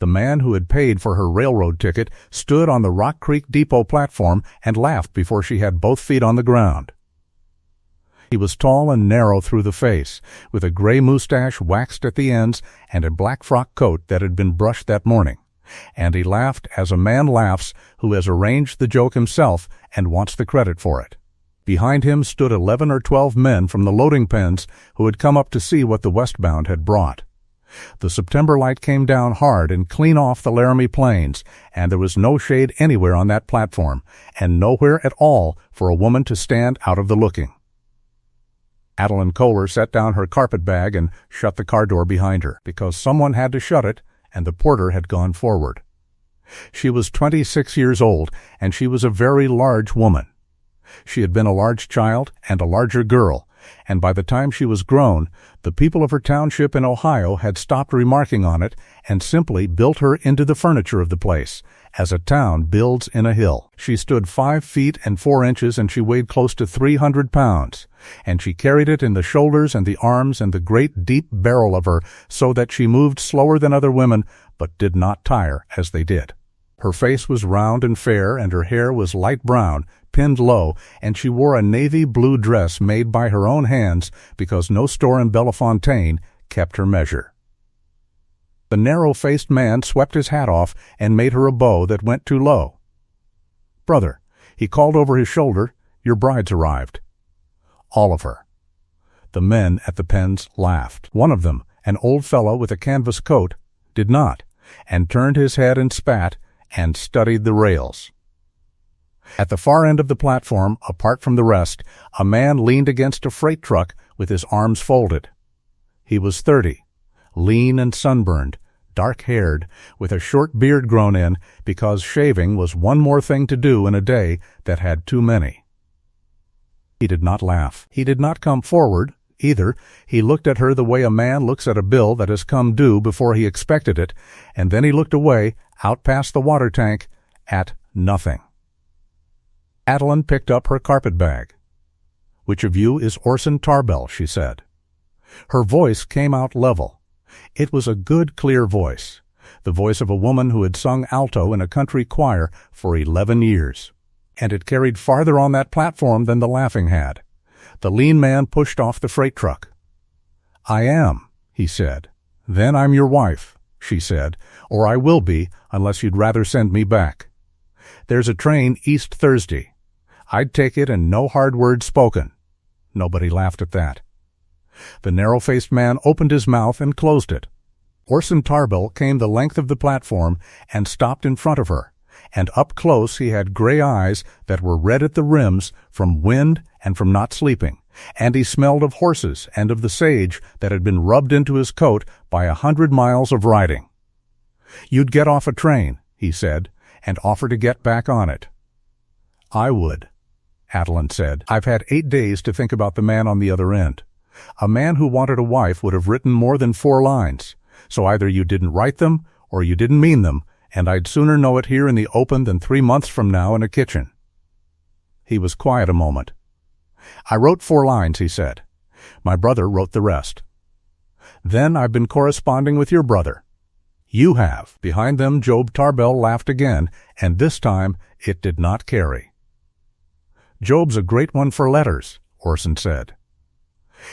The man who had paid for her railroad ticket stood on the Rock Creek Depot platform and laughed before she had both feet on the ground. He was tall and narrow through the face, with a gray mustache waxed at the ends and a black frock coat that had been brushed that morning. And he laughed as a man laughs who has arranged the joke himself and wants the credit for it. Behind him stood 11 or 12 men from the loading pens who had come up to see what the westbound had brought. The September light came down hard and clean off the Laramie Plains, and there was no shade anywhere on that platform, and nowhere at all for a woman to stand out of the looking. Adeline Kohler set down her carpet-bag and shut the car door behind her, because someone had to shut it, and the porter had gone forward. She was 26 years old, and she was a very large woman. She had been a large child and a larger girl, and by the time she was grown, the people of her township in Ohio had stopped remarking on it and simply built her into the furniture of the place, as a town builds in a hill. She stood 5 feet and 4 inches, and she weighed close to 300 pounds, and she carried it in the shoulders and the arms and the great deep barrel of her so that she moved slower than other women, but did not tire as they did. Her face was round and fair, and her hair was light brown, pinned low, and she wore a navy blue dress made by her own hands because no store in Bellefontaine kept her measure. The narrow-faced man swept his hat off and made her a bow that went too low. "Brother," he called over his shoulder, "your bride's arrived." All of her. The men at the pens laughed. One of them, an old fellow with a canvas coat, did not, and turned his head and spat and studied the rails. At the far end of the platform, apart from the rest, a man leaned against a freight truck with his arms folded. He was 30, lean and sunburned, dark-haired, with a short beard grown in because shaving was one more thing to do in a day that had too many. He did not laugh. He did not come forward, either. He looked at her the way a man looks at a bill that has come due before he expected it, and then he looked away, out past the water tank, at nothing. Adeline picked up her carpet-bag. "Which of you is Orson Tarbell?" she said. Her voice came out level. It was a good, clear voice, the voice of a woman who had sung alto in a country choir for 11 years. And it carried farther on that platform than the laughing had. The lean man pushed off the freight truck. "I am," he said. "Then I'm your wife," she said, "or I will be unless you'd rather send me back. There's a train East Thursday. I'd take it and no hard words spoken." Nobody laughed at that. The narrow-faced man opened his mouth and closed it. Orson Tarbell came the length of the platform and stopped in front of her, and up close he had gray eyes that were red at the rims from wind and from not sleeping, and he smelled of horses and of the sage that had been rubbed into his coat by 100 miles of riding. "You'd get off a train," he said, "and offer to get back on it." "I would," Adeline said. "I've had 8 days to think about the man on the other end. A man who wanted a wife would have written more than 4 lines, so either you didn't write them or you didn't mean them, and I'd sooner know it here in the open than 3 months from now in a kitchen." He was quiet a moment. "I wrote 4 lines," he said. "My brother wrote the rest." "Then I've been corresponding with your brother." "You have." Behind them Job Tarbell laughed again, and this time it did not carry. "Job's a great one for letters," Orson said.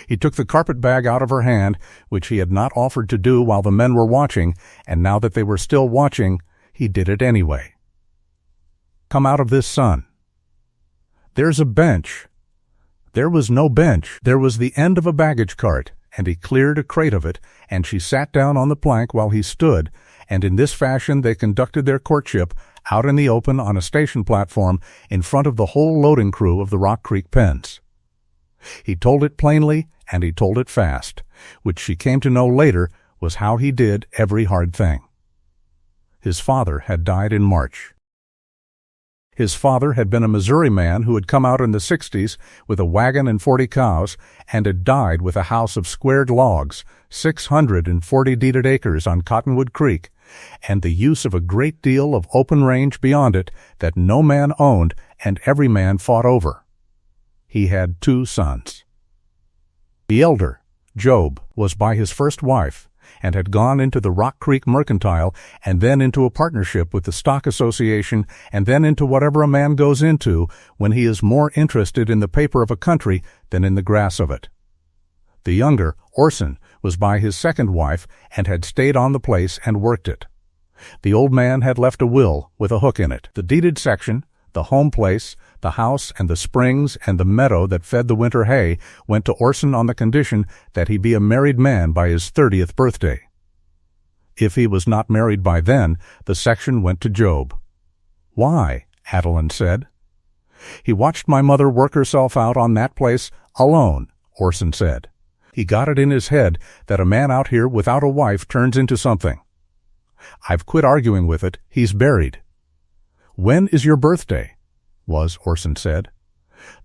He took the carpet-bag out of her hand, which he had not offered to do while the men were watching, and now that they were still watching, he did it anyway. "Come out of this sun." "There's a bench." There was no bench. There was the end of a baggage cart, and he cleared a crate of it, and she sat down on the plank while he stood, and in this fashion they conducted their courtship out in the open on a station platform in front of the whole loading crew of the Rock Creek pens. He told it plainly, and he told it fast, which she came to know later was how he did every hard thing. His father had died in March. His father had been a Missouri man who had come out in the 60s with a wagon and 40 cows and had died with a house of squared logs, 640 deeded acres on Cottonwood Creek, and the use of a great deal of open range beyond it that no man owned and every man fought over. He had 2 sons. The elder, Job, was by his first wife, and had gone into the Rock Creek Mercantile, and then into a partnership with the Stock Association, and then into whatever a man goes into when he is more interested in the paper of a country than in the grass of it. The younger, Orson, was by his second wife and had stayed on the place and worked it. The old man had left a will with a hook in it. The deeded section, the home place, the house and the springs and the meadow that fed the winter hay went to Orson on the condition that he be a married man by his 30th birthday. If he was not married by then, the section went to Job. "Why?" Adeline said. "He watched my mother work herself out on that place alone," Orson said. "He got it in his head that a man out here without a wife turns into something. I've quit arguing with it. He's buried." "When is your birthday?" was, Orson said.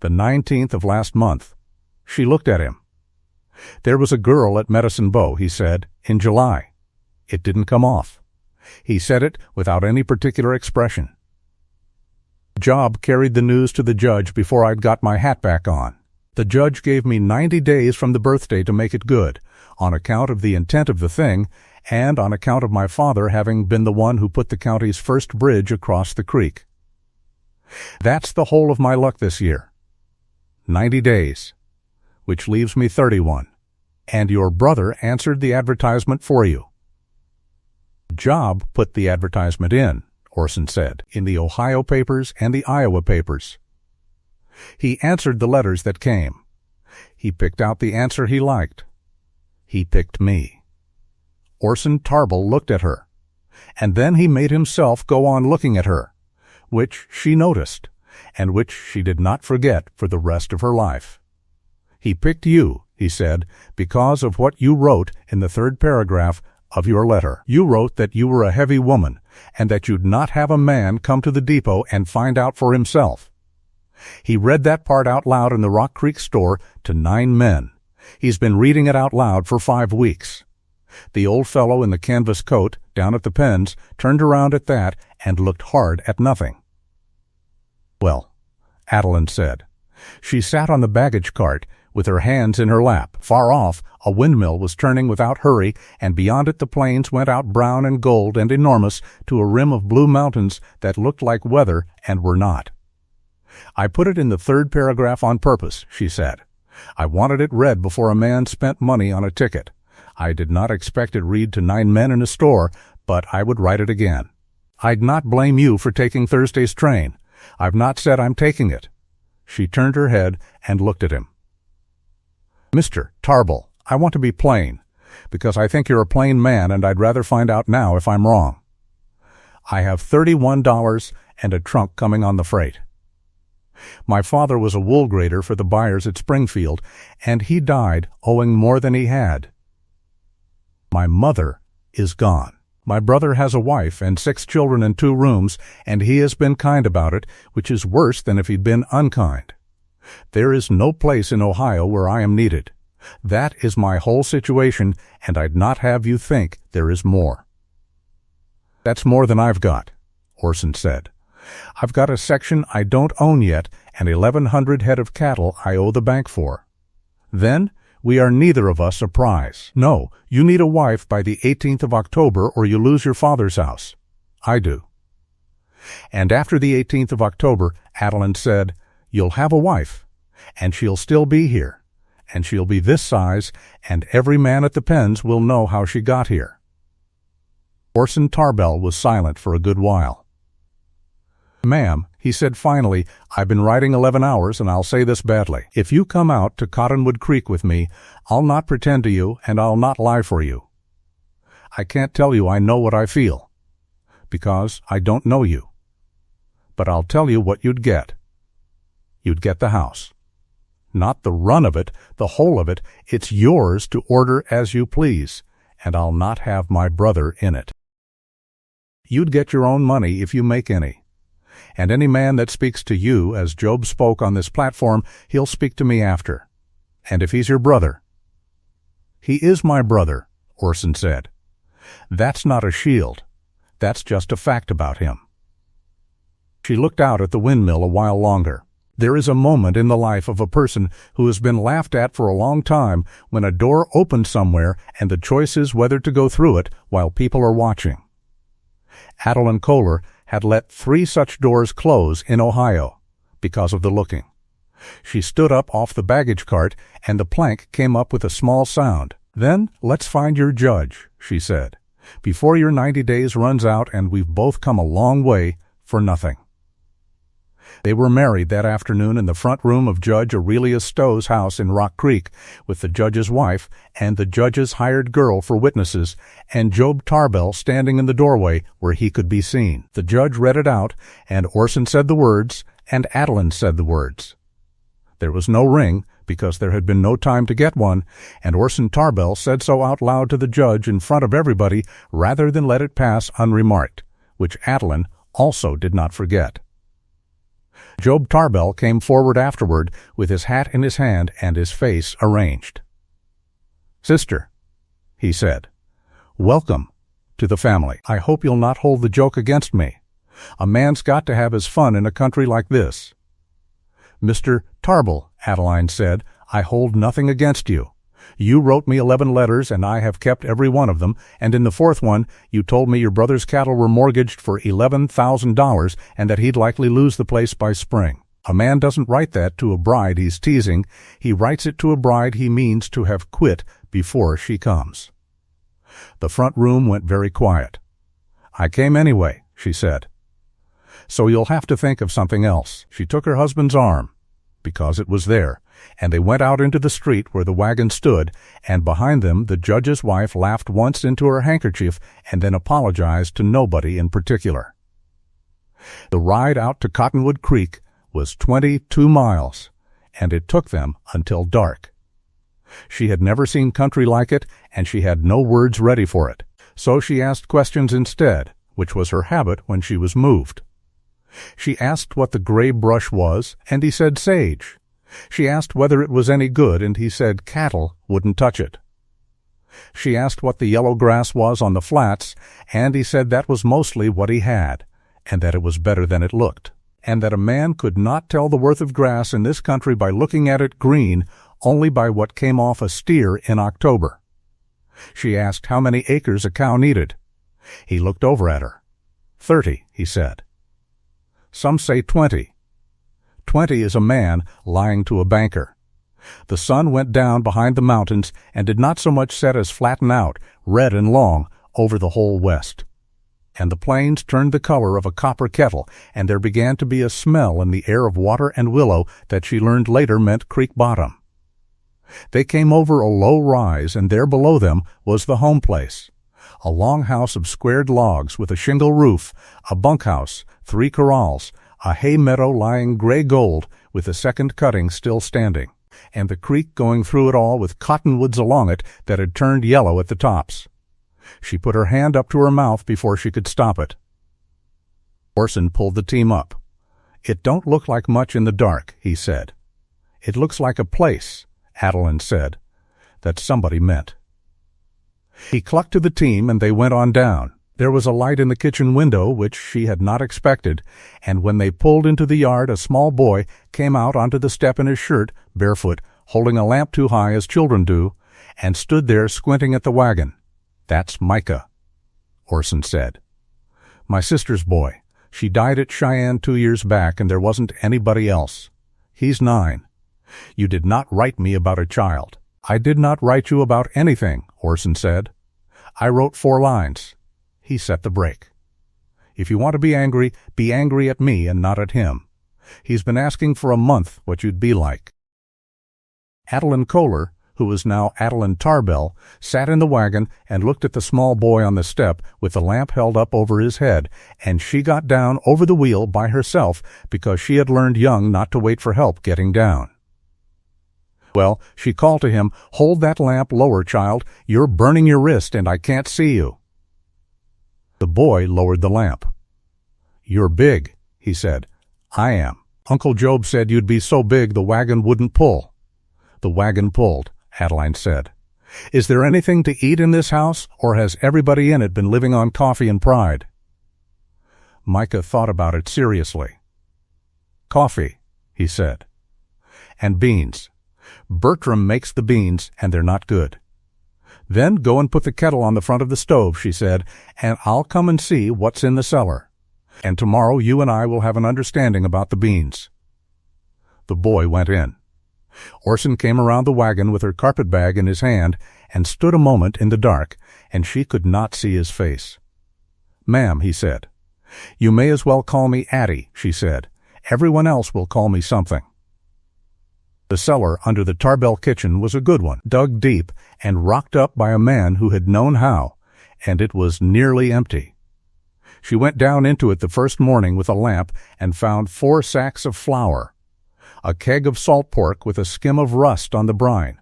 "The 19th of last month." She looked at him. "There was a girl at Medicine Bow," he said, "in July. It didn't come off." He said it without any particular expression. Job carried the news to the judge before I'd got my hat back on. The judge gave me 90 days from the birthday to make it good, on account of the intent of the thing, and on account of my father having been the one who put the county's first bridge across the creek. That's the whole of my luck this year. 90 days, which leaves me 31. And your brother answered the advertisement for you. Job put the advertisement in, Orson said, in the Ohio papers and the Iowa papers. He answered the letters that came. He picked out the answer he liked. He picked me. Orson Tarble looked at her, and then he made himself go on looking at her, which she noticed, and which she did not forget for the rest of her life. "He picked you," he said, "because of what you wrote in the 3rd paragraph of your letter. You wrote that you were a heavy woman, and that you'd not have a man come to the depot and find out for himself." He read that part out loud in the Rock Creek store to 9 men. He's been reading it out loud for 5 weeks. The old fellow in the canvas coat down at the pens turned around at that and looked hard at nothing. "Well," Adeline said. She sat on the baggage cart with her hands in her lap. Far off, a windmill was turning without hurry, and beyond it the plains went out brown and gold and enormous to a rim of blue mountains that looked like weather and were not. "I put it in the 3rd paragraph on purpose," she said. "I wanted it read before a man spent money on a ticket. I did not expect it read to 9 men in a store, but I would write it again. I'd not blame you for taking Thursday's train. I've not said I'm taking it." She turned her head and looked at him. "Mr. Tarble, I want to be plain, because I think you're a plain man, and I'd rather find out now if I'm wrong. I have $31 and a trunk coming on the freight. My father was a wool grader for the buyers at Springfield, and he died owing more than he had. My mother is gone. My brother has a wife and 6 children and 2 rooms, and he has been kind about it, which is worse than if he'd been unkind. There is no place in Ohio where I am needed. That is my whole situation, and I'd not have you think there is more." "That's more than I've got," Orson said. "I've got a section I don't own yet, and 1,100 head of cattle I owe the bank for. Then we are neither of us a prize. No, you need a wife by the 18th of October or you lose your father's house. I do." And after the 18th of October, Adeline said, "You'll have a wife, and she'll still be here, and she'll be this size, and every man at the pens will know how she got here." Orson Tarbell was silent for a good while. "Ma'am," he said finally, "I've been writing 11 hours, and I'll say this badly. If you come out to Cottonwood Creek with me, I'll not pretend to you, and I'll not lie for you. I can't tell you I know what I feel, because I don't know you. But I'll tell you what you'd get. You'd get the house. Not the run of it, the whole of it. It's yours to order as you please, and I'll not have my brother in it. You'd get your own money if you make any. And any man that speaks to you as Job spoke on this platform, he'll speak to me after. And if he's your brother—" "He is my brother," Orson said. "That's not a shield. That's just a fact about him." She looked out at the windmill a while longer. There is a moment in the life of a person who has been laughed at for a long time when a door opens somewhere and the choice is whether to go through it while people are watching. Adeline Kohler had let 3 such doors close in Ohio because of the looking. She stood up off the baggage cart, and the plank came up with a small sound. "Then let's find your judge," she said, "before your 90 days runs out and we've both come a long way for nothing." They were married that afternoon in the front room of Judge Aurelia Stowe's house in Rock Creek, with the judge's wife and the judge's hired girl for witnesses, and Job Tarbell standing in the doorway where he could be seen. The judge read it out, and Orson said the words, and Adeline said the words. There was no ring, because there had been no time to get one, and Orson Tarbell said so out loud to the judge in front of everybody rather than let it pass unremarked, which Adeline also did not forget. Job Tarbell came forward afterward with his hat in his hand and his face arranged. "Sister," he said, "welcome to the family. I hope you'll not hold the joke against me. A man's got to have his fun in a country like this." "Mr. Tarbell," Adeline said, "I hold nothing against you. You wrote me 11 letters, and I have kept every one of them, and in the 4th one you told me your brother's cattle were mortgaged for $11,000 and that he'd likely lose the place by spring. A man doesn't write that to a bride he's teasing. He writes it to a bride he means to have quit before she comes." The front room went very quiet. "I came anyway," she said. "So you'll have to think of something else." She took her husband's arm, because it was there, and they went out into the street where the wagon stood, and behind them the judge's wife laughed once into her handkerchief and then apologized to nobody in particular. The ride out to Cottonwood Creek was 22 miles, and it took them until dark. She had never seen country like it, and she had no words ready for it, so she asked questions instead, which was her habit when she was moved. She asked what the gray brush was, and he said sage. She asked whether it was any good, and he said cattle wouldn't touch it. She asked what the yellow grass was on the flats, and he said that was mostly what he had, and that it was better than it looked, and that a man could not tell the worth of grass in this country by looking at it green, only by what came off a steer in October. She asked how many acres a cow needed. He looked over at her. 30, he said. Some say 20. 20 is a man lying to a banker. The sun went down behind the mountains and did not so much set as flatten out, red and long, over the whole west. And the plains turned the color of a copper kettle, and there began to be a smell in the air of water and willow that she learned later meant creek bottom. They came over a low rise, and there below them was the home place, a long house of squared logs with a shingle roof, a bunkhouse, 3 corrals, a hay meadow lying gray gold with the second cutting still standing, and the creek going through it all with cottonwoods along it that had turned yellow at the tops. She put her hand up to her mouth before she could stop it. Orson pulled the team up. "It don't look like much in the dark," he said. "It looks like a place," Adeline said. That somebody meant. He clucked to the team, and they went on down. There was a light in the kitchen window, which she had not expected, and when they pulled into the yard, a small boy came out onto the step in his shirt, barefoot, holding a lamp too high as children do, and stood there squinting at the wagon. "That's Micah," Orson said. "My sister's boy. She died at Cheyenne 2 years back, and there wasn't anybody else. He's 9. You did not write me about a child." "I did not write you about anything," Orson said. "I wrote 4 lines. He set the brake. "If you want to be angry at me and not at him. He's been asking for a month what you'd be like." Adeline Kohler, who was now Adeline Tarbell, sat in the wagon and looked at the small boy on the step with the lamp held up over his head, and she got down over the wheel by herself because she had learned young not to wait for help getting down. Well, she called to him, "Hold that lamp lower, child. You're burning your wrist, and I can't see you." The boy lowered the lamp. "You're big," he said. "I am. Uncle Job said you'd be so big the wagon wouldn't pull." "The wagon pulled," Adeline said. "Is there anything to eat in this house, or has everybody in it been living on coffee and pride?" Micah thought about it seriously. "Coffee," he said. "And beans. Bertram makes the beans, and they're not good." "Then go and put the kettle on the front of the stove," she said, "and I'll come and see what's in the cellar. And tomorrow you and I will have an understanding about the beans." The boy went in. Orson came around the wagon with her carpet-bag in his hand and stood a moment in the dark, and she could not see his face. "Ma'am," he said. "You may as well call me Addie," she said. "Everyone else will call me something." The cellar under the Tarbell kitchen was a good one, dug deep and rocked up by a man who had known how, and it was nearly empty. She went down into it the first morning with a lamp and found 4 sacks of flour, a keg of salt pork with a skim of rust on the brine,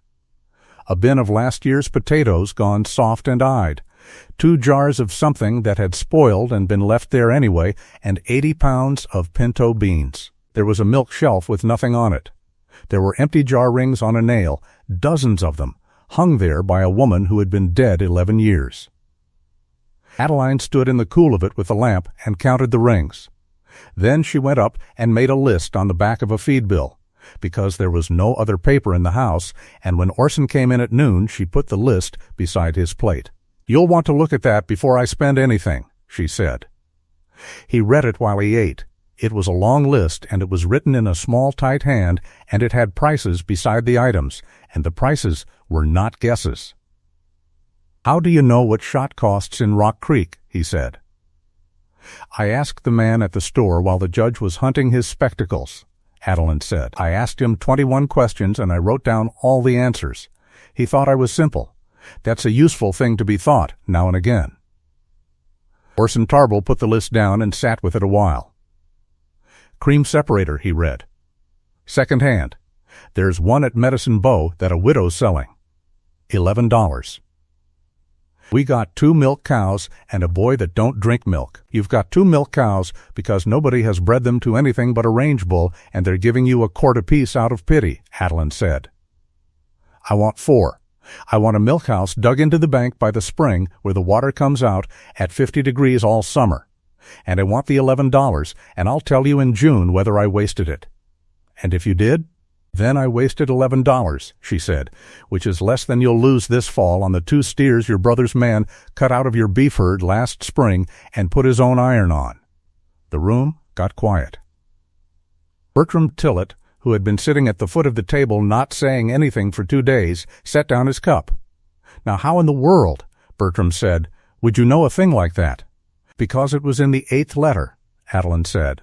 a bin of last year's potatoes gone soft and eyed, 2 jars of something that had spoiled and been left there anyway, and 80 pounds of pinto beans. There was a milk shelf with nothing on it. There were empty jar rings on a nail, dozens of them, hung there by a woman who had been dead 11 years. Adeline stood in the cool of it with the lamp and counted the rings. Then she went up and made a list on the back of a feed bill, because there was no other paper in the house, and when Orson came in at noon she put the list beside his plate. "You'll want to look at that before I spend anything," she said. He read it while he ate. It was a long list, and it was written in a small, tight hand, and it had prices beside the items, and the prices were not guesses. "How do you know what shot costs in Rock Creek?" he said. "I asked the man at the store while the judge was hunting his spectacles," Adeline said. "I asked him 21 questions, and I wrote down all the answers. He thought I was simple. That's a useful thing to be thought, now and again." Orson Tarbell put the list down and sat with it a while. "Cream separator," he read. "Second hand. There's one at Medicine Bow that a widow's selling. $11. We got 2 milk cows and a boy that don't drink milk. You've got 2 milk cows because nobody has bred them to anything but a range bull, and they're giving you a quart apiece out of pity," Adeline said. "I want 4. I want a milk house dug into the bank by the spring where the water comes out at 50 degrees all summer. And I want the $11, and I'll tell you in June whether I wasted it." "And if you did?" "Then I wasted $11, she said, "which is less than you'll lose this fall on the 2 steers your brother's man cut out of your beef herd last spring and put his own iron on." The room got quiet. Bertram Tillett, who had been sitting at the foot of the table not saying anything for 2 days, set down his cup. "Now how in the world," Bertram said, "would you know a thing like that?" "Because it was in the 8th letter," Adeline said.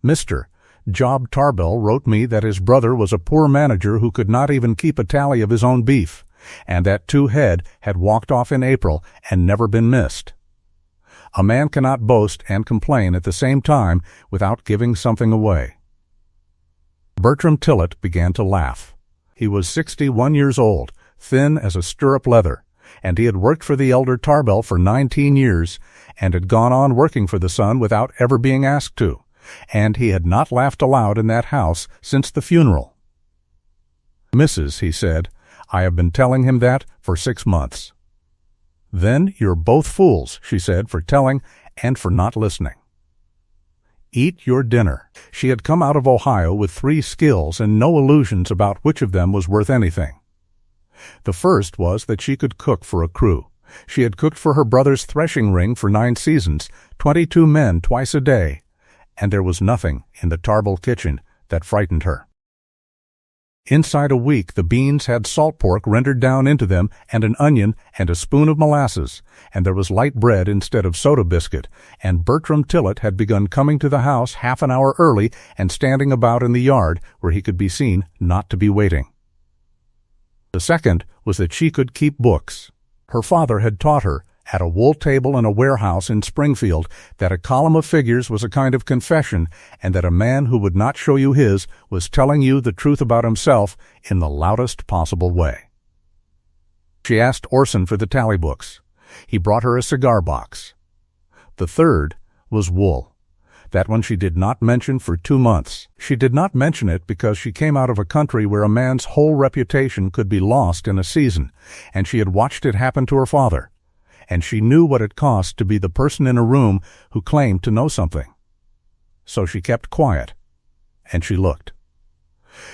"Mr. Job Tarbell wrote me that his brother was a poor manager who could not even keep a tally of his own beef, and that 2 head had walked off in April and never been missed. A man cannot boast and complain at the same time without giving something away." Bertram Tillett began to laugh. He was 61 years old, thin as a stirrup leather, and he had worked for the elder Tarbell for 19 years, and had gone on working for the son without ever being asked to, and he had not laughed aloud in that house since the funeral. "Mrs.," he said, "I have been telling him that for 6 months." "Then you're both fools," she said, "for telling and for not listening. Eat your dinner." She had come out of Ohio with 3 skills and no illusions about which of them was worth anything. The first was that she could cook for a crew. She had cooked for her brother's threshing ring for 9 seasons, 22 men twice a day, and there was nothing in the Tarbell kitchen that frightened her. Inside a week the beans had salt pork rendered down into them, and an onion and a spoon of molasses, and there was light bread instead of soda biscuit, and Bertram Tillett had begun coming to the house half an hour early and standing about in the yard where he could be seen not to be waiting. The second was that she could keep books. Her father had taught her, at a wool table in a warehouse in Springfield, that a column of figures was a kind of confession, and that a man who would not show you his was telling you the truth about himself in the loudest possible way. She asked Orson for the tally books. He brought her a cigar box. The third was wool. That one she did not mention for 2 months. She did not mention it because she came out of a country where a man's whole reputation could be lost in a season, and she had watched it happen to her father, and she knew what it cost to be the person in a room who claimed to know something. So she kept quiet, and she looked.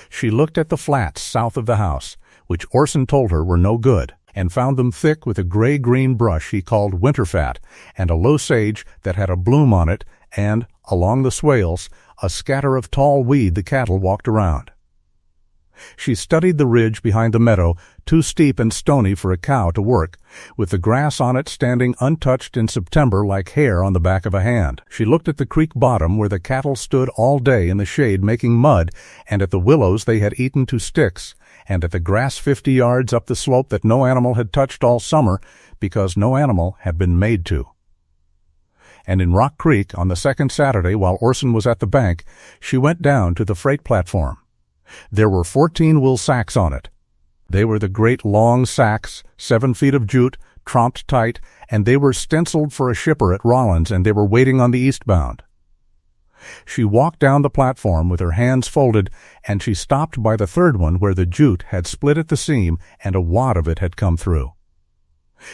She looked at the flats south of the house, which Orson told her were no good, and found them thick with a gray-green brush he called winter fat, and a low sage that had a bloom on it, and, along the swales, a scatter of tall weed the cattle walked around. She studied the ridge behind the meadow, too steep and stony for a cow to work, with the grass on it standing untouched in September like hair on the back of a hand. She looked at the creek bottom where the cattle stood all day in the shade making mud, and at the willows they had eaten to sticks, and at the grass 50 yards up the slope that no animal had touched all summer because no animal had been made to. And in Rock Creek, on the second Saturday while Orson was at the bank, she went down to the freight platform. There were 14 wool sacks on it. They were the great long sacks, 7 feet of jute, tromped tight, and they were stenciled for a shipper at Rollins, and they were waiting on the eastbound. She walked down the platform with her hands folded, and she stopped by the third one where the jute had split at the seam and a wad of it had come through.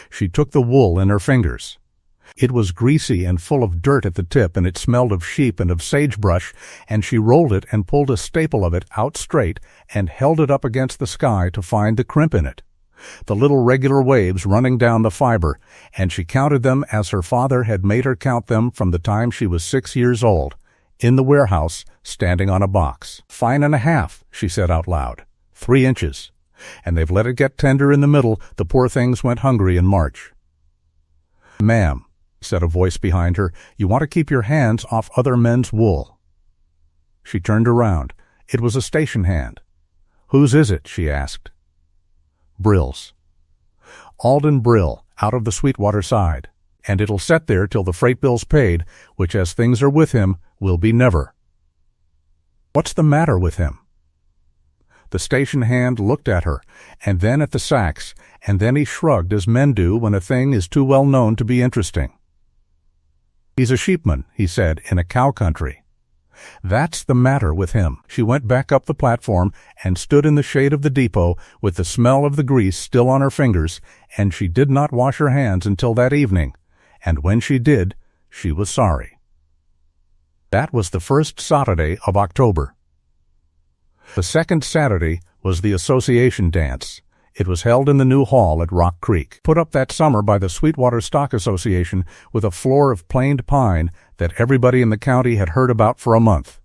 She took the wool in her fingers. It was greasy and full of dirt at the tip, and it smelled of sheep and of sagebrush, and she rolled it and pulled a staple of it out straight and held it up against the sky to find the crimp in it, the little regular waves running down the fiber, and she counted them as her father had made her count them from the time she was 6 years old, in the warehouse, standing on a box. 5.5, she said out loud. 3 inches. And they've let it get tender in the middle. The poor things went hungry in March. "Ma'am," said a voice behind her, "you want to keep your hands off other men's wool." She turned around. It was a station hand. "Whose is it?" she asked. "Brill's." "Alden Brill, out of the Sweetwater side. And it'll set there till the freight bill's paid, which, as things are with him, will be never." "What's the matter with him?" The station hand looked at her, and then at the sacks, and then he shrugged as men do when a thing is too well known to be interesting. "He's a sheepman," he said, "in a cow country. That's the matter with him." She went back up the platform and stood in the shade of the depot with the smell of the grease still on her fingers, and she did not wash her hands until that evening, and when she did, she was sorry. That was the first Saturday of October. The second Saturday was the association dance. It was held in the new hall at Rock Creek, put up that summer by the Sweetwater Stock Association with a floor of planed pine that everybody in the county had heard about for a month.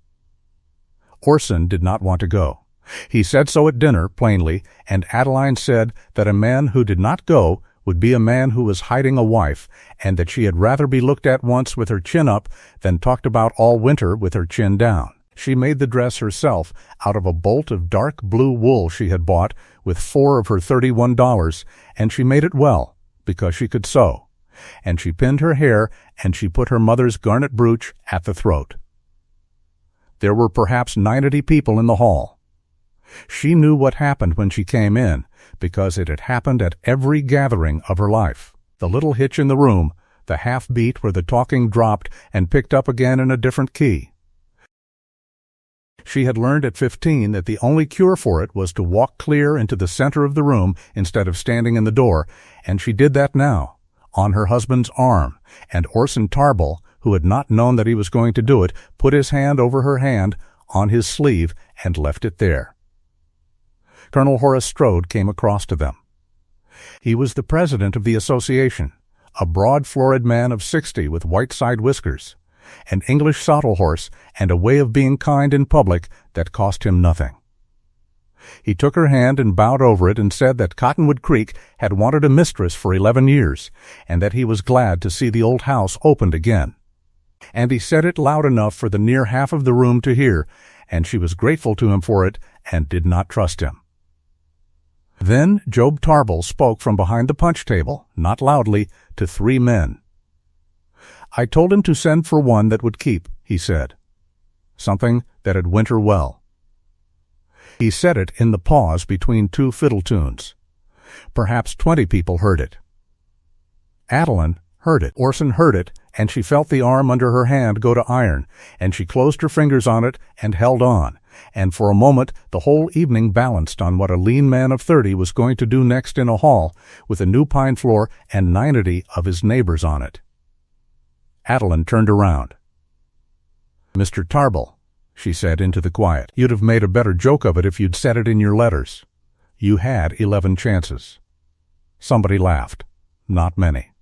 Orson did not want to go. He said so at dinner, plainly, and Adeline said that a man who did not go would be a man who was hiding a wife, and that she had rather be looked at once with her chin up than talked about all winter with her chin down. She made the dress herself out of a bolt of dark blue wool she had bought with 4 of her $31, and she made it well, because she could sew. And she pinned her hair, and she put her mother's garnet brooch at the throat. There were perhaps 90 people in the hall. She knew what happened when she came in, because it had happened at every gathering of her life. The little hitch in the room, the half-beat where the talking dropped and picked up again in a different key. She had learned at 15 that the only cure for it was to walk clear into the center of the room instead of standing in the door, and she did that now, on her husband's arm, and Orson Tarbell, who had not known that he was going to do it, put his hand over her hand on his sleeve and left it there. Colonel Horace Strode came across to them. He was the president of the association, a broad, florid man of 60 with white side whiskers, an English saddle horse, and a way of being kind in public that cost him nothing. He took her hand and bowed over it and said that Cottonwood Creek had wanted a mistress for 11 years, and that he was glad to see the old house opened again. And he said it loud enough for the near half of the room to hear, and she was grateful to him for it and did not trust him. Then Job Tarbell spoke from behind the punch table, not loudly, to 3 men. "I told him to send for one that would keep," he said. Something that'd winter well. He said it in the pause between 2 fiddle tunes. Perhaps 20 people heard it. Adeline heard it. Orson heard it, and she felt the arm under her hand go to iron, and she closed her fingers on it and held on, and for a moment the whole evening balanced on what a lean man of 30 was going to do next in a hall with a new pine floor and 90 of his neighbors on it. Adeline turned around. "Mr. Tarbell," she said into the quiet. You'd have made a better joke of it if you'd said it in your letters. You had 11 chances. Somebody laughed. Not many.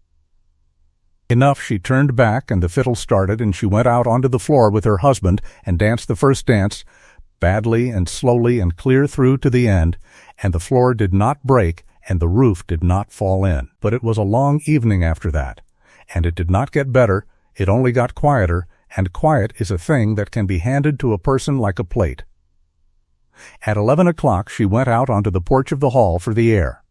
Enough, she turned back and the fiddle started and she went out onto the floor with her husband and danced the first dance, badly and slowly and clear through to the end, and the floor did not break and the roof did not fall in. But it was a long evening after that, and it did not get better, it only got quieter, and quiet is a thing that can be handed to a person like a plate. At 11 o'clock she went out onto the porch of the hall for the air.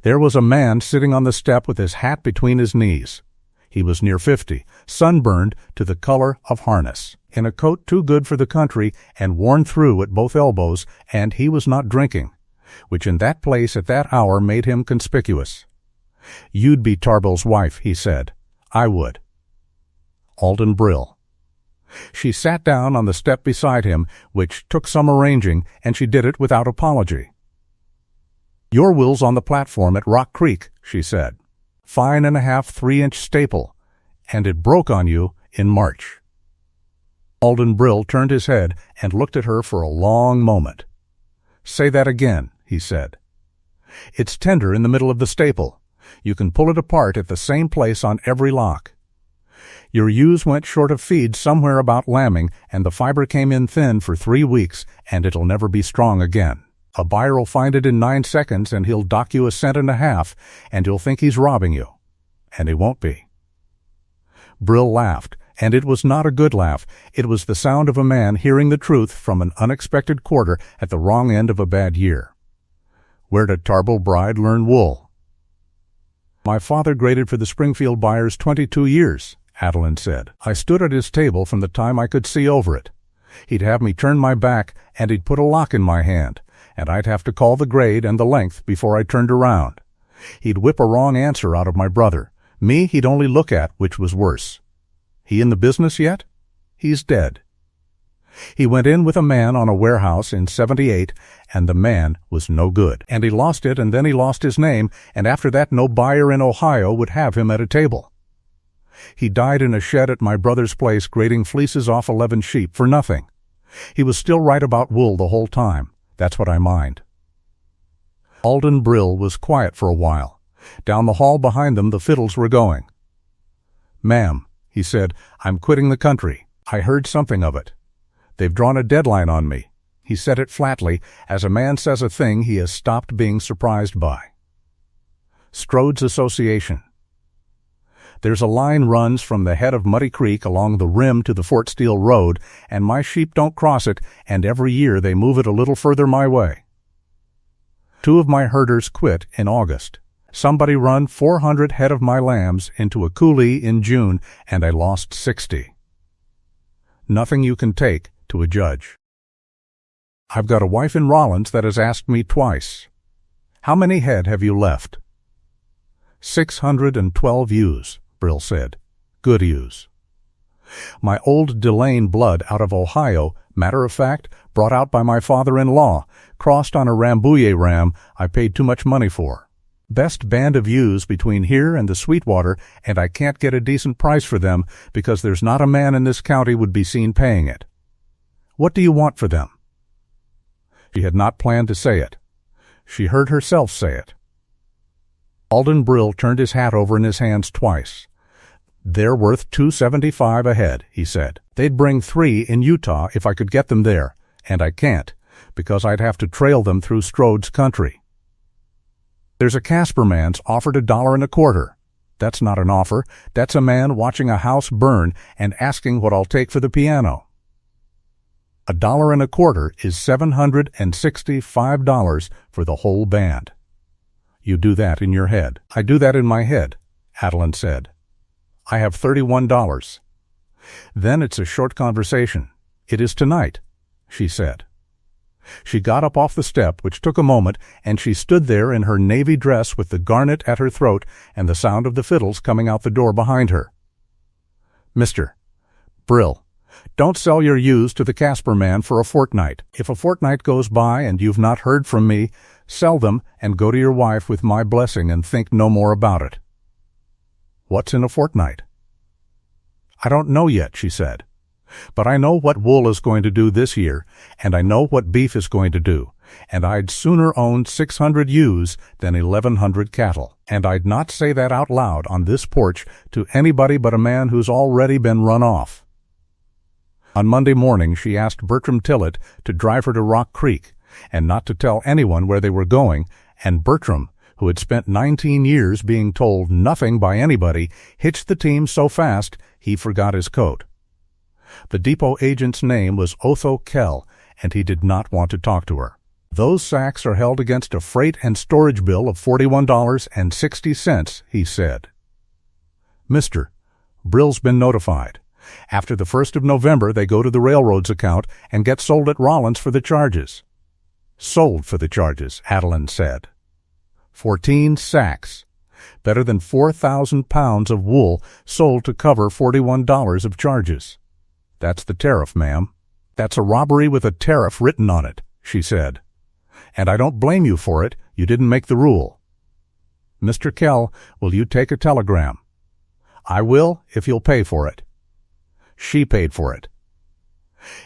There was a man sitting on the step with his hat between his knees. He was near 50, sunburned to the color of harness, in a coat too good for the country and worn through at both elbows, and he was not drinking, which in that place at that hour made him conspicuous. You'd be Tarbell's wife, he said. I would. Alden Brill. She sat down on the step beside him, which took some arranging, and she did it without apology. Your will's on the platform at Rock Creek, she said. Fine and a half 3-inch staple, and it broke on you in March. Alden Brill turned his head and looked at her for a long moment. Say that again, he said. It's tender in the middle of the staple. You can pull it apart at the same place on every lock. Your ewes went short of feed somewhere about lambing, and the fiber came in thin for 3 weeks, and it'll never be strong again. A buyer'll find it in 9 seconds, and he'll dock you 1.5 cents, and you'll think he's robbing you. And he won't be. Brill laughed, and it was not a good laugh. It was the sound of a man hearing the truth from an unexpected quarter at the wrong end of a bad year. Where did Tarbell Bride learn wool? My father graded for the Springfield buyers 22 years, Adeline said. I stood at his table from the time I could see over it. He'd have me turn my back, and he'd put a lock in my hand, and I'd have to call the grade and the length before I turned around. He'd whip a wrong answer out of my brother. Me he'd only look at, which was worse. He in the business yet? He's dead. He went in with a man on a warehouse in 78, and the man was no good. And he lost it, and then he lost his name, and after that no buyer in Ohio would have him at a table. He died in a shed at my brother's place grading fleeces off 11 sheep for nothing. He was still right about wool the whole time. That's what I mind. Alden Brill was quiet for a while. Down the hall behind them the fiddles were going. Ma'am, he said, I'm quitting the country. I heard something of it. They've drawn a deadline on me. He said it flatly, as a man says a thing he has stopped being surprised by. Strode's Association. There's a line runs from the head of Muddy Creek along the rim to the Fort Steele Road, and my sheep don't cross it, and every year they move it a little further my way. 2 of my herders quit in August. Somebody run 400 head of my lambs into a coulee in June, and I lost 60. Nothing you can take to a judge. I've got a wife in Rollins that has asked me twice. How many head have you left? 612 ewes, Brill said. Good ewes. My old Delane blood out of Ohio, matter of fact, brought out by my father-in-law, crossed on a Rambouillet ram I paid too much money for. Best band of ewes between here and the Sweetwater, and I can't get a decent price for them because there's not a man in this county would be seen paying it. What do you want for them? She had not planned to say it. She heard herself say it. Alden Brill turned his hat over in his hands twice. They're worth $275 a head, he said. They'd bring 3 in Utah if I could get them there, and I can't, because I'd have to trail them through Strode's country. There's a Casper man's offered $1.25. That's not an offer. That's a man watching a house burn and asking what I'll take for the piano. $1.25 is $765 for the whole band. You do that in your head. I do that in my head, Adeline said. I have $31. Then it's a short conversation. It is tonight, she said. She got up off the step, which took a moment, and she stood there in her navy dress with the garnet at her throat and the sound of the fiddles coming out the door behind her. Mr. Brill, don't sell your ewes to the Casper man for a fortnight. If a fortnight goes by and you've not heard from me, sell them and go to your wife with my blessing and think no more about it. What's in a fortnight? I don't know yet, she said. But I know what wool is going to do this year, and I know what beef is going to do, and I'd sooner own 600 ewes than 1,100 cattle. And I'd not say that out loud on this porch to anybody but a man who's already been run off. On Monday morning, she asked Bertram Tillett to drive her to Rock Creek, and not to tell anyone where they were going, and Bertram, who had spent 19 years being told nothing by anybody, hitched the team so fast he forgot his coat. The depot agent's name was Otho Kell, and he did not want to talk to her. "Those sacks are held against a freight and storage bill of $41.60, he said. "Mister, Brill's been notified. After the 1st of November, they go to the railroad's account and get sold at Rollins for the charges." "Sold for the charges," Adeline said. 14 sacks. Better than 4,000 pounds of wool sold to cover $41 of charges. "That's the tariff, ma'am. That's a robbery with a tariff written on it," she said. "And I don't blame you for it. You didn't make the rule." "Mr. Kell, will you take a telegram?" "I will, if you'll pay for it." She paid for it.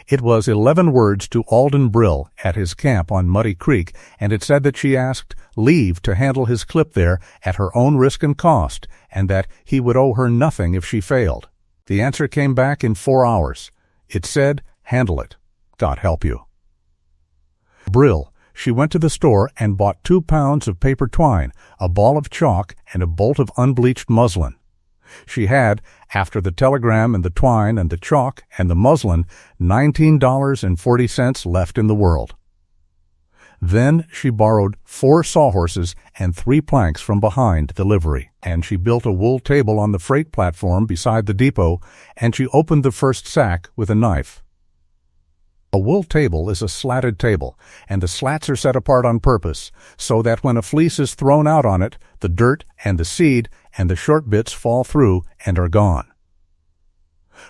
It was 11 words to Alden Brill at his camp on Muddy Creek, and it said that she asked leave to handle his clip there at her own risk and cost, and that he would owe her nothing if she failed. The answer came back in 4 hours. It said, "Handle it. God help you." Brill. She went to the store and bought 2 pounds of paper twine, a ball of chalk, and a bolt of unbleached muslin. She had, after the telegram and the twine and the chalk and the muslin, $19.40 left in the world. Then she borrowed 4 sawhorses and 3 planks from behind the livery, and she built a wool table on the freight platform beside the depot, and she opened the first sack with a knife. A wool table is a slatted table, and the slats are set apart on purpose, so that when a fleece is thrown out on it, the dirt and the seed and the short bits fall through and are gone.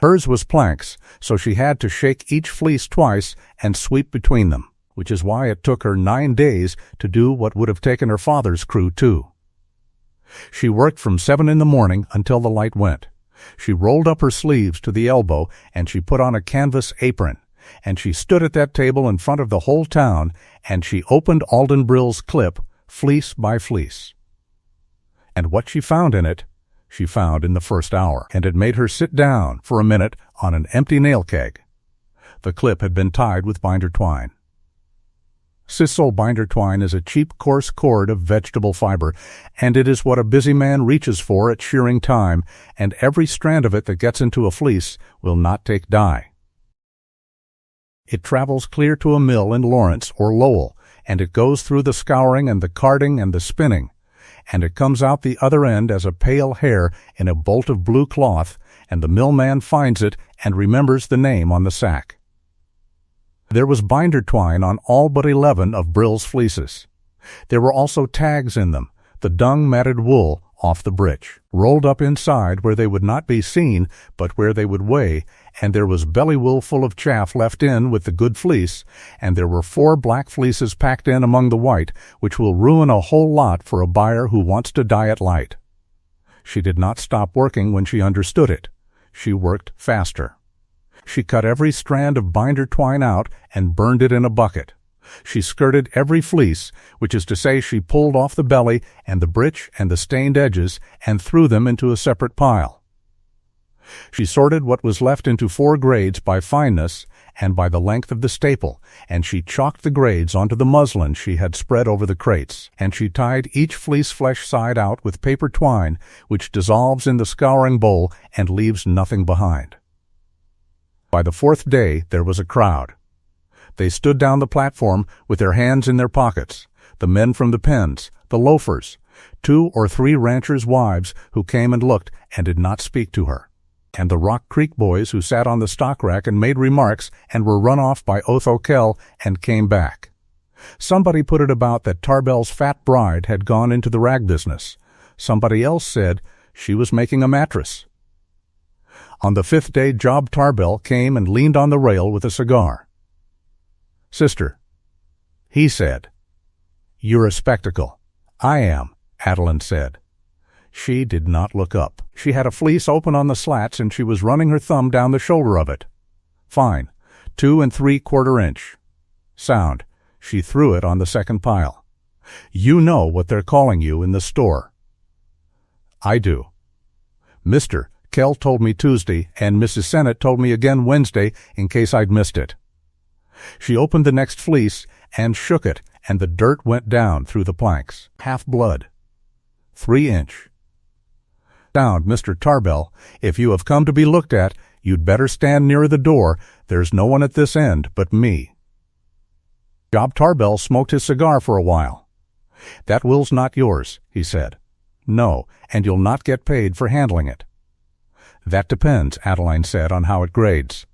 Hers was planks, so she had to shake each fleece twice and sweep between them, which is why it took her 9 days to do what would have taken her father's crew too. She worked from 7 in the morning until the light went. She rolled up her sleeves to the elbow, and she put on a canvas apron, and she stood at that table in front of the whole town, and she opened Alden Brill's clip, fleece by fleece. And what she found in it, she found in the first hour, and it made her sit down for a minute on an empty nail keg. The clip had been tied with binder twine. Sisal binder twine is a cheap, coarse cord of vegetable fiber, and it is what a busy man reaches for at shearing time, and every strand of it that gets into a fleece will not take dye. It travels clear to a mill in Lawrence or Lowell, and it goes through the scouring and the carding and the spinning, and it comes out the other end as a pale hair in a bolt of blue cloth, and the millman finds it and remembers the name on the sack. There was binder twine on all but 11 of Brill's fleeces. There were also tags in them, the dung-matted wool off the breech, rolled up inside where they would not be seen, but where they would weigh, and there was belly wool full of chaff left in with the good fleece, and there were 4 black fleeces packed in among the white, which will ruin a whole lot for a buyer who wants to dye it light. She did not stop working when she understood it. She worked faster. She cut every strand of binder twine out and burned it in a bucket. She skirted every fleece, which is to say she pulled off the belly and the breech and the stained edges and threw them into a separate pile. She sorted what was left into 4 grades by fineness and by the length of the staple, and she chalked the grades onto the muslin she had spread over the crates, and she tied each fleece flesh side out with paper twine, which dissolves in the scouring bowl and leaves nothing behind. By the 4th day there was a crowd. They stood down the platform with their hands in their pockets, the men from the pens, the loafers, 2 or 3 ranchers' wives who came and looked and did not speak to her, and the Rock Creek boys who sat on the stock rack and made remarks and were run off by Otho Kell and came back. Somebody put it about that Tarbell's fat bride had gone into the rag business. Somebody else said she was making a mattress. On the 5th day, Job Tarbell came and leaned on the rail with a cigar. "Sister," he said. "You're a spectacle." "I am," Adeline said. She did not look up. She had a fleece open on the slats, and she was running her thumb down the shoulder of it. Fine. 2 3/4 inch. Sound. She threw it on the second pile. You know what they're calling you in the store. I do. Mister, Kell told me Tuesday, and Mrs. Sennett told me again Wednesday in case I'd missed it. She opened the next fleece and shook it, and the dirt went down through the planks. Half blood. 3 inch. Sound, Mr. Tarbell, if you have come to be looked at, you'd better stand nearer the door. There's no one at this end but me. Job Tarbell smoked his cigar for a while. That will's not yours, he said. No, and you'll not get paid for handling it. That depends, Adeline said, on how it grades.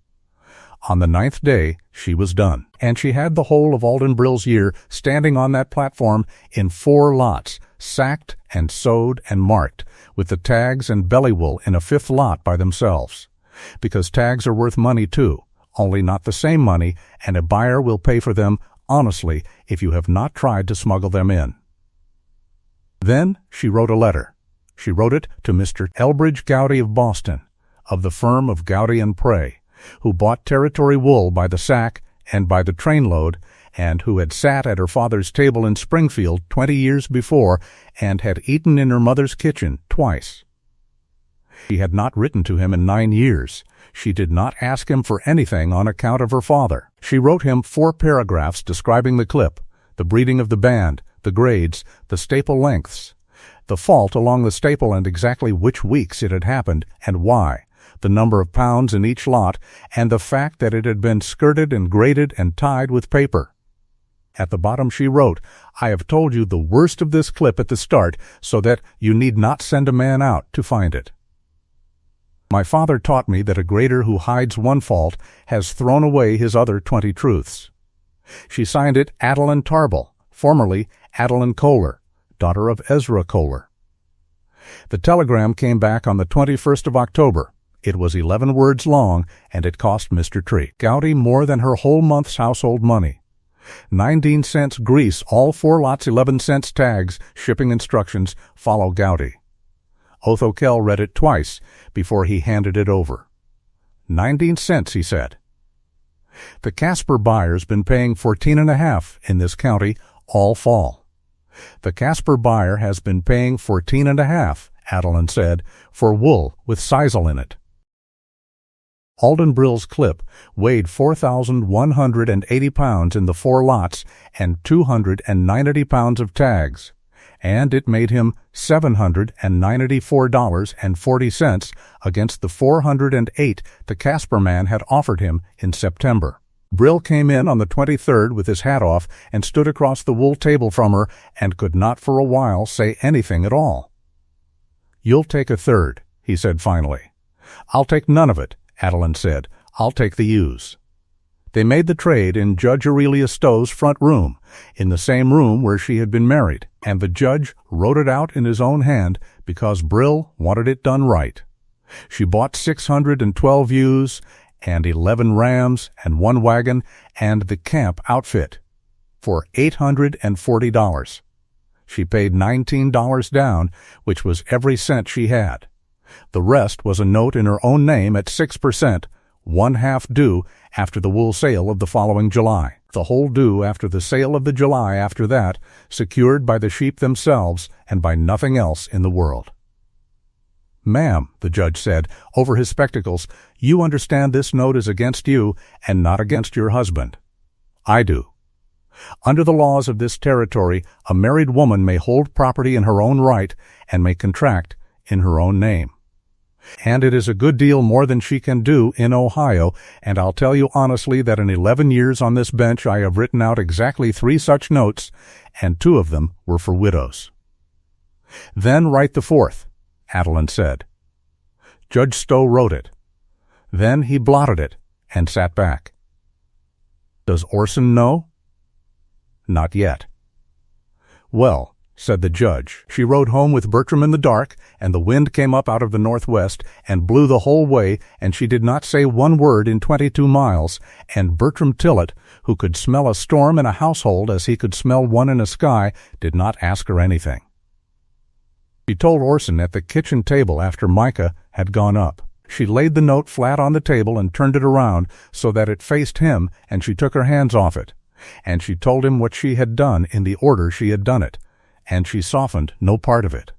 On the 9th day, she was done, and she had the whole of Alden Brill's year standing on that platform in 4 lots, sacked and sewed and marked, with the tags and belly wool in a 5th lot by themselves. Because tags are worth money too, only not the same money, and a buyer will pay for them honestly if you have not tried to smuggle them in. Then she wrote a letter. She wrote it to Mr. Elbridge Gowdy of Boston, of the firm of Gowdy and Prey, who bought Territory wool by the sack and by the trainload, and who had sat at her father's table in Springfield 20 years before and had eaten in her mother's kitchen twice. She had not written to him in 9 years. She did not ask him for anything on account of her father. She wrote him 4 paragraphs describing the clip, the breeding of the band, the grades, the staple lengths, the fault along the staple and exactly which weeks it had happened and why, the number of pounds in each lot, and the fact that it had been skirted and graded and tied with paper. At the bottom she wrote, I have told you the worst of this clip at the start so that you need not send a man out to find it. My father taught me that a grader who hides one fault has thrown away his other 20 truths. She signed it Adeline Tarbell, formerly Adeline Kohler, daughter of Ezra Kohler. The telegram came back on the 21st of October. It was 11 words long, and it cost Mr. Gowdy more than her whole month's household money. 19 cents grease, all 4 lots, 11 cents tags, shipping instructions, follow Gowdy. Otho Kell read it twice before he handed it over. 19 cents, he said. The Casper buyer's been paying 14.5 in this county all fall. The Casper buyer has been paying 14.5, Adeline said, for wool with sisal in it. Alden Brill's clip weighed 4,180 pounds in the 4 lots and 290 pounds of tags, and it made him $794.40 against the $408 the Casper man had offered him in September. Brill came in on the 23rd with his hat off and stood across the wool table from her and could not for a while say anything at all. You'll take a third, he said finally. I'll take none of it, Adeline said. I'll take the ewes. They made the trade in Judge Aurelia Stowe's front room, in the same room where she had been married, and the judge wrote it out in his own hand because Brill wanted it done right. She bought 612 ewes and 11 rams and 1 wagon and the camp outfit for $840. She paid $19 down, which was every cent she had. The rest was a note in her own name at 6%, 1/2 due after the wool sale of the following July. The whole due after the sale of the July after that, secured by the sheep themselves and by nothing else in the world. Ma'am, the judge said, over his spectacles, you understand this note is against you and not against your husband. I do. Under the laws of this territory, a married woman may hold property in her own right and may contract in her own name. And it is a good deal more than she can do in Ohio, and I'll tell you honestly that in 11 years on this bench I have written out exactly 3 such notes, and 2 of them were for widows. Then write the 4th, Adeline said. Judge Stowe wrote it. Then he blotted it and sat back. Does Orson know? Not yet. Well, said the judge. She rode home with Bertram in the dark, and the wind came up out of the northwest and blew the whole way, and she did not say one word in 22 miles, and Bertram Tillett, who could smell a storm in a household as he could smell one in a sky, did not ask her anything. She told Orson at the kitchen table after Micah had gone up. She laid the note flat on the table and turned it around so that it faced him, and she took her hands off it. And she told him what she had done in the order she had done it, and she softened no part of it.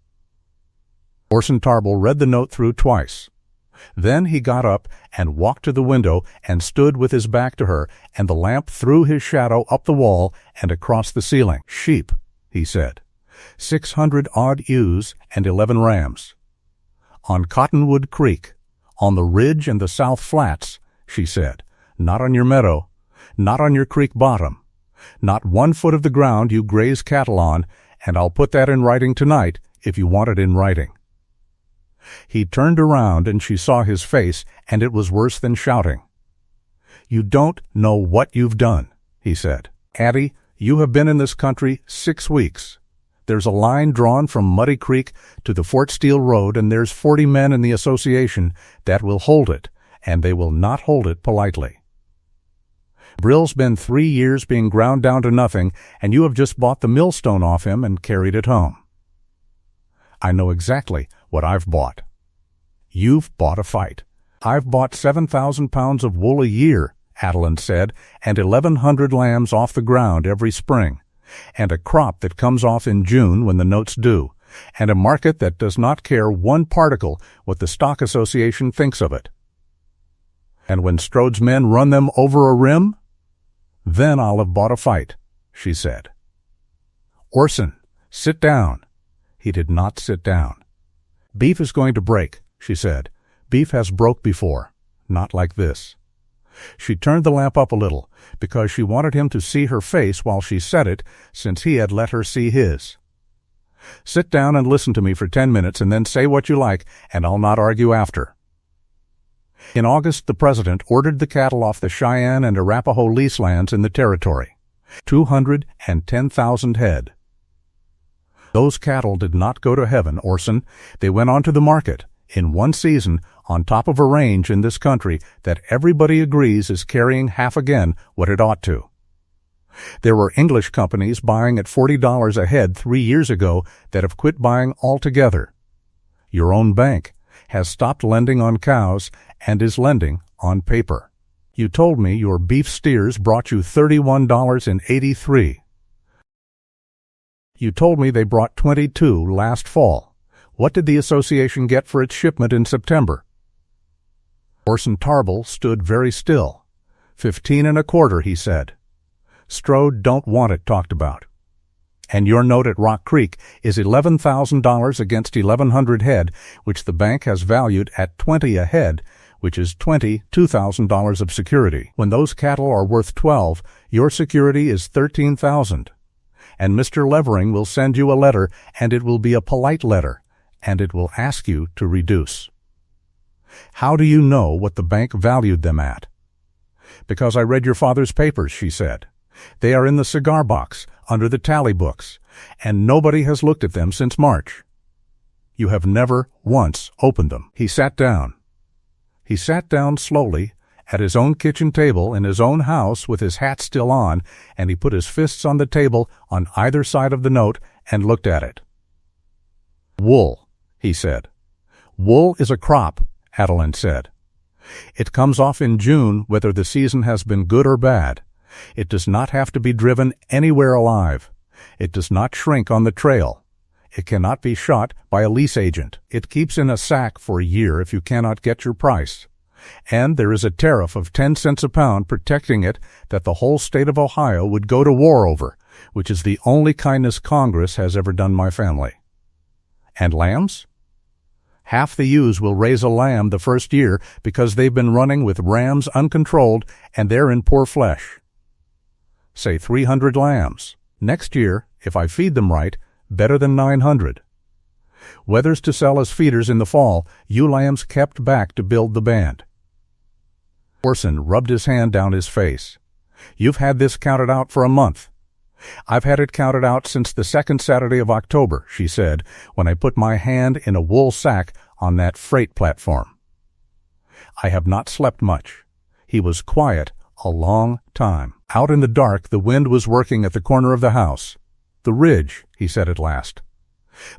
Orson Tarble read the note through twice. Then he got up and walked to the window and stood with his back to her, and the lamp threw his shadow up the wall and across the ceiling. "Sheep," he said. 600-odd ewes and 11 rams. "On Cottonwood Creek, on the ridge and the South Flats," she said. "Not on your meadow, not on your creek bottom. Not 1 foot of the ground you graze cattle on, and I'll put that in writing tonight if you want it in writing." He turned around and she saw his face, and it was worse than shouting. "You don't know what you've done," he said. "Addie, you have been in this country 6 weeks. There's a line drawn from Muddy Creek to the Fort Steele Road, and there's 40 men in the association that will hold it, and they will not hold it politely. Brill's been 3 years being ground down to nothing, and you have just bought the millstone off him and carried it home. I know exactly what I've bought. You've bought a fight. I've bought 7,000 pounds of wool a year," Adeline said, "and 1,100 lambs off the ground every spring, and a crop that comes off in June when the note's due, and a market that does not care one particle what the Stock Association thinks of it. And when Strode's men run them over a rim, then I'll have bought a fight," she said. "Orson, sit down." He did not sit down. "Beef is going to break," she said. "Beef has broke before, not like this." She turned the lamp up a little, because she wanted him to see her face while she said it, since he had let her see his. "Sit down and listen to me for 10 minutes, and then say what you like, and I'll not argue after." In August, the President ordered the cattle off the Cheyenne and Arapaho lease lands in the territory. 210,000 head. Those cattle did not go to heaven, Orson. They went on to the market, in one season, on top of a range in this country that everybody agrees is carrying half again what it ought to. There were English companies buying at $40 a head 3 years ago that have quit buying altogether. Your own bank has stopped lending on cows and is lending on paper. You told me your beef steers brought you $31.83. You told me they brought 22 last fall. What did the association get for its shipment in September? Orson Tarble stood very still. 15 1/4, he said. Strode don't want it talked about. And your note at Rock Creek is $11,000 against 1,100 head, which the bank has valued at 20 a head, which is $22,000 of security. When those cattle are worth 12, your security is 13,000. And Mr. Levering will send you a letter, and it will be a polite letter, and it will ask you to reduce. How do you know what the bank valued them at? Because I read your father's papers, she said. They are in the cigar box, under the tally books, and nobody has looked at them since March. You have never once opened them. He sat down. He sat down slowly at his own kitchen table in his own house with his hat still on, and he put his fists on the table on either side of the note and looked at it. Wool, he said. Wool is a crop, Adeline said. It comes off in June whether the season has been good or bad. It does not have to be driven anywhere alive. It does not shrink on the trail. It cannot be shot by a lease agent. It keeps in a sack for a year if you cannot get your price. And there is a tariff of 10 cents a pound protecting it that the whole state of Ohio would go to war over, which is the only kindness Congress has ever done my family. And lambs? Half the ewes will raise a lamb the first year because they've been running with rams uncontrolled and they're in poor flesh. Say 300 lambs. Next year, if I feed them right, better than 900. Wethers to sell as feeders in the fall, ewe lambs kept back to build the band. Orson rubbed his hand down his face. You've had this counted out for a month. I've had it counted out since the second Saturday of October, she said, when I put my hand in a wool sack on that freight platform. I have not slept much. He was quiet a long time. Out in the dark, the wind was working at the corner of the house. The ridge, he said at last.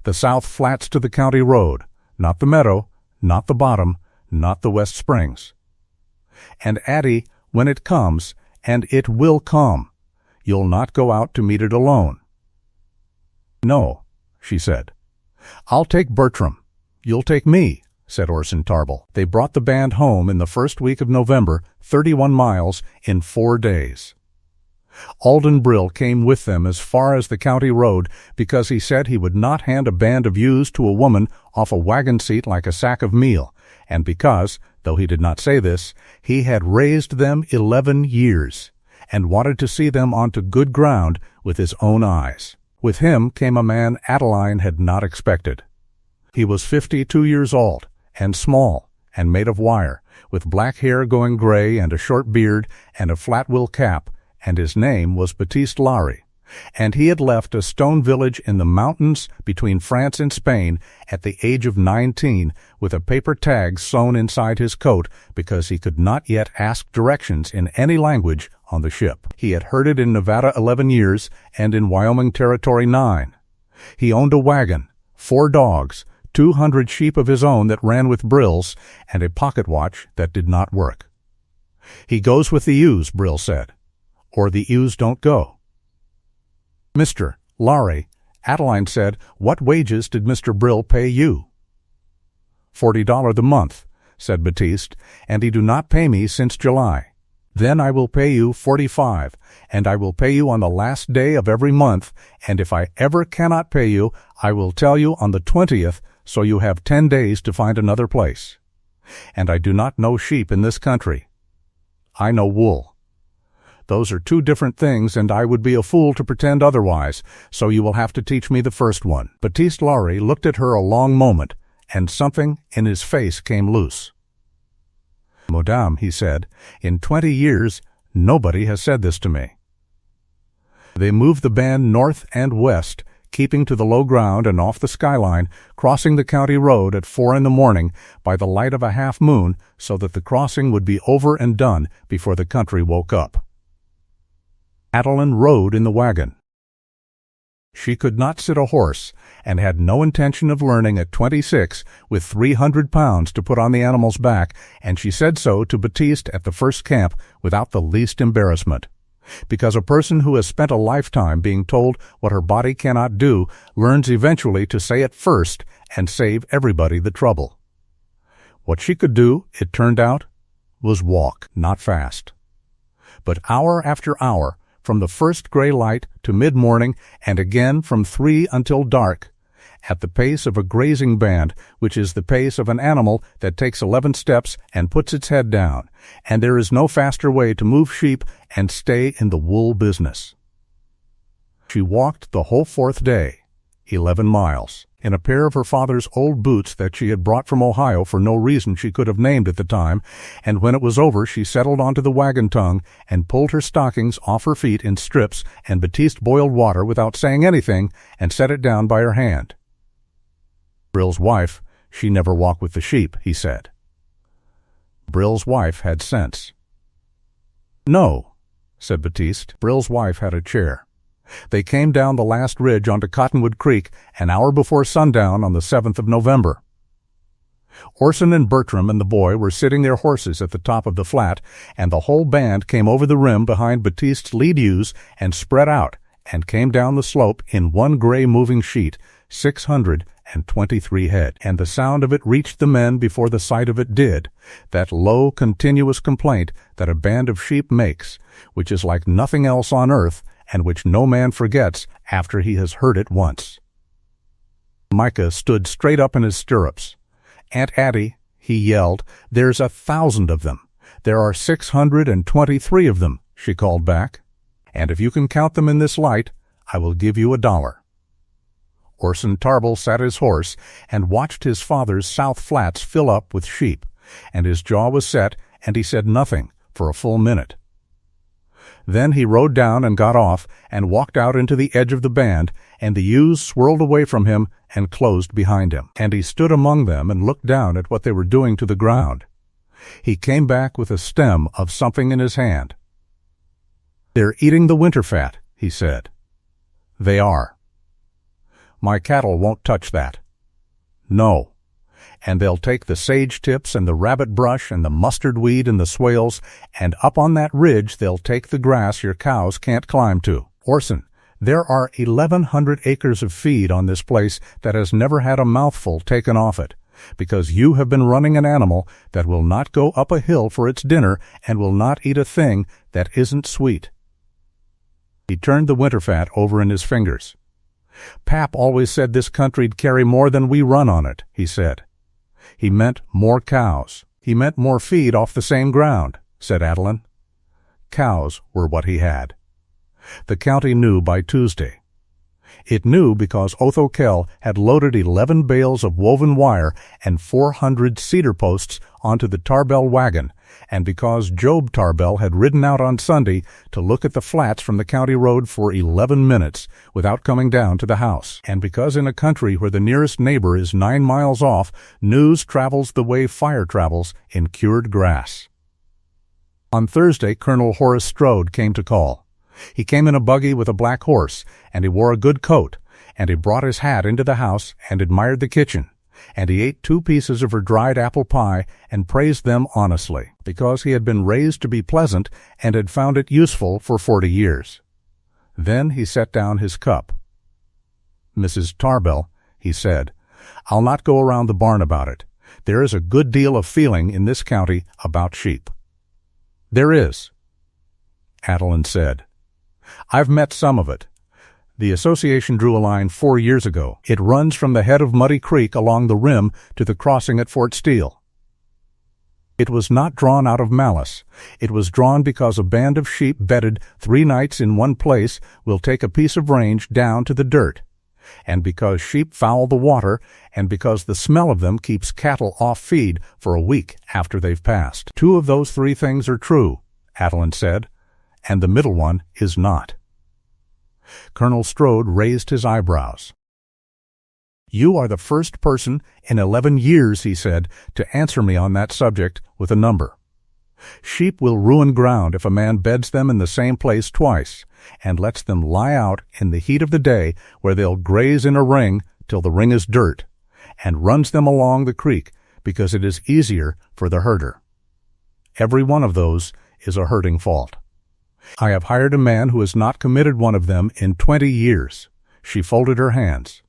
The South Flats to the county road, not the meadow, not the bottom, not the West Springs. And Addie, when it comes, and it will come, you'll not go out to meet it alone. No, she said. I'll take Bertram. You'll take me, said Orson Tarble. They brought the band home in the first week of November, 31 miles, in 4 days. Alden Brill came with them as far as the county road because he said he would not hand a band of ewes to a woman off a wagon seat like a sack of meal, and because, though he did not say this, he had raised them 11 years, and wanted to see them onto good ground with his own eyes. With him came a man Adeline had not expected. He was 52 years old, and small, and made of wire, with black hair going gray and a short beard and a flat-will cap, and his name was Baptiste Lowry, and he had left a stone village in the mountains between France and Spain at the age of 19 with a paper tag sewn inside his coat because he could not yet ask directions in any language on the ship. He had herded in Nevada 11 years and in Wyoming Territory 9. He owned a wagon, 4 dogs, 200 sheep of his own that ran with Brill's, and a pocket watch that did not work. He goes with the ewes, Brill said, or the ewes don't go. Mr. Lowry, Adeline said, what wages did Mr. Brill pay you? $40 the month, said Baptiste, and he do not pay me since July. Then I will pay you 45, and I will pay you on the last day of every month, and if I ever cannot pay you, I will tell you on the 20th, so you have 10 days to find another place. And I do not know sheep in this country. I know wool. Those are 2 different things, and I would be a fool to pretend otherwise, so you will have to teach me the first one. Baptiste Lowry looked at her a long moment, and something in his face came loose. Madame, he said, in 20 years, nobody has said this to me. They moved the band north and west, keeping to the low ground and off the skyline, crossing the county road at 4 in the morning by the light of a half moon so that the crossing would be over and done before the country woke up. Adeline rode in the wagon. She could not sit a horse, and had no intention of learning at 26 with 300 pounds to put on the animal's back, and she said so to Baptiste at the first camp without the least embarrassment. Because a person who has spent a lifetime being told what her body cannot do learns eventually to say it first and save everybody the trouble. What she could do, it turned out, was walk, not fast. But hour after hour, from the first gray light to mid-morning, and again from 3 until dark, at the pace of a grazing band, which is the pace of an animal that takes 11 steps and puts its head down, and there is no faster way to move sheep and stay in the wool business. She walked the whole 4th day, 11 miles, in a pair of her father's old boots that she had brought from Ohio for no reason she could have named at the time, and when it was over she settled onto the wagon tongue and pulled her stockings off her feet in strips, and Baptiste boiled water without saying anything and set it down by her hand. Brill's wife, she never walk with the sheep, he said. Brill's wife had sense. No, said Baptiste. Brill's wife had a chair. They came down the last ridge onto Cottonwood Creek an hour before sundown on the 7th of November. Orson and Bertram and the boy were sitting their horses at the top of the flat, and the whole band came over the rim behind Baptiste's lead ewes and spread out, and came down the slope in one gray moving sheet, 623 head, and the sound of it reached the men before the sight of it did, that low, continuous complaint that a band of sheep makes, which is like nothing else on earth, and which no man forgets after he has heard it once. Micah stood straight up in his stirrups. Aunt Addie, he yelled, there's 1,000 of them. There are 623 of them, she called back. And if you can count them in this light, I will give you $1. Orson Tarble sat his horse and watched his father's south flats fill up with sheep, and his jaw was set, and he said nothing for a full minute. Then he rode down and got off and walked out into the edge of the band, and the ewes swirled away from him and closed behind him. And he stood among them and looked down at what they were doing to the ground. He came back with a stem of something in his hand. They're eating the winter fat, he said. They are. My cattle won't touch that. No. And they'll take the sage tips and the rabbit brush and the mustard weed and the swales, and up on that ridge they'll take the grass your cows can't climb to. Orson, there are 1,100 acres of feed on this place that has never had a mouthful taken off it, because you have been running an animal that will not go up a hill for its dinner and will not eat a thing that isn't sweet. He turned the winter fat over in his fingers. Pap always said this country'd carry more than we run on it, he said. He meant more cows. He meant more feed off the same ground, said Adeline. Cows were what he had. The county knew by Tuesday. It knew because Otho Kell had loaded 11 bales of woven wire and 400 cedar posts onto the Tarbell wagon, and because Job Tarbell had ridden out on Sunday to look at the flats from the county road for 11 minutes without coming down to the house, and because in a country where the nearest neighbor is 9 miles off, news travels the way fire travels in cured grass. On Thursday, Colonel Horace Strode came to call. He came in a buggy with a black horse, and he wore a good coat, and he brought his hat into the house and admired the kitchen, and he ate 2 pieces of her dried apple pie and praised them honestly, because he had been raised to be pleasant and had found it useful for 40 years. Then he set down his cup. "Mrs. Tarbell," he said, "I'll not go around the barn about it. There is a good deal of feeling in this county about sheep." "There is," Adeline said. "I've met some of it. The association drew a line 4 years ago. It runs from the head of Muddy Creek along the rim to the crossing at Fort Steele. It was not drawn out of malice. It was drawn because a band of sheep bedded 3 nights in one place will take a piece of range down to the dirt, and because sheep foul the water, and because the smell of them keeps cattle off feed for a week after they've passed. 2 of those 3 things are true," Adeline said, "and the middle one is not." Colonel Strode raised his eyebrows. "You are the first person in 11 years, he said, to answer me on that subject with a number. Sheep will ruin ground if a man beds them in the same place twice, and lets them lie out in the heat of the day where they'll graze in a ring till the ring is dirt, and runs them along the creek because it is easier for the herder. Every one of those is a herding fault. I have hired a man who has not committed one of them in 20 years. She folded her hands.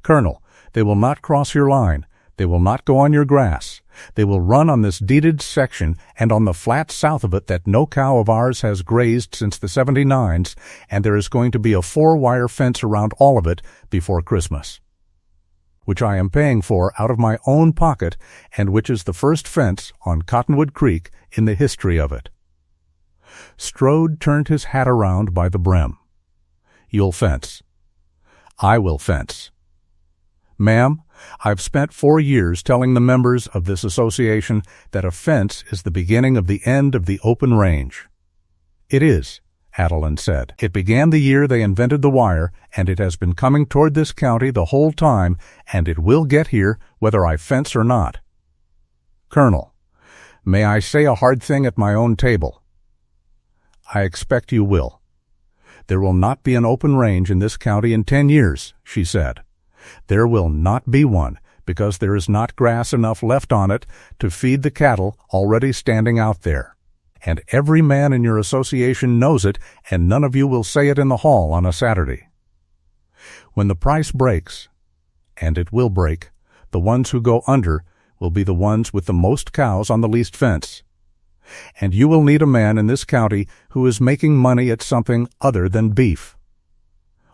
"Colonel, they will not cross your line. They will not go on your grass. They will run on this deeded section and on the flat south of it that no cow of ours has grazed since the 79s, and there is going to be a 4-wire fence around all of it before Christmas, which I am paying for out of my own pocket, and which is the first fence on Cottonwood Creek in the history of it." Strode turned his hat around by the brim. "You'll fence." "I will fence." "Ma'am, I've spent 4 years telling the members of this association that a fence is the beginning of the end of the open range." "It is," Adeline said. "It began the year they invented the wire, and it has been coming toward this county the whole time, and it will get here whether I fence or not." "Colonel, may I say a hard thing at my own table?" "I expect you will." "There will not be an open range in this county in 10 years, she said. "There will not be one, because there is not grass enough left on it to feed the cattle already standing out there. And every man in your association knows it, and none of you will say it in the hall on a Saturday. When the price breaks, and it will break, the ones who go under will be the ones with the most cows on the least fence. And you will need a man in this county who is making money at something other than beef.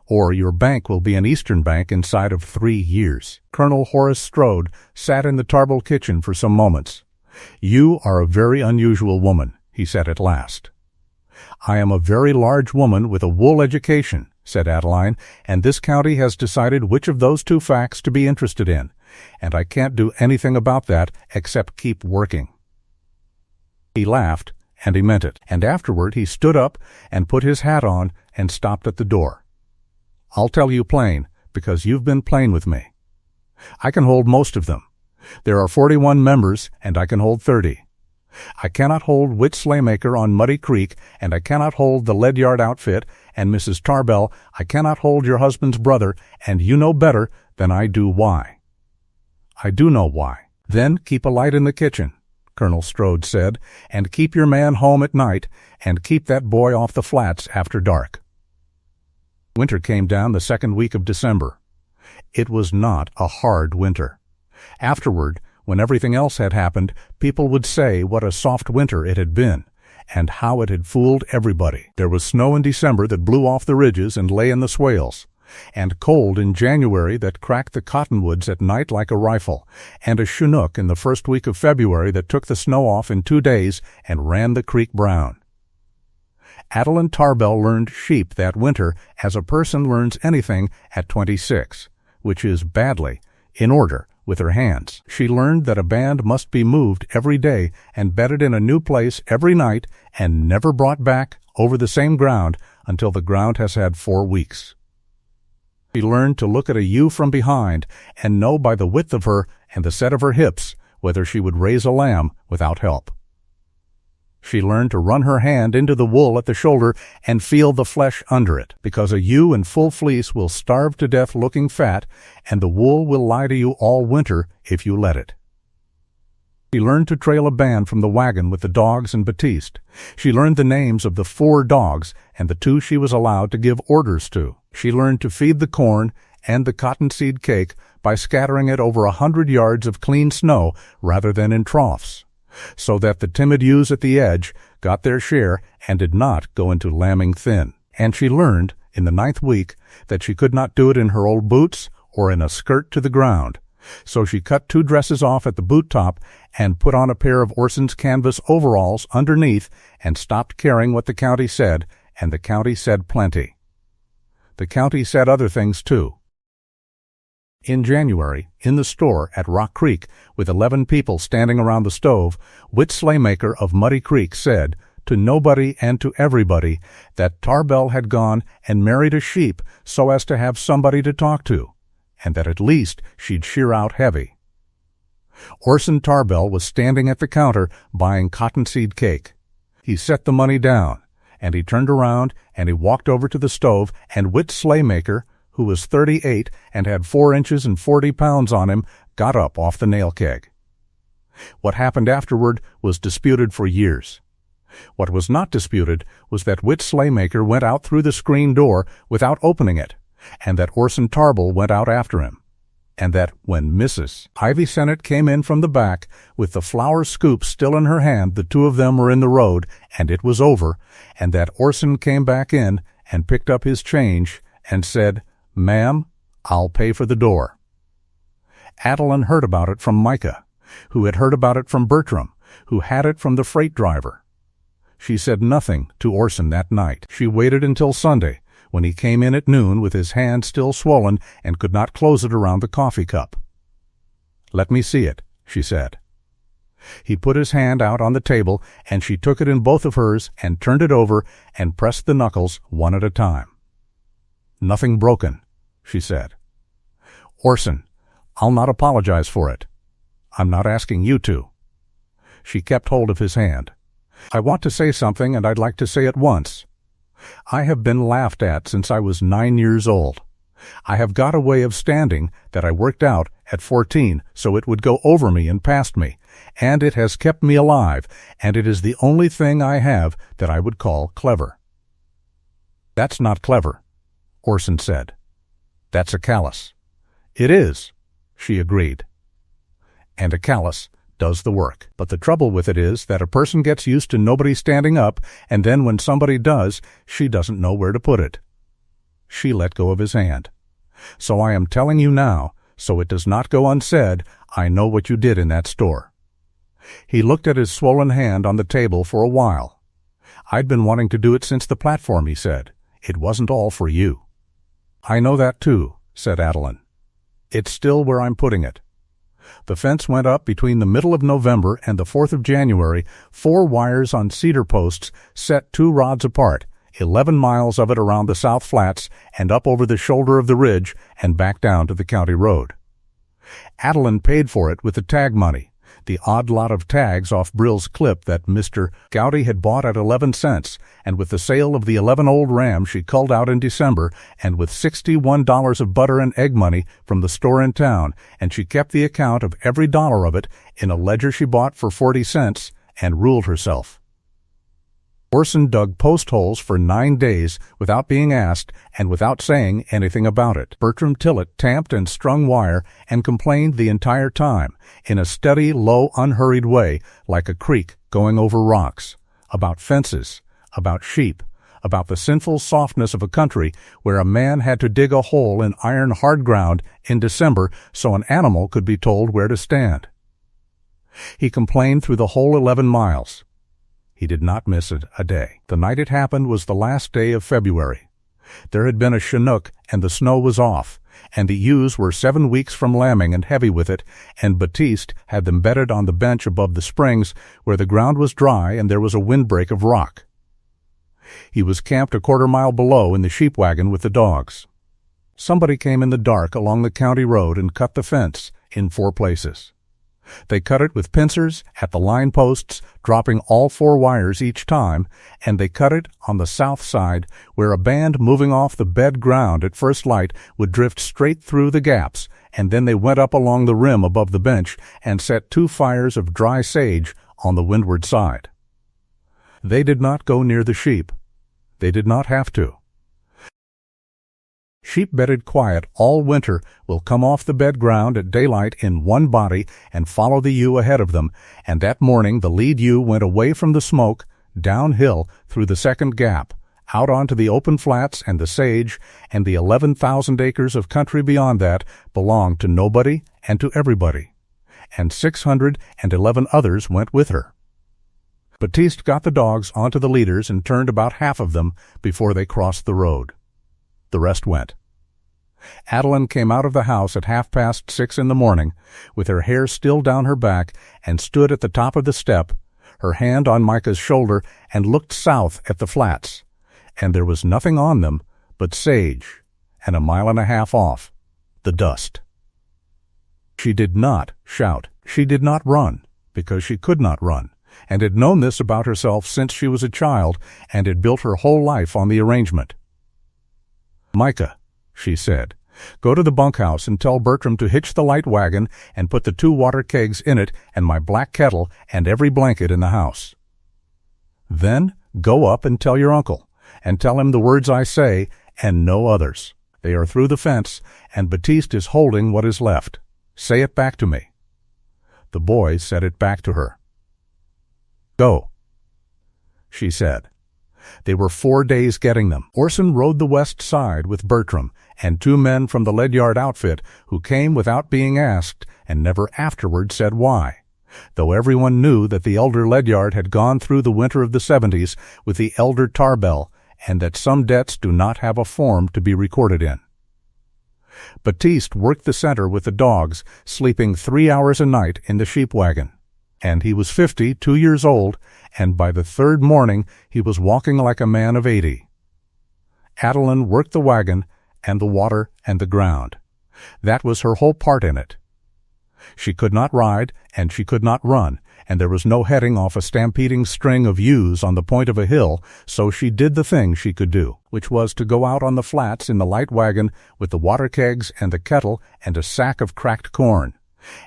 Or your bank will be an Eastern bank inside of 3 years." Colonel Horace Strode sat in the Tarbell kitchen for some moments. "You are a very unusual woman," he said at last. "I am a very large woman with a wool education," said Adeline, "and this county has decided which of those 2 facts to be interested in, and I can't do anything about that except keep working." He laughed, and he meant it, and afterward he stood up and put his hat on and stopped at the door. "I'll tell you plain, because you've been plain with me. I can hold most of them. There are 41 members, and I can hold 30. I cannot hold Whit Slaymaker on Muddy Creek, and I cannot hold the Leadyard outfit, and Mrs. Tarbell, I cannot hold your husband's brother, and you know better than I do why. I do know why. Then keep a light in the kitchen, Colonel Strode said, and keep your man home at night, and keep that boy off the flats after dark. Winter came down the second week of December. It was not a hard winter. Afterward, when everything else had happened, people would say what a soft winter it had been, and how it had fooled everybody. There was snow in December that blew off the ridges and lay in the swales, and cold in January that cracked the cottonwoods at night like a rifle, and a chinook in the first week of February that took the snow off in 2 days and ran the creek brown. Adeline Tarbell learned sheep that winter as a person learns anything at 26, which is badly, in order, with her hands. She learned that a band must be moved every day and bedded in a new place every night and never brought back over the same ground until the ground has had 4 weeks. She learned to look at a ewe from behind and know by the width of her and the set of her hips whether she would raise a lamb without help. She learned to run her hand into the wool at the shoulder and feel the flesh under it, because a ewe in full fleece will starve to death looking fat, and the wool will lie to you all winter if you let it. She learned to trail a band from the wagon with the dogs and Batiste. She learned the names of the 4 dogs and the 2 she was allowed to give orders to. She learned to feed the corn and the cottonseed cake by scattering it over 100 yards of clean snow rather than in troughs, so that the timid ewes at the edge got their share and did not go into lambing thin. And she learned, in the 9th week, that she could not do it in her old boots or in a skirt to the ground. So she cut 2 dresses off at the boot top and put on a pair of Orson's canvas overalls underneath and stopped caring what the county said, and the county said plenty. The county said other things, too. In January, in the store at Rock Creek, with 11 people standing around the stove, Whit Slaymaker of Muddy Creek said, to nobody and to everybody, that Tarbell had gone and married a sheep so as to have somebody to talk to, and that at least she'd shear out heavy. Orson Tarbell was standing at the counter buying cottonseed cake. He set the money down, and he turned around and he walked over to the stove, and Whit Slaymaker, who was 38 and had 4 inches and 40 pounds on him, got up off the nail keg. What happened afterward was disputed for years. What was not disputed was that Whit Slaymaker went out through the screen door without opening it, and that Orson Tarbell went out after him, and that when Mrs. Ivy Sennett came in from the back with the flour scoop still in her hand, the 2 of them were in the road, and it was over, and that Orson came back in and picked up his change and said, "Ma'am, I'll pay for the door." Adeline heard about it from Micah, who had heard about it from Bertram, who had it from the freight driver. She said nothing to Orson that night. She waited until Sunday, when he came in at noon with his hand still swollen and could not close it around the coffee cup. "Let me see it," she said. He put his hand out on the table, and she took it in both of hers and turned it over and pressed the knuckles one at a time. "Nothing broken," she said. "Orson, I'll not apologize for it. I'm not asking you to." She kept hold of his hand. "I want to say something, and I'd like to say it once. I have been laughed at since I was 9 years old. I have got a way of standing that I worked out at 14 so it would go over me and past me, and it has kept me alive, and it is the only thing I have that I would call clever." "That's not clever," Orson said. "That's a callus." "It is," she agreed. "And a callus does the work. But the trouble with it is that a person gets used to nobody standing up, and then when somebody does, she doesn't know where to put it." She let go of his hand. "So I am telling you now, so it does not go unsaid, I know what you did in that store." He looked at his swollen hand on the table for a while. "I'd been wanting to do it since the platform," he said. "It wasn't all for you." "I know that too," said Adeline. "It's still where I'm putting it. The fence went up between the middle of November and the 4th of January, 4 wires on cedar posts set 2 rods apart, 11 miles of it around the South Flats and up over the shoulder of the ridge and back down to the county road. Adeline paid for it with the tag money, The odd lot of tags off Brill's clip that Mr. Gowdy had bought at 11 cents, and with the sale of the 11 old rams she culled out in December, and with $61 of butter and egg money from the store in town, and she kept the account of every dollar of it in a ledger she bought for 40 cents, and ruled herself. Orson dug post holes for 9 days without being asked and without saying anything about it. Bertram Tillett tamped and strung wire and complained the entire time, in a steady, low, unhurried way, like a creek going over rocks, about fences, about sheep, about the sinful softness of a country where a man had to dig a hole in iron hard ground in December so an animal could be told where to stand. He complained through the whole 11 miles. He did not miss it a day. The night it happened was the last day of February. There had been a chinook, and the snow was off, and the ewes were 7 weeks from lambing and heavy with it, and Batiste had them bedded on the bench above the springs, where the ground was dry and there was a windbreak of rock. He was camped a quarter-mile below in the sheep wagon with the dogs. Somebody came in the dark along the county road and cut the fence in 4 places. They cut it with pincers at the line posts, dropping all 4 wires each time, and they cut it on the south side, where a band moving off the bed ground at first light would drift straight through the gaps, and then they went up along the rim above the bench and set 2 fires of dry sage on the windward side. They did not go near the sheep. They did not have to. Sheep bedded quiet all winter will come off the bed ground at daylight in one body and follow the ewe ahead of them, and that morning the lead ewe went away from the smoke, downhill through the second gap, out onto the open flats and the sage, and the 11,000 acres of country beyond that belonged to nobody and to everybody, and 611 others went with her. Batiste got the dogs onto the leaders and turned about half of them before they crossed the road. The rest went. Adeline came out of the house at 6:30 in the morning, with her hair still down her back, and stood at the top of the step, her hand on Micah's shoulder, and looked south at the flats, and there was nothing on them but sage, and 1.5 miles off, the dust. She did not shout. She did not run, because she could not run, and had known this about herself since she was a child, and had built her whole life on the arrangement. "Micah," she said, "go to the bunkhouse and tell Bertram to hitch the light wagon and put the 2 water kegs in it and my black kettle and every blanket in the house. Then go up and tell your uncle, and tell him the words I say and no others. They are through the fence, and Batiste is holding what is left. Say it back to me." The boy said it back to her. "Go," she said. They were 4 days getting them. Orson rode the west side with Bertram and 2 men from the Ledyard outfit who came without being asked and never afterward said why, though everyone knew that the elder Ledyard had gone through the winter of the 70s with the elder Tarbell, and that some debts do not have a form to be recorded in. Batiste worked the center with the dogs, sleeping 3 hours a night in the sheep wagon. And he was 52 years old, and by the 3rd morning he was walking like a man of 80. Adeline worked the wagon and the water and the ground. That was her whole part in it. She could not ride, and she could not run, and there was no heading off a stampeding string of ewes on the point of a hill, so she did the thing she could do, which was to go out on the flats in the light wagon with the water kegs and the kettle and a sack of cracked corn,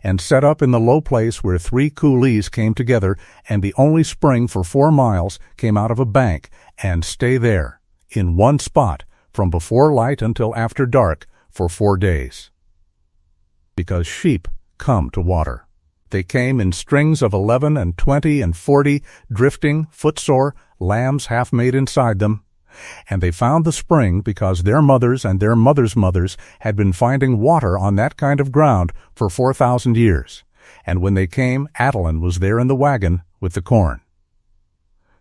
and set up in the low place where 3 coulees came together, and the only spring for 4 miles came out of a bank, and stay there, in one spot, from before light until after dark, for 4 days. Because sheep come to water. They came in strings of 11 and 20 and 40, drifting, footsore, lambs half made inside them. And they found the spring because their mothers and their mothers' mothers had been finding water on that kind of ground for 4,000 years. And when they came, Adeline was there in the wagon with the corn.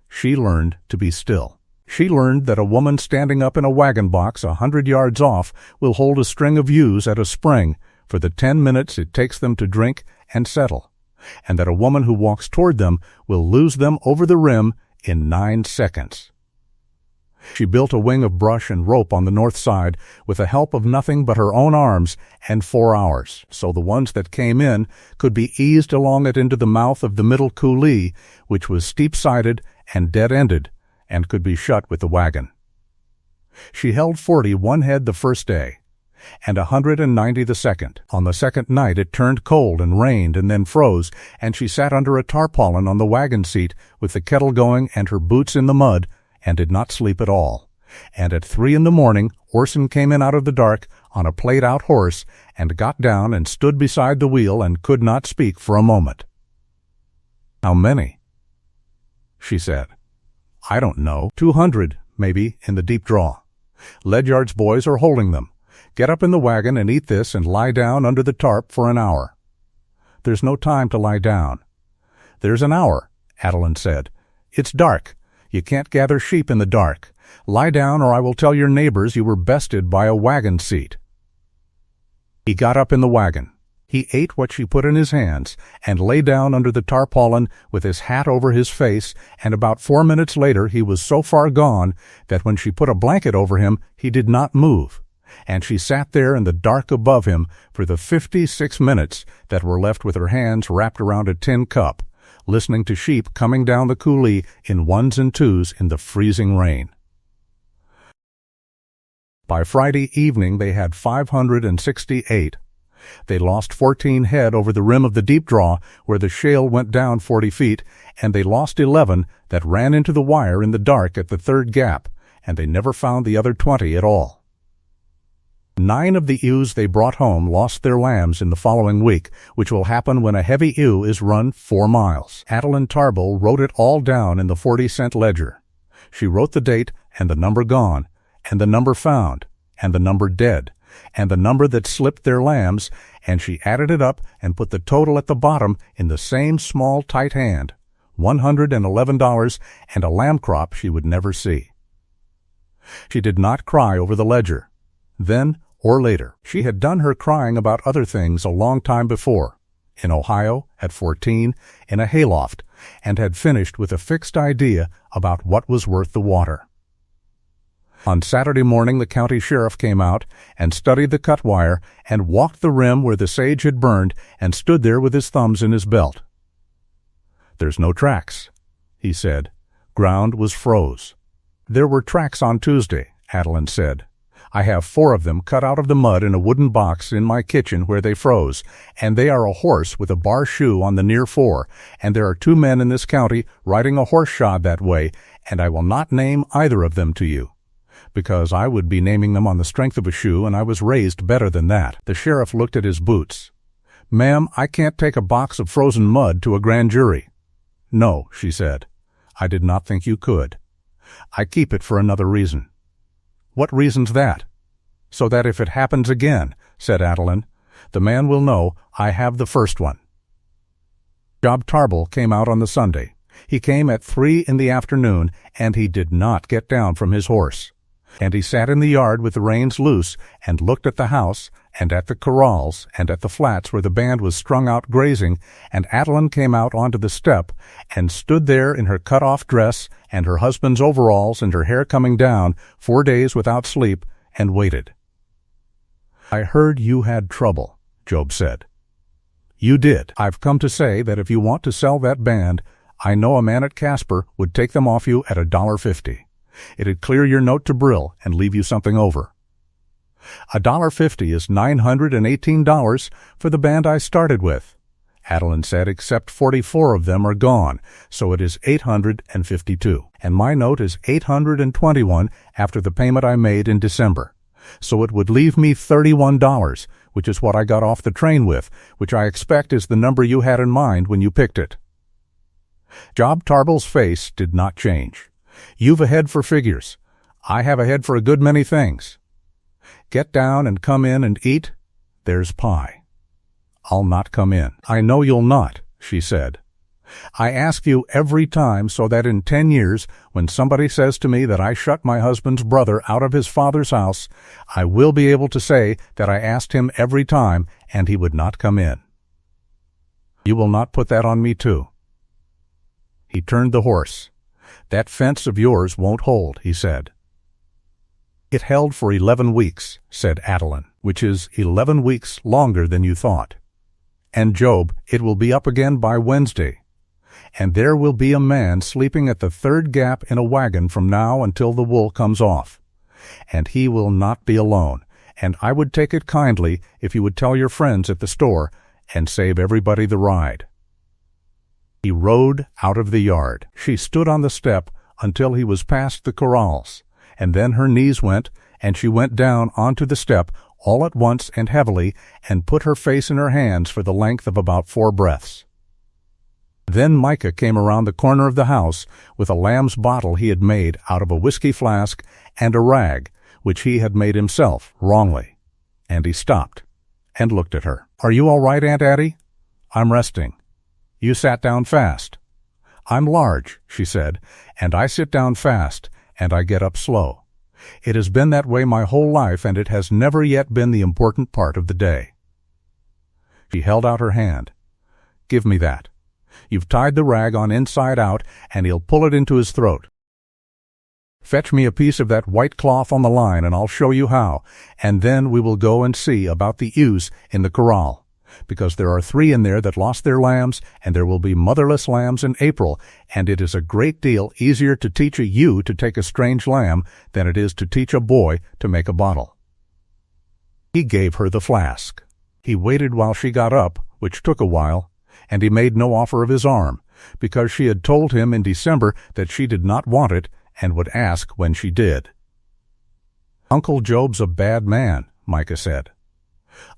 She learned to be still. She learned that a woman standing up in a wagon box 100 yards off will hold a string of ewes at a spring for the 10 minutes it takes them to drink and settle, and that a woman who walks toward them will lose them over the rim in 9 seconds. She built a wing of brush and rope on the north side with the help of nothing but her own arms and 4 hours, so the ones that came in could be eased along it into the mouth of the middle coulee, which was steep-sided and dead-ended, and could be shut with the wagon. She held 40 one head the first day, and 190 the second. On the second night it turned cold and rained and then froze, and she sat under a tarpaulin on the wagon seat with the kettle going and her boots in the mud, and did not sleep at all. And at 3 in the morning Orson came in out of the dark on a played-out horse, and got down and stood beside the wheel and could not speak for a moment. "How many?" she said. "I don't know. 200, maybe, in the deep draw. Ledyard's boys are holding them. Get up in the wagon and eat this and lie down under the tarp for an hour." "There's no time to lie down." "There's an hour," Adeline said. "It's dark. You can't gather sheep in the dark. Lie down, or I will tell your neighbors you were bested by a wagon seat." He got up in the wagon. He ate what she put in his hands, and lay down under the tarpaulin with his hat over his face, and about 4 minutes later he was so far gone that when she put a blanket over him he did not move, and she sat there in the dark above him for the 56 minutes that were left with her hands wrapped around a tin cup, listening to sheep coming down the coulee in ones and twos in the freezing rain. By Friday evening they had 568. They lost 14 head over the rim of the deep draw where the shale went down 40 feet, and they lost 11 that ran into the wire in the dark at the third gap, and they never found the other 20 at all. 9 of the ewes they brought home lost their lambs in the following week, which will happen when a heavy ewe is run 4 miles. Adeline Tarbell wrote it all down in the 40-cent ledger. She wrote the date and the number gone, and the number found, and the number dead, and the number that slipped their lambs, and she added it up and put the total at the bottom in the same small, tight hand, $111 and a lamb crop she would never see. She did not cry over the ledger, then or later. She had done her crying about other things a long time before, in Ohio, at 14, in a hayloft, and had finished with a fixed idea about what was worth the water. On Saturday morning the county sheriff came out and studied the cut wire and walked the rim where the sage had burned and stood there with his thumbs in his belt. "There's no tracks," he said. "Ground was froze." "There were tracks on Tuesday," Adeline said. "I have 4 of them cut out of the mud in a wooden box in my kitchen where they froze, and they are a horse with a bar shoe on the near fore, and there are 2 men in this county riding a horse shod that way, and I will not name either of them to you, because I would be naming them on the strength of a shoe, and I was raised better than that." The sheriff looked at his boots. "Ma'am, I can't take a box of frozen mud to a grand jury." "No," she said. "I did not think you could. I keep it for another reason." "What reason's that?" "So that if it happens again," said Adeline, "the man will know I have the first one." Job Tarbell came out on the Sunday. He came at 3 in the afternoon, and he did not get down from his horse. And he sat in the yard with the reins loose and looked at the house and at the corrals and at the flats where the band was strung out grazing, and Adeline came out onto the step and stood there in her cut-off dress and her husband's overalls and her hair coming down, 4 days without sleep, and waited. "I heard you had trouble," Job said. "You did. I've come to say that if you want to sell that band, I know a man at Casper would take them off you at $1.50. It'd clear your note to Brill and leave you something over." $1.50 is $918 for the band I started with, Adeline said, "except 44 of them are gone, so it is $852. And my note is $821 after the payment I made in December. So it would leave me $31, which is what I got off the train with, which I expect is the number you had in mind when you picked it." Job Tarbell's face did not change. "You've a head for figures. I have a head for a good many things. Get down and come in and eat. There's pie." "I'll not come in." "I know you'll not," she said. "I ask you every time so that in 10 years, when somebody says to me that I shut my husband's brother out of his father's house, I will be able to say that I asked him every time and he would not come in. You will not put that on me too." He turned the horse. "That fence of yours won't hold," he said. "It held for 11 weeks, said Cattlemen, "which is 11 weeks longer than you thought. And Job, it will be up again by Wednesday. And there will be a man sleeping at the third gap in a wagon from now until the wool comes off. And he will not be alone, and I would take it kindly if you would tell your friends at the store and save everybody the ride." He rode out of the yard. She stood on the step until he was past the corrals, and then her knees went, and she went down onto the step all at once and heavily, and put her face in her hands for the length of about 4 breaths. Then Micah came around the corner of the house with a lamb's bottle he had made out of a whiskey flask and a rag, which he had made himself, wrongly. And he stopped and looked at her. "Are you all right, Aunt Addie?" "I'm resting." "You sat down fast." "I'm large," she said, "and I sit down fast, and I get up slow. It has been that way my whole life, and it has never yet been the important part of the day." She held out her hand. "Give me that. You've tied the rag on inside out, and he'll pull it into his throat. Fetch me a piece of that white cloth on the line, and I'll show you how, and then we will go and see about the ewes in the corral, because there are 3 in there that lost their lambs, and there will be motherless lambs in April, and it is a great deal easier to teach a ewe to take a strange lamb than it is to teach a boy to make a bottle." He gave her the flask. He waited while she got up, which took a while, and he made no offer of his arm, because she had told him in December that she did not want it and would ask when she did. "Uncle Job's a bad man," Micah said.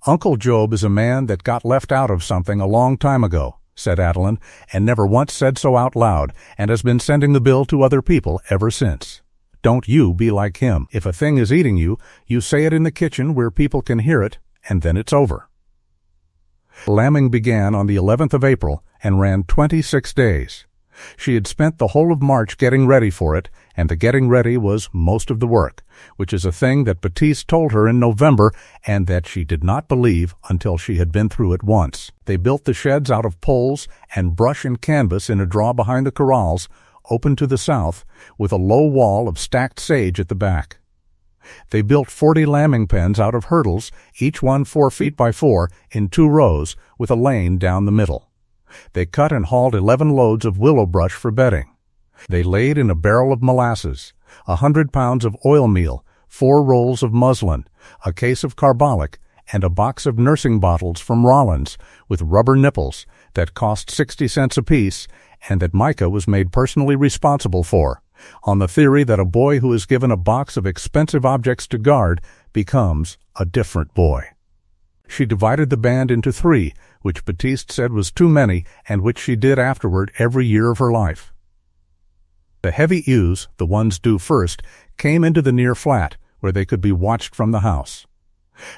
"Uncle Job is a man that got left out of something a long time ago," said Cattlemen, "and never once said so out loud, and has been sending the bill to other people ever since. Don't you be like him. If a thing is eating you, you say it in the kitchen where people can hear it, and then it's over." Lambing began on the 11th of April and ran 26 days. She had spent the whole of March getting ready for it, and the getting ready was most of the work, which is a thing that Baptiste told her in November and that she did not believe until she had been through it once. They built the sheds out of poles and brush and canvas in a draw behind the corrals, open to the south, with a low wall of stacked sage at the back. They built 40 lambing pens out of hurdles, each one 4 feet by 4, in 2 rows, with a lane down the middle. They cut and hauled 11 loads of willow brush for bedding. They laid in a barrel of molasses, 100 pounds of oil meal, 4 rolls of muslin, a case of carbolic, and a box of nursing bottles from Rollins with rubber nipples that cost 60 cents apiece, and that Micah was made personally responsible for, on the theory that a boy who is given a box of expensive objects to guard becomes a different boy. She divided the band into 3, which Baptiste said was too many, and which she did afterward every year of her life. The heavy ewes, the ones due first, came into the near flat, where they could be watched from the house.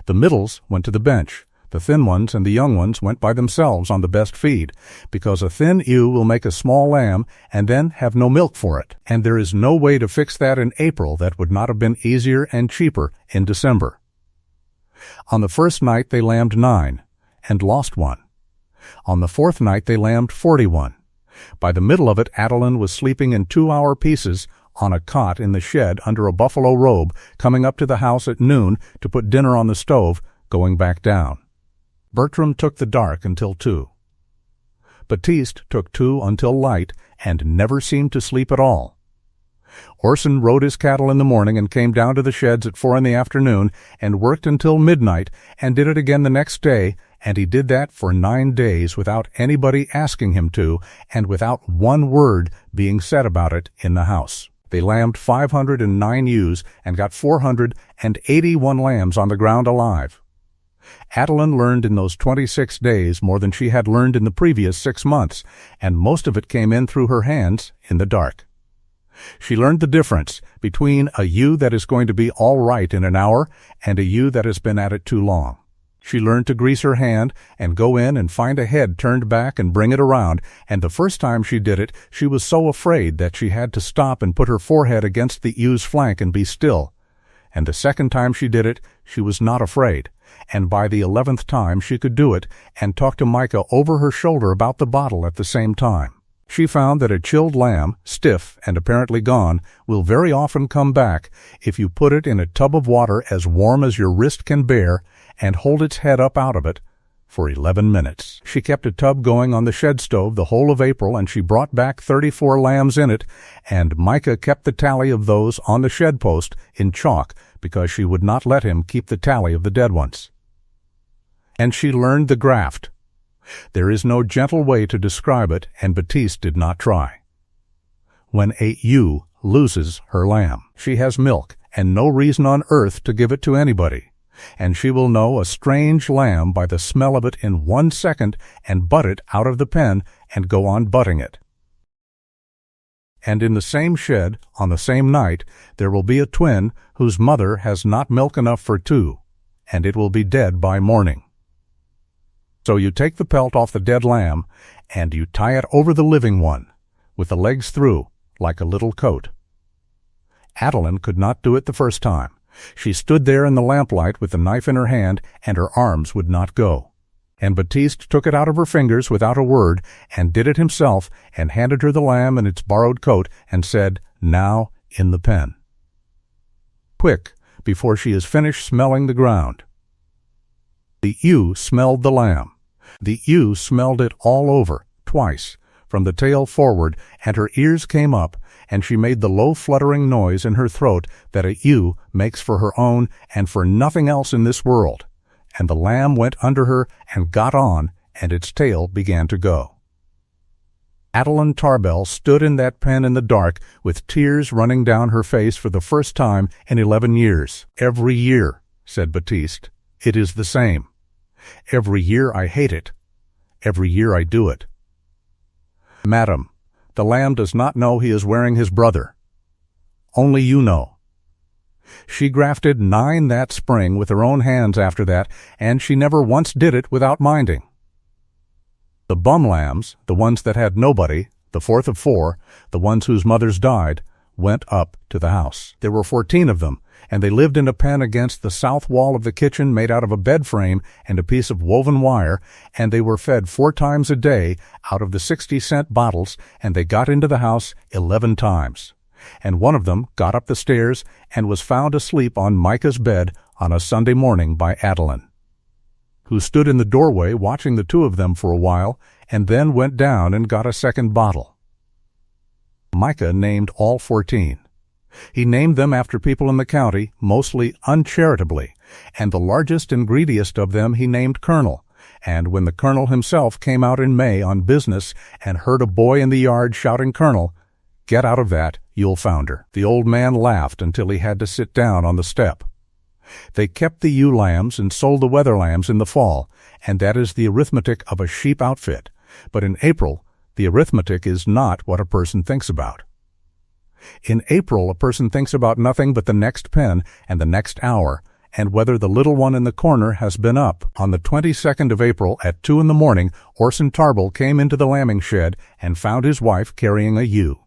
The middles went to the bench. The thin ones and the young ones went by themselves on the best feed, because a thin ewe will make a small lamb and then have no milk for it, and there is no way to fix that in April that would not have been easier and cheaper in December. On the first night they lambed 9, and lost 1. On the 4th night they lambed 41. By the middle of it Cattlemen was sleeping in 2-hour pieces on a cot in the shed under a buffalo robe, coming up to the house at noon to put dinner on the stove, going back down. Bertram took the dark until 2. Baptiste took 2 until light, and never seemed to sleep at all. Orson rode his cattle in the morning and came down to the sheds at 4 in the afternoon and worked until midnight, and did it again the next day, and he did that for 9 days without anybody asking him to, and without one word being said about it in the house. They lambed 509 ewes and got 481 lambs on the ground alive. Cattlemen learned in those 26 days more than she had learned in the previous 6 months, and most of it came in through her hands in the dark. She learned the difference between a ewe that is going to be all right in an hour and a ewe that has been at it too long. She learned to grease her hand and go in and find a head turned back and bring it around, and the first time she did it, she was so afraid that she had to stop and put her forehead against the ewe's flank and be still. And the second time she did it, she was not afraid, and by the 11th time she could do it and talk to Micah over her shoulder about the bottle at the same time. She found that a chilled lamb, stiff and apparently gone, will very often come back if you put it in a tub of water as warm as your wrist can bear and hold its head up out of it for 11 minutes. She kept a tub going on the shed stove the whole of April, and she brought back 34 lambs in it, and Micah kept the tally of those on the shed post in chalk because she would not let him keep the tally of the dead ones. And she learned the graft. There is no gentle way to describe it, and Baptiste did not try. When a ewe loses her lamb, she has milk and no reason on earth to give it to anybody, and she will know a strange lamb by the smell of it in 1 second and butt it out of the pen and go on butting it. And in the same shed, on the same night, there will be a twin whose mother has not milk enough for 2, and it will be dead by morning. So you take the pelt off the dead lamb, and you tie it over the living one, with the legs through, like a little coat. Cattlemen could not do it the first time. She stood there in the lamplight with the knife in her hand, and her arms would not go. And Baptiste took it out of her fingers without a word, and did it himself, and handed her the lamb in its borrowed coat, and said, "Now in the pen." Quick, before she is finished smelling the ground. The ewe smelled the lamb. The ewe smelled it all over, twice, from the tail forward, and her ears came up, and she made the low fluttering noise in her throat that a ewe makes for her own and for nothing else in this world. And the lamb went under her and got on, and its tail began to go. Adeline Tarbell stood in that pen in the dark with tears running down her face for the first time in 11 years. "Every year," said Baptiste, "it is the same. Every year I hate it. Every year I do it." "Madam, the lamb does not know he is wearing his brother. Only you know. She grafted 9 that spring with her own hands after that, and she never once did it without minding. The bum lambs, the ones that had nobody, the 4th of 4, the ones whose mothers died, went up to the house. There were 14 of them, and they lived in a pen against the south wall of the kitchen made out of a bed frame and a piece of woven wire, and they were fed 4 times a day out of the 60-cent bottles, and they got into the house 11 times. And one of them got up the stairs and was found asleep on Micah's bed on a Sunday morning by Adeline, who stood in the doorway watching the 2 of them for a while, and then went down and got a second bottle. Micah named all 14. He named them after people in the county, mostly uncharitably, and the largest and greediest of them he named Colonel. And when the Colonel himself came out in May on business and heard a boy in the yard shouting, "Colonel, get out of that, you'll founder," the old man laughed until he had to sit down on the step. They kept the ewe lambs and sold the wether lambs in the fall, and that is the arithmetic of a sheep outfit. But in April, the arithmetic is not what a person thinks about. In April, a person thinks about nothing but the next pen and the next hour, and whether the little one in the corner has been up. On the 22nd of April at 2 in the morning, Orson Tarbell came into the lambing shed and found his wife carrying a ewe.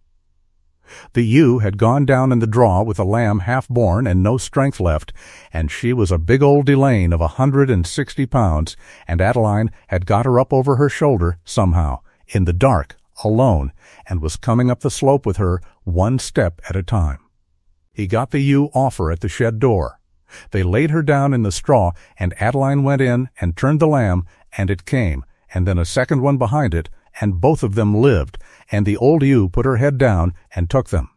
The ewe had gone down in the draw with a lamb half-born and no strength left, and she was a big old Delane of 160 pounds, and Adeline had got her up over her shoulder somehow, in the dark, alone, and was coming up the slope with her 1 step at a time. He got the ewe off her at the shed door. They laid her down in the straw, and Adeline went in and turned the lamb, and it came, and then a second one behind it, and both of them lived, and the old ewe put her head down and took them.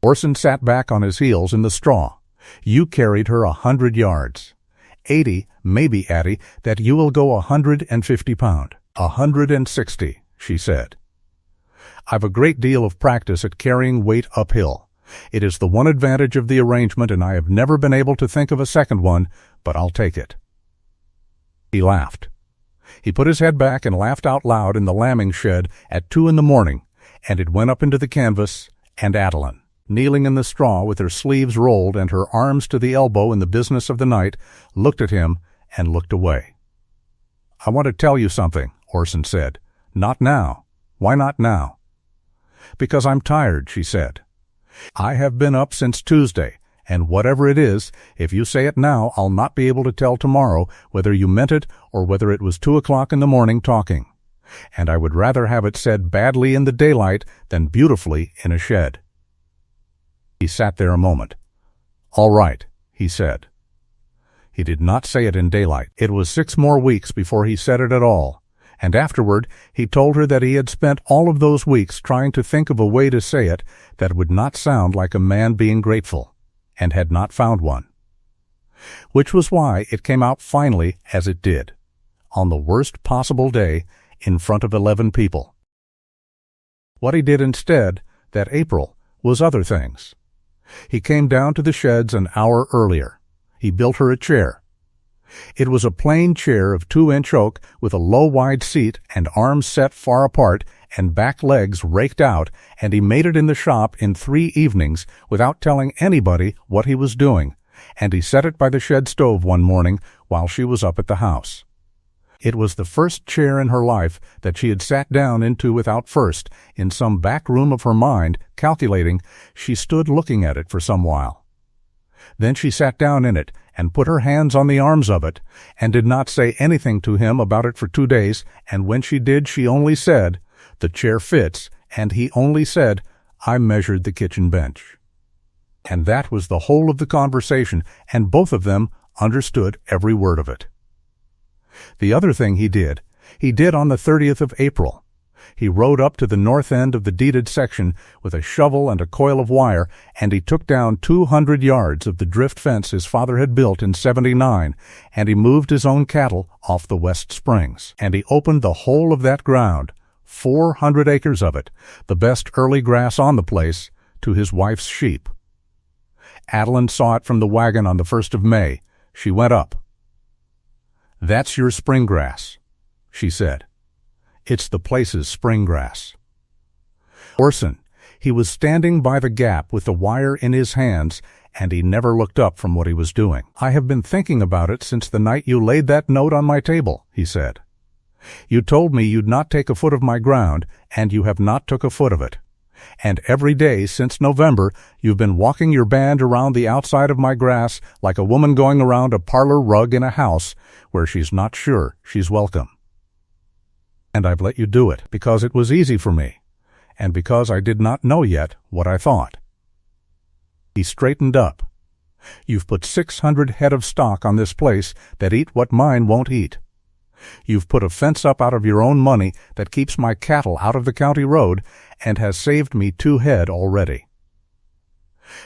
Orson sat back on his heels in the straw. You carried her 100 yards. 80, maybe, Addie, that you will go 150 pound. 160, she said. I've a great deal of practice at carrying weight uphill. It is the one advantage of the arrangement, and I have never been able to think of a second one, but I'll take it. He laughed. He put his head back and laughed out loud in the lambing shed at 2 in the morning, and it went up into the canvas, and Adeline, kneeling in the straw with her sleeves rolled and her arms to the elbow in the business of the night, looked at him and looked away. I want to tell you something, Orson said. Not now. Why not now? Because I'm tired, she said. I have been up since Tuesday, and whatever it is, if you say it now, I'll not be able to tell tomorrow whether you meant it or whether it was 2 o'clock in the morning talking. and I would rather have it said badly in the daylight than beautifully in a shed." He sat there a moment. "All right," he said. He did not say it in daylight. It was 6 more weeks before he said it at all, and afterward he told her that he had spent all of those weeks trying to think of a way to say it that would not sound like a man being grateful, and had not found one. Which was why it came out finally as it did, on the worst possible day, in front of 11 people. What he did instead, that April, was other things. He came down to the sheds an hour earlier. He built her a chair. It was a plain chair of 2-inch oak with a low wide seat and arms set far apart and back legs raked out, and he made it in the shop in 3 evenings without telling anybody what he was doing, and he set it by the shed stove one morning while she was up at the house. It was the first chair in her life that she had sat down into without first, in some back room of her mind, calculating. She stood looking at it for some while. Then she sat down in it and put her hands on the arms of it, and did not say anything to him about it for 2 days, and when she did she only said, "The chair fits," and he only said, "I measured the kitchen bench." And that was the whole of the conversation, and both of them understood every word of it. The other thing he did on the 30th of April. He rode up to the north end of the deeded section with a shovel and a coil of wire, and he took down 200 yards of the drift fence his father had built in '79, and he moved his own cattle off the West Springs. And he opened the whole of that ground, 400 acres of it, the best early grass on the place, to his wife's sheep. Adeline saw it from the wagon on the 1st of May. She went up. "That's your spring grass," she said. "It's the place's spring grass." Orson, he was standing by the gap with the wire in his hands, and he never looked up from what he was doing. "I have been thinking about it since the night you laid that note on my table," he said. "You told me you'd not take a foot of my ground, and you have not took a foot of it. And every day since November you've been walking your band around the outside of my grass like a woman going around a parlor rug in a house where she's not sure she's welcome. And I've let you do it because it was easy for me, and because I did not know yet what I thought." He straightened up. "You've put 600 head of stock on this place that eat what mine won't eat. You've put a fence up out of your own money that keeps my cattle out of the county road and has saved me 2 head already.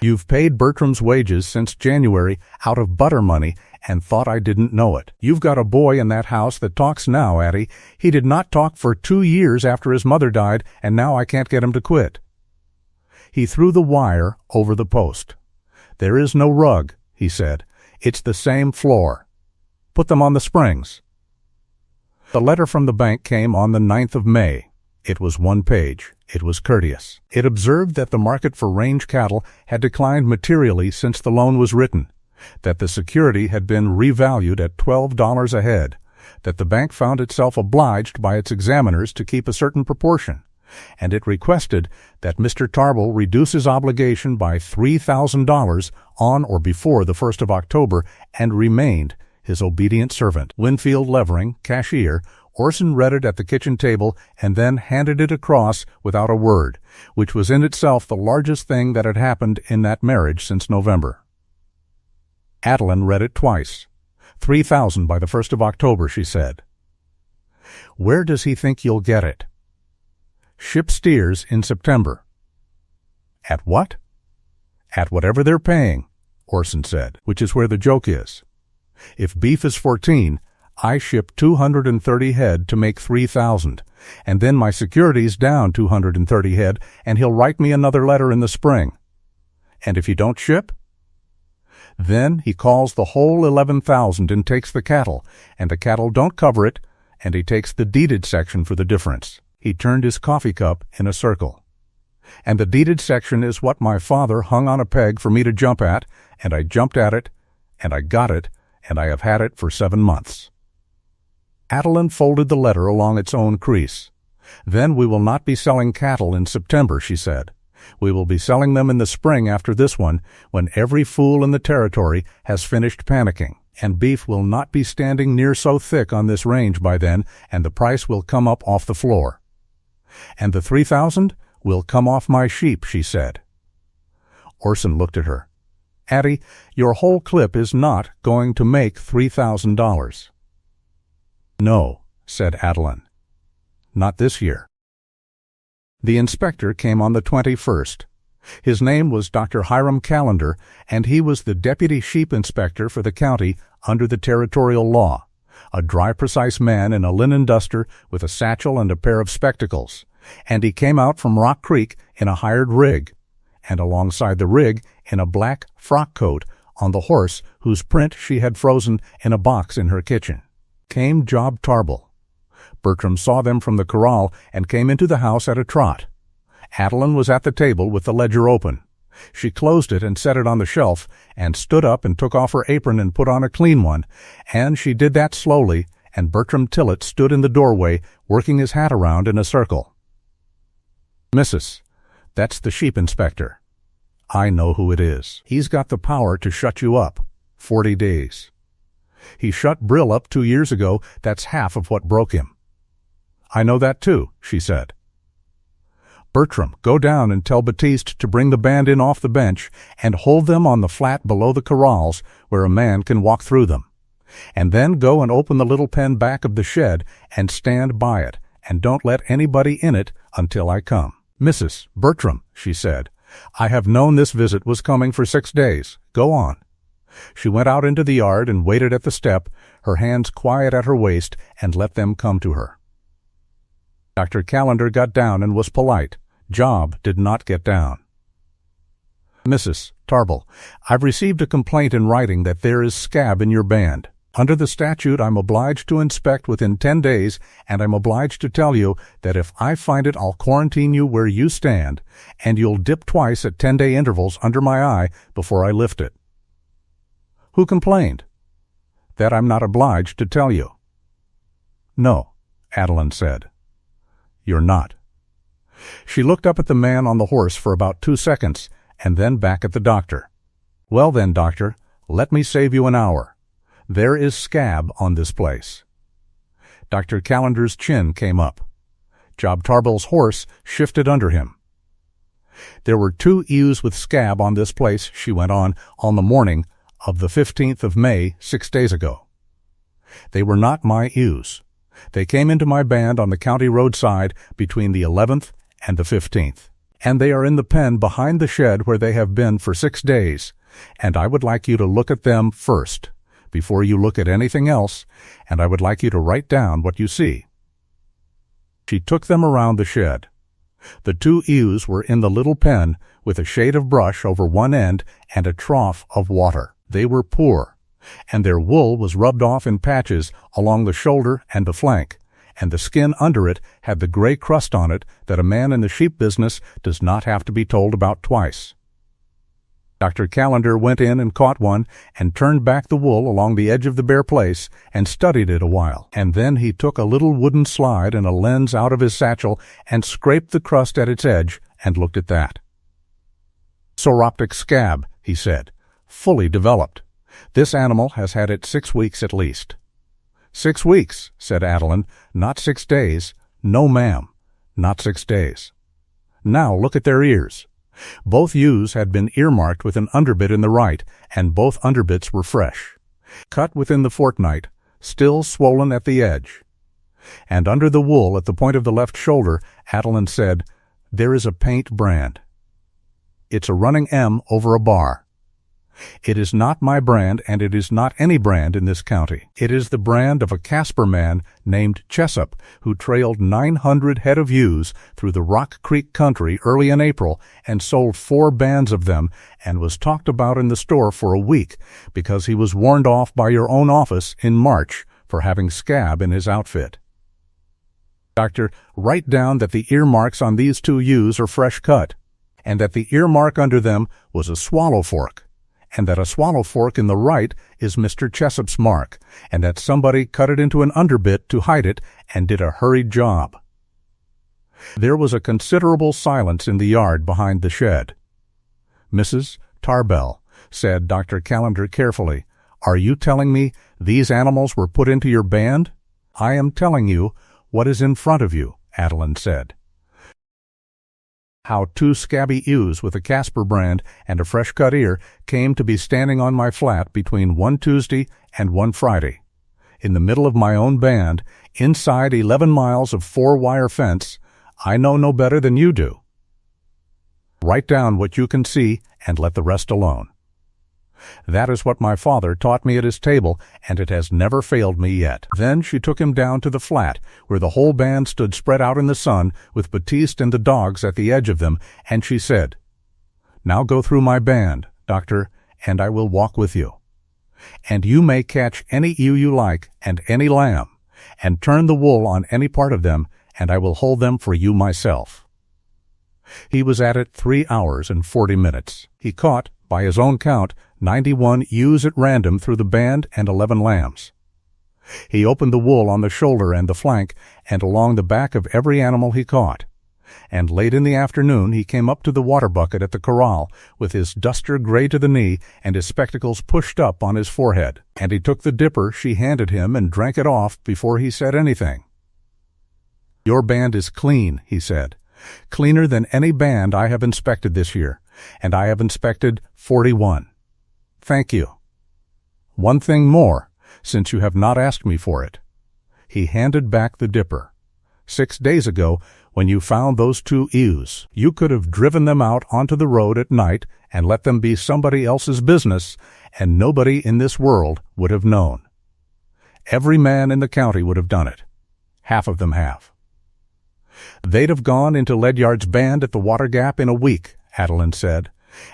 You've paid Bertram's wages since January out of butter money and thought I didn't know it. You've got a boy in that house that talks now, Addie. He did not talk for 2 years after his mother died, and now I can't get him to quit." He threw the wire over the post. "There is no rug," he said. "It's the same floor. Put them on the springs." The letter from the bank came on the 9th of May. It was 1 page. It was courteous. It observed that the market for range cattle had declined materially since the loan was written, that the security had been revalued at $12 a head, that the bank found itself obliged by its examiners to keep a certain proportion, and it requested that Mr. Tarble reduce his obligation by $3,000 on or before the 1st of October, and remained his obedient servant. Winfield Levering, cashier. Orson read it at the kitchen table and then handed it across without a word, which was in itself the largest thing that had happened in that marriage since November. Adeline read it twice. 3,000 by the 1st of October, she said. "Where does he think you'll get it?" "Ship steers in September." "At what?" "At whatever they're paying," Orson said, which is where the joke is. "If beef is 14, I ship 230 head to make 3,000, and then my security's down 230 head, and he'll write me another letter in the spring. And if you don't ship?" Then he calls the whole 11,000 and takes the cattle, and the cattle don't cover it, and he takes the deeded section for the difference. He turned his coffee cup in a circle. "And the deeded section is what my father hung on a peg for me to jump at, and I jumped at it, and I got it, and I have had it for 7 months. Adeline folded the letter along its own crease. "Then we will not be selling cattle in September," she said. "We will be selling them in the spring after this one, when every fool in the territory has finished panicking. and beef will not be standing near so thick on this range by then, and the price will come up off the floor. And the 3,000 will come off my sheep, she said. Orson looked at her. Addie, your whole clip is not going to make $3,000. No, said Adeline. Not this year. The inspector came on the 21st. His name was Dr. Hiram Callender, and he was the deputy sheep inspector for the county under the territorial law, a dry, precise man in a linen duster with a satchel and a pair of spectacles, and he came out from Rock Creek in a hired rig, and alongside the rig in a black frock coat on the horse whose print she had frozen in a box in her kitchen, came Job Tarble. Bertram saw them from the corral and came into the house at a trot. Adeline was at the table with the ledger open. She closed it and set it on the shelf, and stood up and took off her apron and put on a clean one, and she did that slowly, and Bertram Tillett stood in the doorway, working his hat around in a circle. Missus, that's the sheep inspector. I know who it is. He's got the power to shut you up. 40 days. He shut Brill up 2 years ago. That's half of what broke him. I know that too, she said. Bertram, go down and tell Batiste to bring the band in off the bench and hold them on the flat below the corrals where a man can walk through them. And then go and open the little pen back of the shed and stand by it, and don't let anybody in it until I come. Mrs. Bertram, she said, I have known this visit was coming for 6 days. Go on. She went out into the yard and waited at the step, her hands quiet at her waist, and let them come to her. Dr. Callender got down and was polite. Job did not get down. Mrs. Tarble, I've received a complaint in writing that there is scab in your band. Under the statute, I'm obliged to inspect within 10 days, and I'm obliged to tell you that if I find it, I'll quarantine you where you stand, and you'll dip twice at 10-day intervals under my eye before I lift it. Who complained? That I'm not obliged to tell you. No, Adeline said. You're not. She looked up at the man on the horse for about 2 seconds, and then back at the doctor. Well then, doctor, let me save you an hour. There is scab on this place. Dr. Callender's chin came up. Job Tarble's horse shifted under him. There were 2 ewes with scab on this place, she went on the morning of the 15th of May, 6 days ago. They were not my ewes. They came into my band on the county roadside between the 11th and the 15th, and they are in the pen behind the shed where they have been for 6 days, and I would like you to look at them first, before you look at anything else, and I would like you to write down what you see. She took them around the shed. The 2 ewes were in the little pen with a shade of brush over one end and a trough of water. They were poor, and their wool was rubbed off in patches along the shoulder and the flank, and the skin under it had the gray crust on it that a man in the sheep business does not have to be told about twice. Dr. Callender went in and caught one and turned back the wool along the edge of the bare place and studied it a while, and then he took a little wooden slide and a lens out of his satchel and scraped the crust at its edge and looked at that. Sauroptic scab, he said, fully developed. This animal has had it 6 weeks at least. 6 weeks, said Adeline, not 6 days. No, ma'am, not 6 days. Now look at their ears. Both ewes had been earmarked with an underbit in the right, and both underbits were fresh. Cut within the fortnight, still swollen at the edge. And under the wool at the point of the left shoulder, Adeline said, there is a paint brand. It's a running M over a bar. It is not my brand, and it is not any brand in this county. It is the brand of a Casper man named Jessup, who trailed 900 head of ewes through the Rock Creek country early in April and sold 4 bands of them, and was talked about in the store for a week because he was warned off by your own office in March for having scab in his outfit. Doctor, write down that the earmarks on these 2 ewes are fresh cut, and that the earmark under them was a swallow fork, and that a swallow fork in the right is Mr. Chessup's mark, and that somebody cut it into an underbit to hide it and did a hurried job. There was a considerable silence in the yard behind the shed. Mrs. Tarbell, said Dr. Callender carefully, Are you telling me these animals were put into your band? I am telling you what is in front of you, Adeline said. How 2 scabby ewes with a Casper brand and a fresh-cut ear came to be standing on my flat between one Tuesday and one Friday. In the middle of my own band, inside 11 miles of 4-wire fence, I know no better than you do. Write down what you can see and let the rest alone. That is what my father taught me at his table, and it has never failed me yet. Then she took him down to the flat, where the whole band stood spread out in the sun, with Baptiste and the dogs at the edge of them, and she said, "Now go through my band, Doctor, and I will walk with you. And you may catch any ewe you like, and any lamb, and turn the wool on any part of them, and I will hold them for you myself." He was at it 3 hours and 40 minutes. He caught, by his own count, 91 ewes at random through the band and 11 lambs. He opened the wool on the shoulder and the flank and along the back of every animal he caught. And late in the afternoon he came up to the water bucket at the corral with his duster gray to the knee and his spectacles pushed up on his forehead. And he took the dipper she handed him and drank it off before he said anything. "Your band is clean," he said. "Cleaner than any band I have inspected this year, and I have inspected 41. Thank you. One thing more, since you have not asked me for it." He handed back the dipper. 6 days ago, when you found those 2 ewes, you could have driven them out onto the road at night and let them be somebody else's business, and nobody in this world would have known. Every man in the county would have done it. Half of them have. "They'd have gone into Ledyard's band at the Water Gap in a week," Adeline said,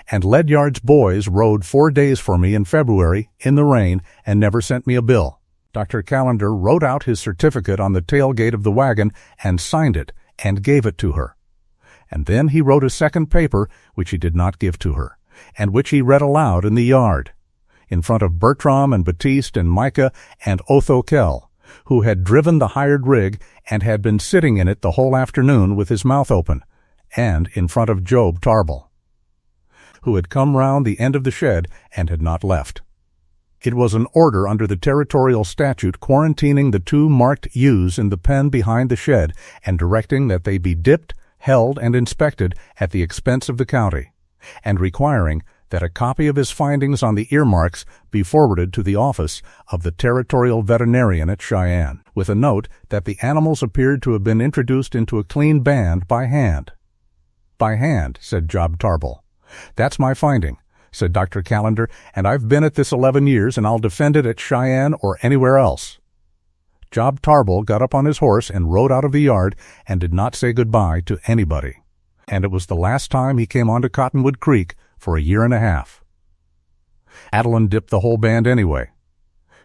"and Ledyard's boys rode 4 days for me in February in the rain and never sent me a bill." Dr. Callender wrote out his certificate on the tailgate of the wagon and signed it and gave it to her. And then he wrote a second paper which he did not give to her, and which he read aloud in the yard, in front of Bertram and Baptiste and Micah and Otho Kell, who had driven the hired rig and had been sitting in it the whole afternoon with his mouth open, and in front of Job Tarble, who had come round the end of the shed and had not left. It was an order under the territorial statute quarantining the 2 marked ewes in the pen behind the shed and directing that they be dipped, held, and inspected at the expense of the county, and requiring that a copy of his findings on the earmarks be forwarded to the office of the territorial veterinarian at Cheyenne, with a note that the animals appeared to have been introduced into a clean band by hand. "By hand," said Job Tarble. "That's my finding," said Dr. Callender, "and I've been at this 11 years, and I'll defend it at Cheyenne or anywhere else." Job Tarble got up on his horse and rode out of the yard and did not say goodbye to anybody. And it was the last time he came onto Cottonwood Creek for a year and a half. Adeline dipped the whole band anyway.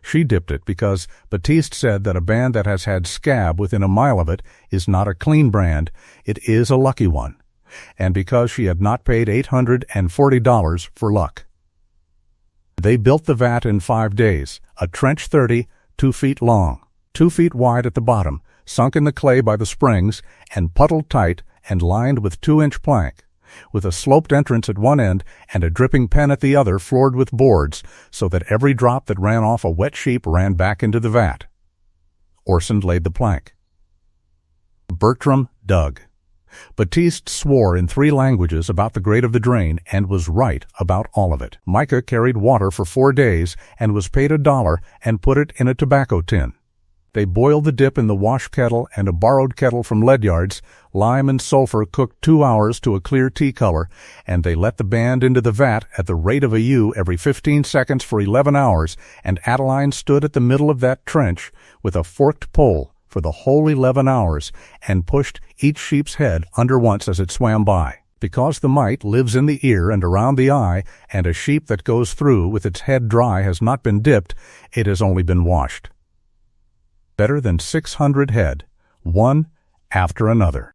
She dipped it because Baptiste said that a band that has had scab within a mile of it is not a clean brand, it is a lucky one, and because she had not paid $840 for luck. They built the vat in 5 days, a trench 30, 2 feet long, 2 feet wide at the bottom, sunk in the clay by the springs, and puddled tight and lined with 2-inch plank, with a sloped entrance at one end and a dripping pen at the other floored with boards, so that every drop that ran off a wet sheep ran back into the vat. Orson laid the plank. Bertram dug. Baptiste swore in 3 languages about the grade of the drain and was right about all of it. Micah carried water for 4 days and was paid $1 and put it in a tobacco tin. They boiled the dip in the wash kettle and a borrowed kettle from Ledyard's. Lime and sulfur cooked 2 hours to a clear tea color, and they let the band into the vat at the rate of a ewe every 15 seconds for 11 hours, and Adeline stood at the middle of that trench with a forked pole for the whole 11 hours and pushed each sheep's head under once as it swam by. Because the mite lives in the ear and around the eye, and a sheep that goes through with its head dry has not been dipped, it has only been washed. Better than 600 head, one after another.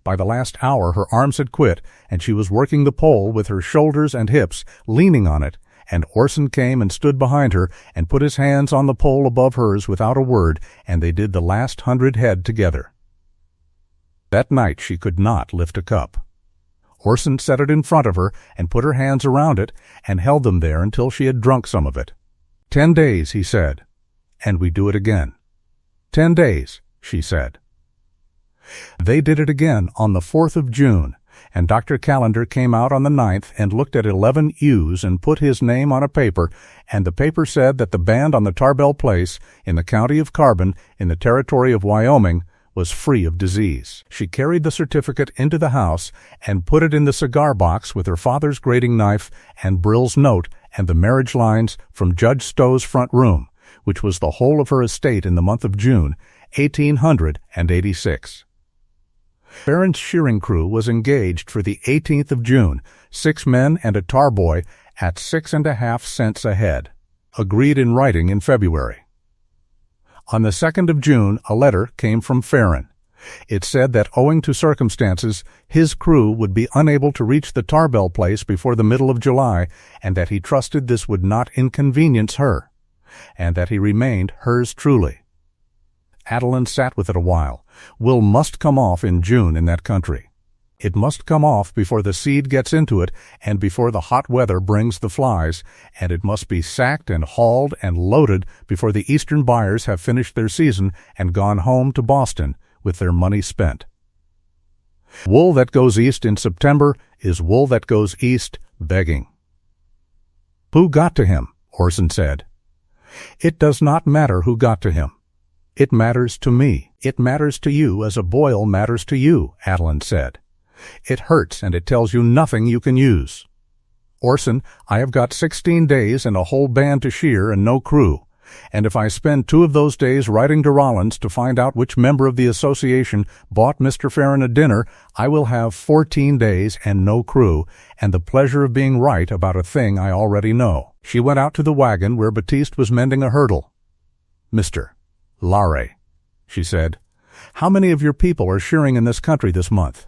By the last hour her arms had quit, and she was working the pole with her shoulders and hips, leaning on it, and Orson came and stood behind her and put his hands on the pole above hers without a word, and they did the last 100 head together. That night she could not lift a cup. Orson set it in front of her and put her hands around it and held them there until she had drunk some of it. 10 days, he said, and we do it again. 10 days, she said. They did it again on the 4th of June, and Dr. Callender came out on the 9th and looked at 11 ewes and put his name on a paper, and the paper said that the band on the Tarbell Place, in the county of Carbon, in the territory of Wyoming, was free of disease. She carried the certificate into the house and put it in the cigar box with her father's grating knife and Brill's note and the marriage lines from Judge Stowe's front room, which was the whole of her estate in the month of June, 1886. Farron's shearing crew was engaged for the 18th of June, 6 men and a tar boy at 6.5 cents a head, agreed in writing in February. On the 2nd of June, a letter came from Farron. It said that owing to circumstances, his crew would be unable to reach the Tarbell Place before the middle of July, and that he trusted this would not inconvenience her, and that he remained hers truly. Adeline sat with it a while. Wool must come off in June in that country. It must come off before the seed gets into it and before the hot weather brings the flies, and it must be sacked and hauled and loaded before the eastern buyers have finished their season and gone home to Boston with their money spent. Wool that goes east in September is wool that goes east begging. Who got to him? Orson said. It does not matter who got to him. It matters to me. It matters to you as a boil matters to you, Adeline said. It hurts, and it tells you nothing you can use. Orson, I have got 16 days and a whole band to shear and no crew, and if I spend 2 of those days writing to Rollins to find out which member of the association bought Mr. Farron a dinner, I will have 14 days and no crew, and the pleasure of being right about a thing I already know. She went out to the wagon where Batiste was mending a hurdle. Mr. Larre, she said, how many of your people are shearing in this country this month?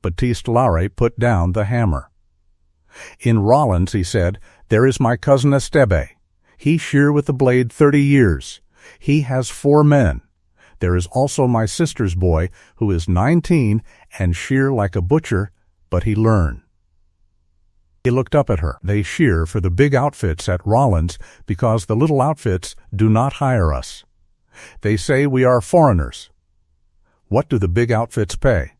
Batiste Larre put down the hammer. In Rollins, he said, there is my cousin Estebe. He shear with the blade 30 years. He has 4 men. There is also my sister's boy, who is 19 and shear like a butcher, but he learn. He looked up at her. They shear for the big outfits at Rollins because the little outfits do not hire us. They say we are foreigners. What do the big outfits pay?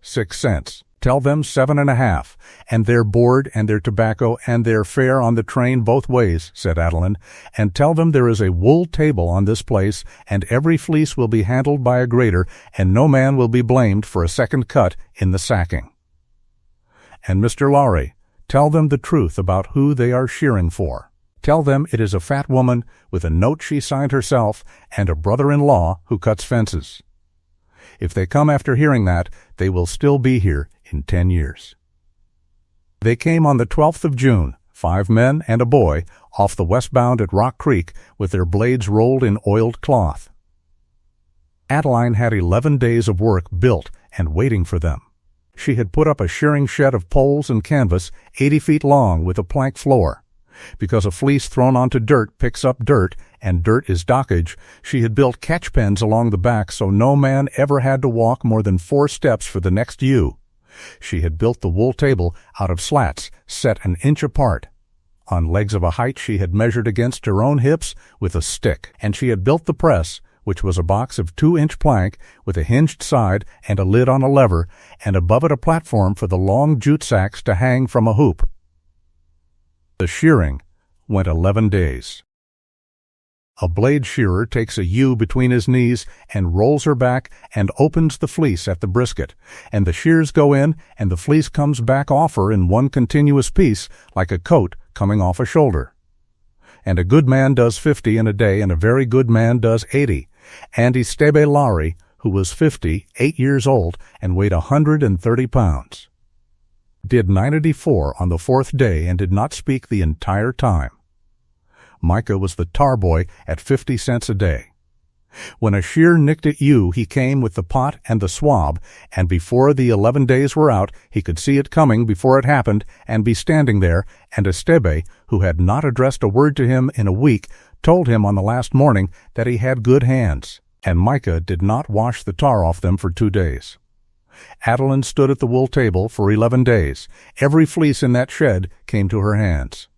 6 cents. Tell them 7.5, and their board and their tobacco and their fare on the train both ways, said Adeline, and tell them there is a wool table on this place, and every fleece will be handled by a grader, and no man will be blamed for a second cut in the sacking. And Mr. Larre, tell them the truth about who they are shearing for. Tell them it is a fat woman with a note she signed herself and a brother-in-law who cuts fences. If they come after hearing that, they will still be here in 10 years. They came on the 12th of June, 5 men and a boy, off the westbound at Rock Creek with their blades rolled in oiled cloth. Adeline had 11 days of work built and waiting for them. She had put up a shearing shed of poles and canvas 80 feet long with a plank floor. Because a fleece thrown onto dirt picks up dirt, and dirt is dockage, she had built catch pens along the back so no man ever had to walk more than 4 steps for the next ewe. She had built the wool table out of slats set an inch apart. On legs of a height she had measured against her own hips with a stick, and she had built the press, which was a box of 2-inch plank with a hinged side and a lid on a lever, and above it a platform for the long jute sacks to hang from a hoop. The shearing went 11 days. A blade shearer takes a ewe between his knees and rolls her back and opens the fleece at the brisket, and the shears go in and the fleece comes back off her in one continuous piece like a coat coming off a shoulder. And a good man does 50 in a day and a very good man does 80. And Estebe Larre, who was 8 years old and weighed 130 pounds. Did 94 on the 4th day and did not speak the entire time. Micah was the tar boy at 50 cents a day. When a shear nicked at you, he came with the pot and the swab, and before the 11 days were out, he could see it coming before it happened and be standing there, and Estebe, who had not addressed a word to him in a week, told him on the last morning that he had good hands, and Micah did not wash the tar off them for 2 days. Adeline stood at the wool table for 11 days. Every fleece in that shed came to her hands.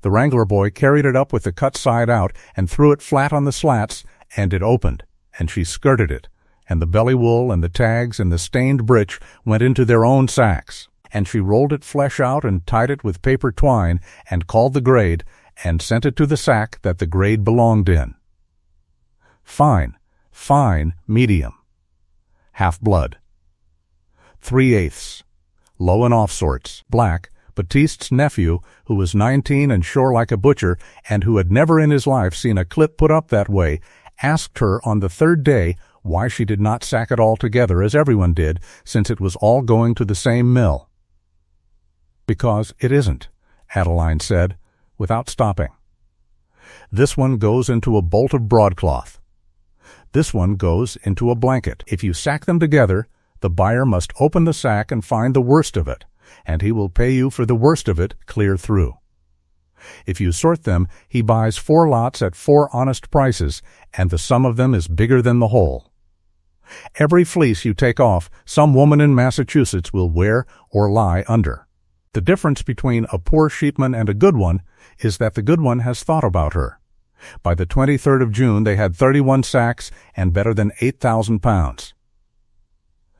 The wrangler boy carried it up with the cut side out and threw it flat on the slats, and it opened, and she skirted it, and the belly wool and the tags and the stained breech went into their own sacks, and she rolled it flesh out and tied it with paper twine and called the grade and sent it to the sack that the grade belonged in. Fine, fine, medium. Half blood. 3/8. Low and off sorts. Black. Batiste's nephew, who was 19 and shore like a butcher, and who had never in his life seen a clip put up that way, asked her on the third day why she did not sack it all together as everyone did, since it was all going to the same mill. "Because it isn't," Adeline said, without stopping. "This one goes into a bolt of broadcloth. This one goes into a blanket. If you sack them together, the buyer must open the sack and find the worst of it, and he will pay you for the worst of it clear through. If you sort them, he buys 4 lots at 4 honest prices, and the sum of them is bigger than the whole. Every fleece you take off, some woman in Massachusetts will wear or lie under. The difference between a poor sheepman and a good one is that the good one has thought about her. By the 23rd of June they had 31 sacks and better than 8,000 pounds.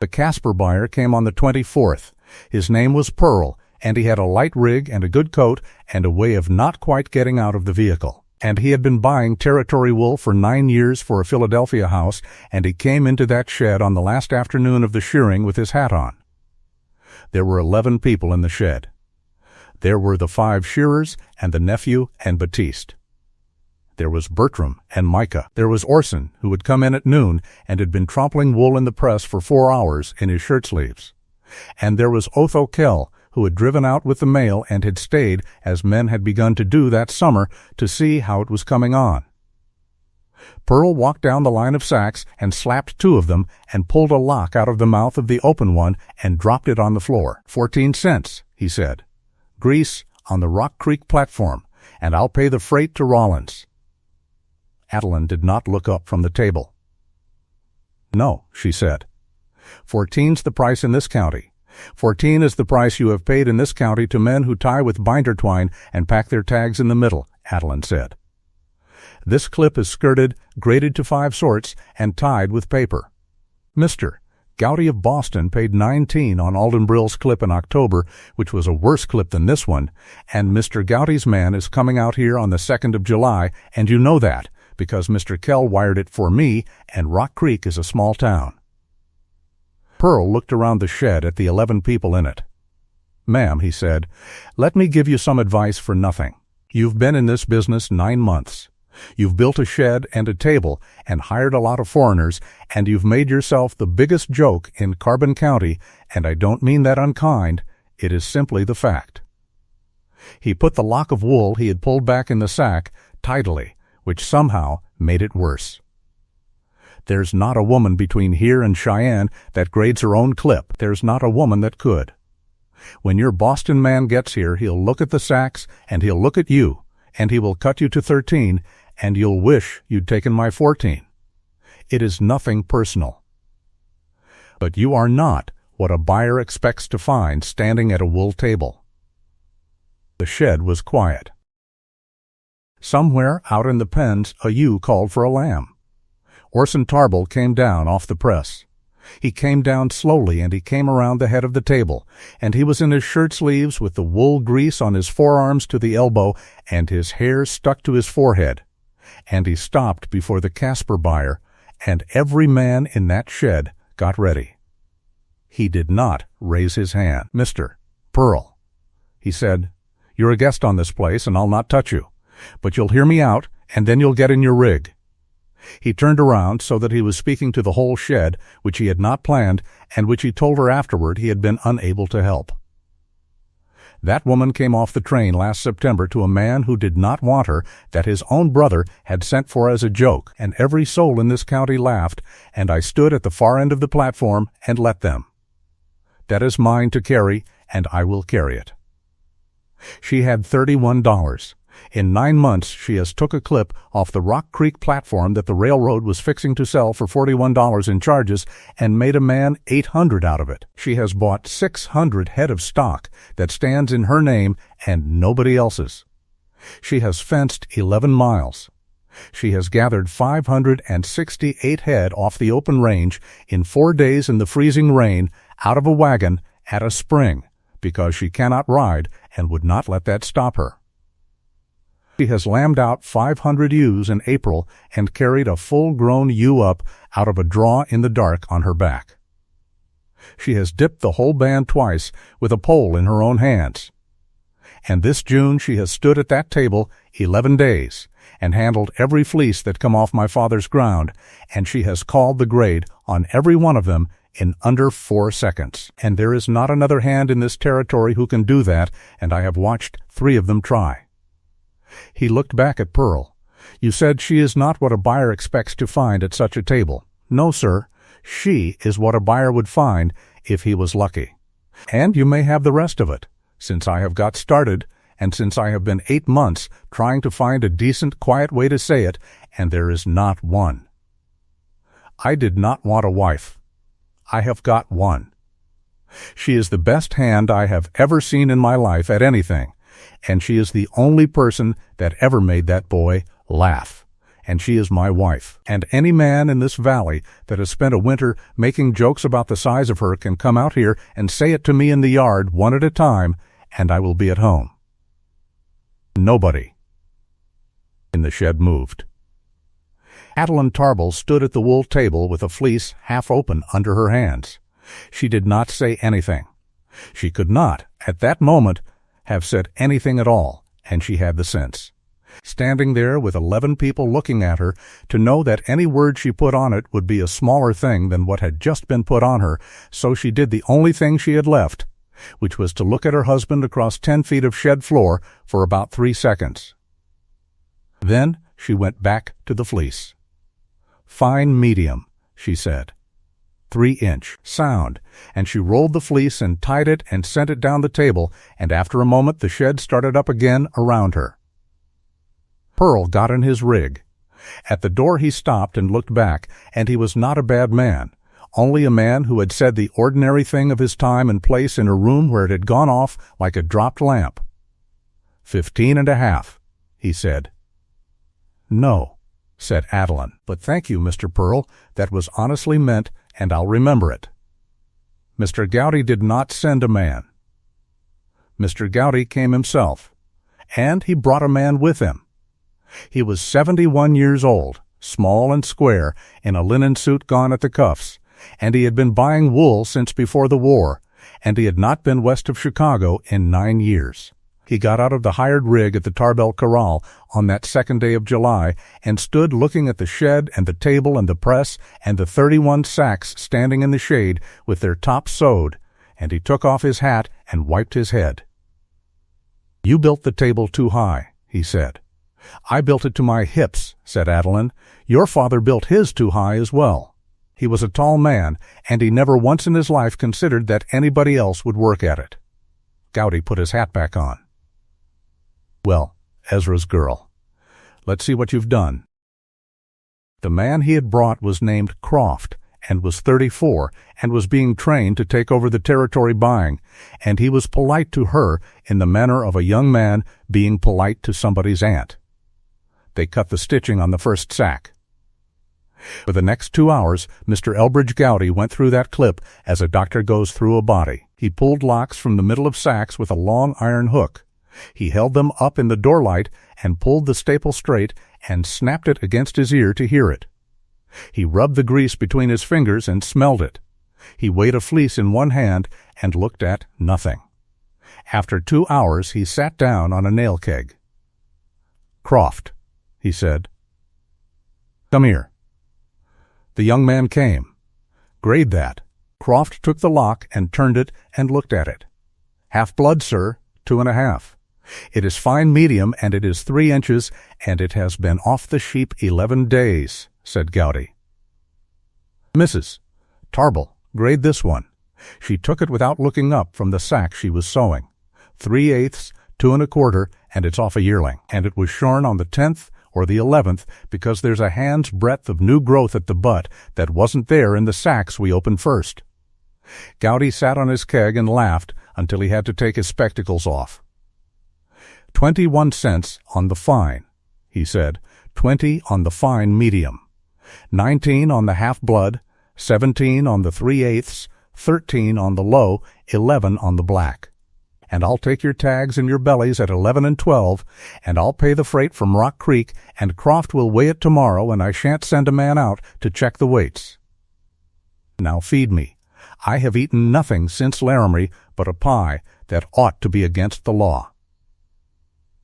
The Casper buyer came on the 24th. His name was Pearl, and he had a light rig and a good coat and a way of not quite getting out of the vehicle. And he had been buying territory wool for 9 years for a Philadelphia house, and he came into that shed on the last afternoon of the shearing with his hat on. There were 11 people in the shed. There were the 5 shearers and the nephew and Batiste. There was Bertram and Micah. There was Orson, who had come in at noon and had been trampling wool in the press for 4 hours in his shirt sleeves. And there was Otho Kell, who had driven out with the mail and had stayed, as men had begun to do that summer, to see how it was coming on. Pearl walked down the line of sacks and slapped 2 of them and pulled a lock out of the mouth of the open one and dropped it on the floor. 14 cents, he said. Grease on the Rock Creek platform, and I'll pay the freight to Rollins. Adeline did not look up from the table. "No," she said. "14's the price in this county. 14 is the price you have paid in this county to men who tie with binder twine and pack their tags in the middle," Adeline said. "This clip is skirted, graded to 5 sorts, and tied with paper. Mr. Gowdy of Boston paid 19 on Alden Brill's clip in October, which was a worse clip than this one, and Mr. Gowdy's man is coming out here on the 2nd of July, and you know that, because Mr. Kell wired it for me, and Rock Creek is a small town." Pearl looked around the shed at the 11 people in it. "Ma'am," he said, "let me give you some advice for nothing. You've been in this business 9 months. You've built a shed and a table and hired a lot of foreigners, and you've made yourself the biggest joke in Carbon County, and I don't mean that unkind. It is simply the fact." He put the lock of wool he had pulled back in the sack tidily, which somehow made it worse. "There's not a woman between here and Cheyenne that grades her own clip. There's not a woman that could. When your Boston man gets here, he'll look at the sacks, and he'll look at you, and he will cut you to 13, and you'll wish you'd taken my 14. It is nothing personal. But you are not what a buyer expects to find standing at a wool table." The shed was quiet. Somewhere out in the pens a ewe called for a lamb. Orson Tarble came down off the press. He came down slowly, and he came around the head of the table, and he was in his shirt sleeves with the wool grease on his forearms to the elbow, and his hair stuck to his forehead. And he stopped before the Casper buyer, and every man in that shed got ready. He did not raise his hand. "Mr. Pearl," he said, "you're a guest on this place, and I'll not touch you. But you'll hear me out, and then you'll get in your rig." He turned around so that he was speaking to the whole shed, which he had not planned, and which he told her afterward he had been unable to help. "That woman came off the train last September to a man who did not want her, that his own brother had sent for as a joke, and every soul in this county laughed, and I stood at the far end of the platform and let them. That is mine to carry, and I will carry it. She had $31. In 9 months she has took a clip off the Rock Creek platform that the railroad was fixing to sell for $41 in charges and made a man $800 out of it. She has bought 600 head of stock that stands in her name and nobody else's. She has fenced 11 miles. She has gathered 568 head off the open range in 4 days in the freezing rain out of a wagon at a spring because she cannot ride and would not let that stop her. She has lambed out 500 ewes in April and carried a full-grown ewe up out of a draw in the dark on her back. She has dipped the whole band twice with a pole in her own hands. And this June she has stood at that table 11 days and handled every fleece that come off my father's ground, and she has called the grade on every one of them in under 4 seconds. And there is not another hand in this territory who can do that, and I have watched 3 of them try. He looked back at Pearl. You said she is not what a buyer expects to find at such a table. No, sir. She is what a buyer would find if he was lucky. And you may have the rest of it, since I have got started, and since I have been 8 months trying to find a decent, quiet way to say it, and there is not one. I did not want a wife. I have got one. She is the best hand I have ever seen in my life at anything, and she is the only person that ever made that boy laugh. And she is my wife. And any man in this valley that has spent a winter making jokes about the size of her can come out here and say it to me in the yard one at a time, and I will be at home. Nobody in the shed moved. Adeline Tarble stood at the wool table with a fleece half open under her hands. She did not say anything. She could not, at that moment, have said anything at all, and she had the sense. Standing there with 11 people looking at her, to know that any word she put on it would be a smaller thing than what had just been put on her, so she did the only thing she had left, which was to look at her husband across 10 feet of shed floor for about 3 seconds. Then she went back to the fleece. Fine medium, she said. 3-inch, sound, and she rolled the fleece and tied it and sent it down the table, and after a moment the shed started up again around her. Pearl got in his rig. At the door he stopped and looked back, and he was not a bad man, only a man who had said the ordinary thing of his time and place in a room where it had gone off like a dropped lamp. 15.5, he said. No, said Adeline, but thank you, Mr. Pearl, that was honestly meant, and I'll remember it. Mr. Gowdy did not send a man. Mr. Gowdy came himself, and he brought a man with him. He was 71 years old, small and square, in a linen suit gone at the cuffs, and he had been buying wool since before the war, and he had not been west of Chicago in 9 years. He got out of the hired rig at the Tarbell Corral on that 2nd day of July and stood looking at the shed and the table and the press and the 31 sacks standing in the shade with their tops sewed, and he took off his hat and wiped his head. You built the table too high, he said. I built it to my hips, said Adeline. Your father built his too high as well. He was a tall man, and he never once in his life considered that anybody else would work at it. Gowdy put his hat back on. Well, Ezra's girl, let's see what you've done. The man he had brought was named Croft, and was 34, and was being trained to take over the territory buying, and he was polite to her in the manner of a young man being polite to somebody's aunt. They cut the stitching on the first sack. For the next 2 hours, Mr. Elbridge Gowdy went through that clip as a doctor goes through a body. He pulled locks from the middle of sacks with a long iron hook. He held them up in the doorlight and pulled the staple straight and snapped it against his ear to hear it. He rubbed the grease between his fingers and smelled it. He weighed a fleece in one hand and looked at nothing. After 2 hours, he sat down on a nail keg. Croft, he said. Come here. The young man came. Grade that. Croft took the lock and turned it and looked at it. Half-blood, sir, 2.5. It is fine medium, and it is 3 inches, and it has been off the sheep 11 days, said Gowdy. Mrs. Tarble, grade this one. She took it without looking up from the sack she was sewing. 3/8, 2 1/4, and it's off a yearling, and it was shorn on the 10th or the 11th because there's a hand's breadth of new growth at the butt that wasn't there in the sacks we opened first. Gowdy sat on his keg and laughed until he had to take his spectacles off. 21 cents on the fine, he said. 20 on the fine medium. 19 on the half-blood, 17 on the 3/8, 13 on the low, 11 on the black. And I'll take your tags and your bellies at 11 and 12, and I'll pay the freight from Rock Creek, and Croft will weigh it tomorrow, and I shan't send a man out to check the weights. Now feed me. I have eaten nothing since Laramie but a pie that ought to be against the law.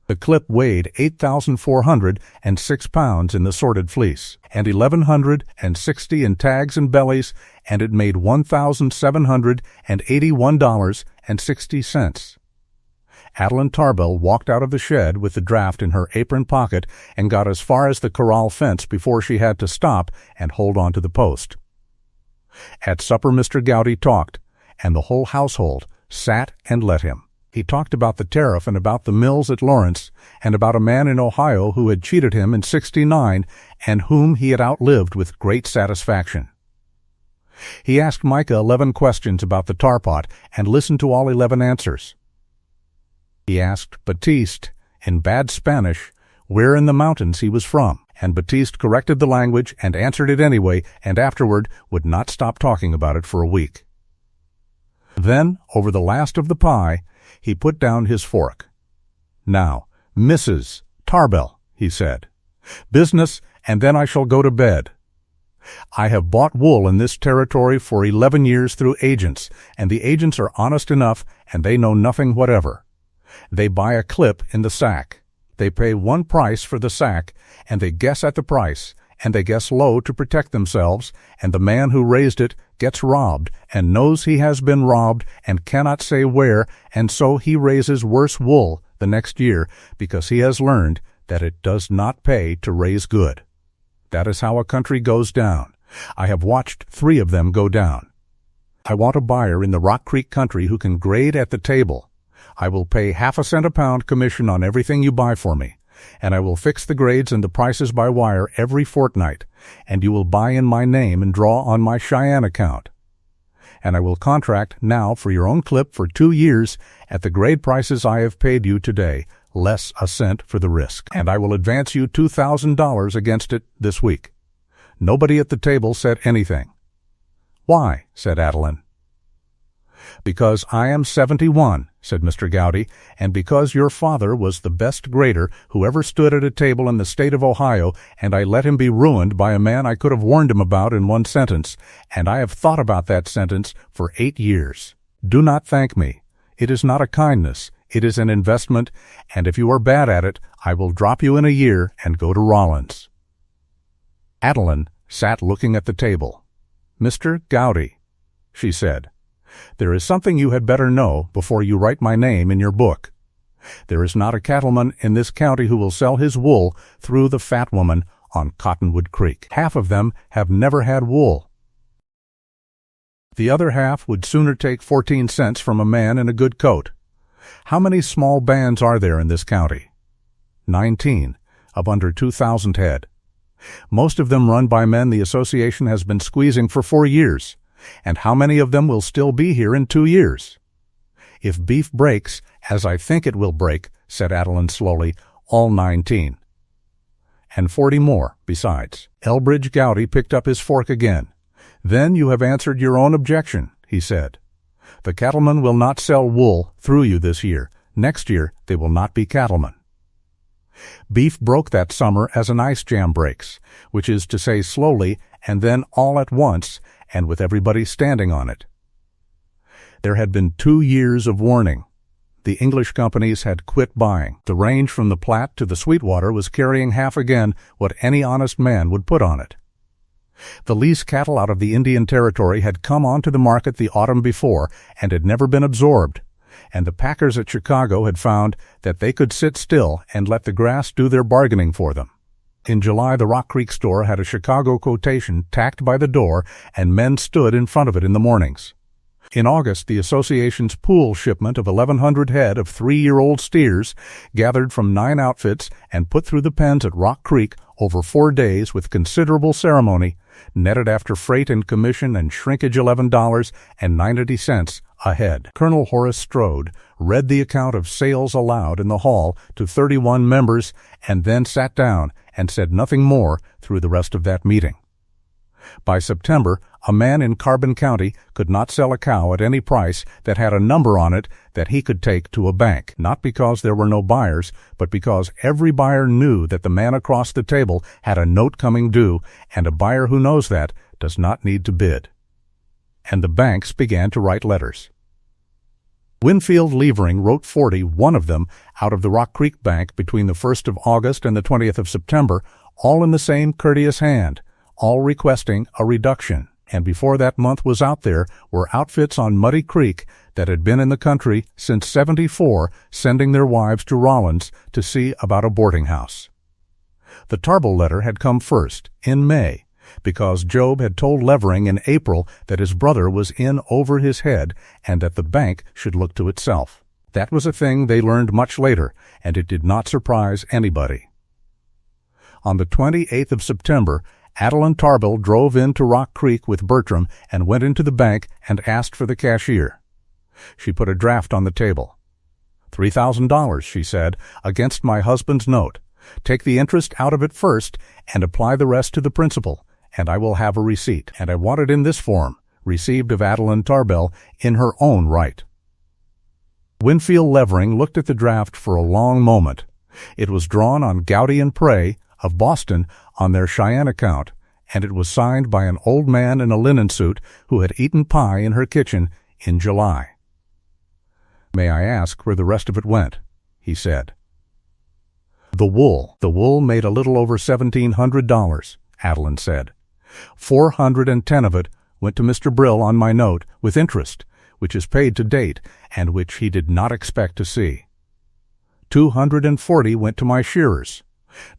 The clip weighed 8,406 pounds in the sorted fleece, and 1,160 in tags and bellies, and it made $1,781.60. Adeline Tarbell walked out of the shed with the draft in her apron pocket and got as far as the corral fence before she had to stop and hold on to the post. At supper Mr. Gowdy talked, and the whole household sat and let him. He talked about the tariff and about the mills at Lawrence, and about a man in Ohio who had cheated him in '69 and whom he had outlived with great satisfaction. He asked Micah 11 questions about the tar pot and listened to all 11 answers. He asked Batiste, in bad Spanish, where in the mountains he was from, and Batiste corrected the language and answered it anyway, and afterward would not stop talking about it for a week. Then, over the last of the pie, he put down his fork. "Now, Mrs. Tarbell," he said, "business, and then I shall go to bed. I have bought wool in this territory for 11 years through agents, and the agents are honest enough, and they know nothing whatever. They buy a clip in the sack. They pay one price for the sack, and they guess at the price, and they guess low to protect themselves, and the man who raised it gets robbed and knows he has been robbed and cannot say where, and so he raises worse wool the next year because he has learned that it does not pay to raise good. That is how a country goes down. I have watched 3 of them go down. I want a buyer in the Rock Creek country who can grade at the table. I will pay half a cent a pound commission on everything you buy for me, and I will fix the grades and the prices by wire every fortnight, and you will buy in my name and draw on my Cheyenne account. And I will contract now for your own clip for 2 years at the grade prices I have paid you today, less a cent for the risk, and I will advance you $2,000 against it this week." Nobody at the table said anything. "Why?" said Adeline. "Because I am 71, said Mr. Gowdy, "and because your father was the best grader who ever stood at a table in the state of Ohio, and I let him be ruined by a man I could have warned him about in one sentence, and I have thought about that sentence for 8 years. Do not thank me. It is not a kindness. It is an investment, and if you are bad at it, I will drop you in a year and go to Rollins." Adeline sat looking at the table. "Mr. Gowdy," she said, "there is something you had better know before you write my name in your book. There is not a cattleman in this county who will sell his wool through the fat woman on Cottonwood Creek. Half of them have never had wool. The other half would sooner take 14 cents from a man in a good coat. How many small bands are there in this county? 19, of under 2,000 head. Most of them run by men the association has been squeezing for 4 years. And how many of them will still be here in 2 years? If beef breaks, as I think it will break, said Adeline slowly, all 19. And 40 more, besides. Elbridge Gowdy picked up his fork again. Then you have answered your own objection, he said. The cattlemen will not sell wool through you this year. Next year they will not be cattlemen. Beef broke that summer as an ice jam breaks, which is to say slowly and then all at once, and with everybody standing on it. There had been 2 years of warning. The English companies had quit buying. The range from the Platte to the Sweetwater was carrying half again what any honest man would put on it. The lease cattle out of the Indian Territory had come onto the market the autumn before and had never been absorbed, and the packers at Chicago had found that they could sit still and let the grass do their bargaining for them. In July, the Rock Creek store had a Chicago quotation tacked by the door, and men stood in front of it in the mornings. In August, the association's pool shipment of 1,100 head of 3-year-old steers, gathered from 9 outfits and put through the pens at Rock Creek over 4 days with considerable ceremony, netted after freight and commission and shrinkage $11.90 a head. Colonel Horace Strode read the account of sales aloud in the hall to 31 members and then sat down and said nothing more through the rest of that meeting. By September, a man in Carbon County could not sell a cow at any price that had a number on it that he could take to a bank, not because there were no buyers, but because every buyer knew that the man across the table had a note coming due, and a buyer who knows that does not need to bid. And the banks began to write letters. Winfield Levering wrote 40, one of them, out of the Rock Creek Bank between the 1st of August and the 20th of September, all in the same courteous hand, all requesting a reduction. And before that month was out there were outfits on Muddy Creek that had been in the country since '74 sending their wives to Rollins to see about a boarding house. The Tarble letter had come first, in May, because Job had told Levering in April that his brother was in over his head and that the bank should look to itself. That was a thing they learned much later, and it did not surprise anybody. On the 28th of September, Adeline Tarble drove into Rock Creek with Bertram and went into the bank and asked for the cashier. She put a draft on the table. $3,000, she said, against my husband's note. Take the interest out of it first and apply the rest to the principal, and I will have a receipt. And I want it in this form, received of Adeline Tarble in her own right. Winfield Levering looked at the draft for a long moment. It was drawn on Gowdy and Prey, of Boston, on their Cheyenne account, and it was signed by an old man in a linen suit who had eaten pie in her kitchen in July. May I ask where the rest of it went? He said. The wool made a little over $1,700, Adeline said. 410 of it went to Mr. Brill on my note with interest, which is paid to date and which he did not expect to see. 240 went to my shearers.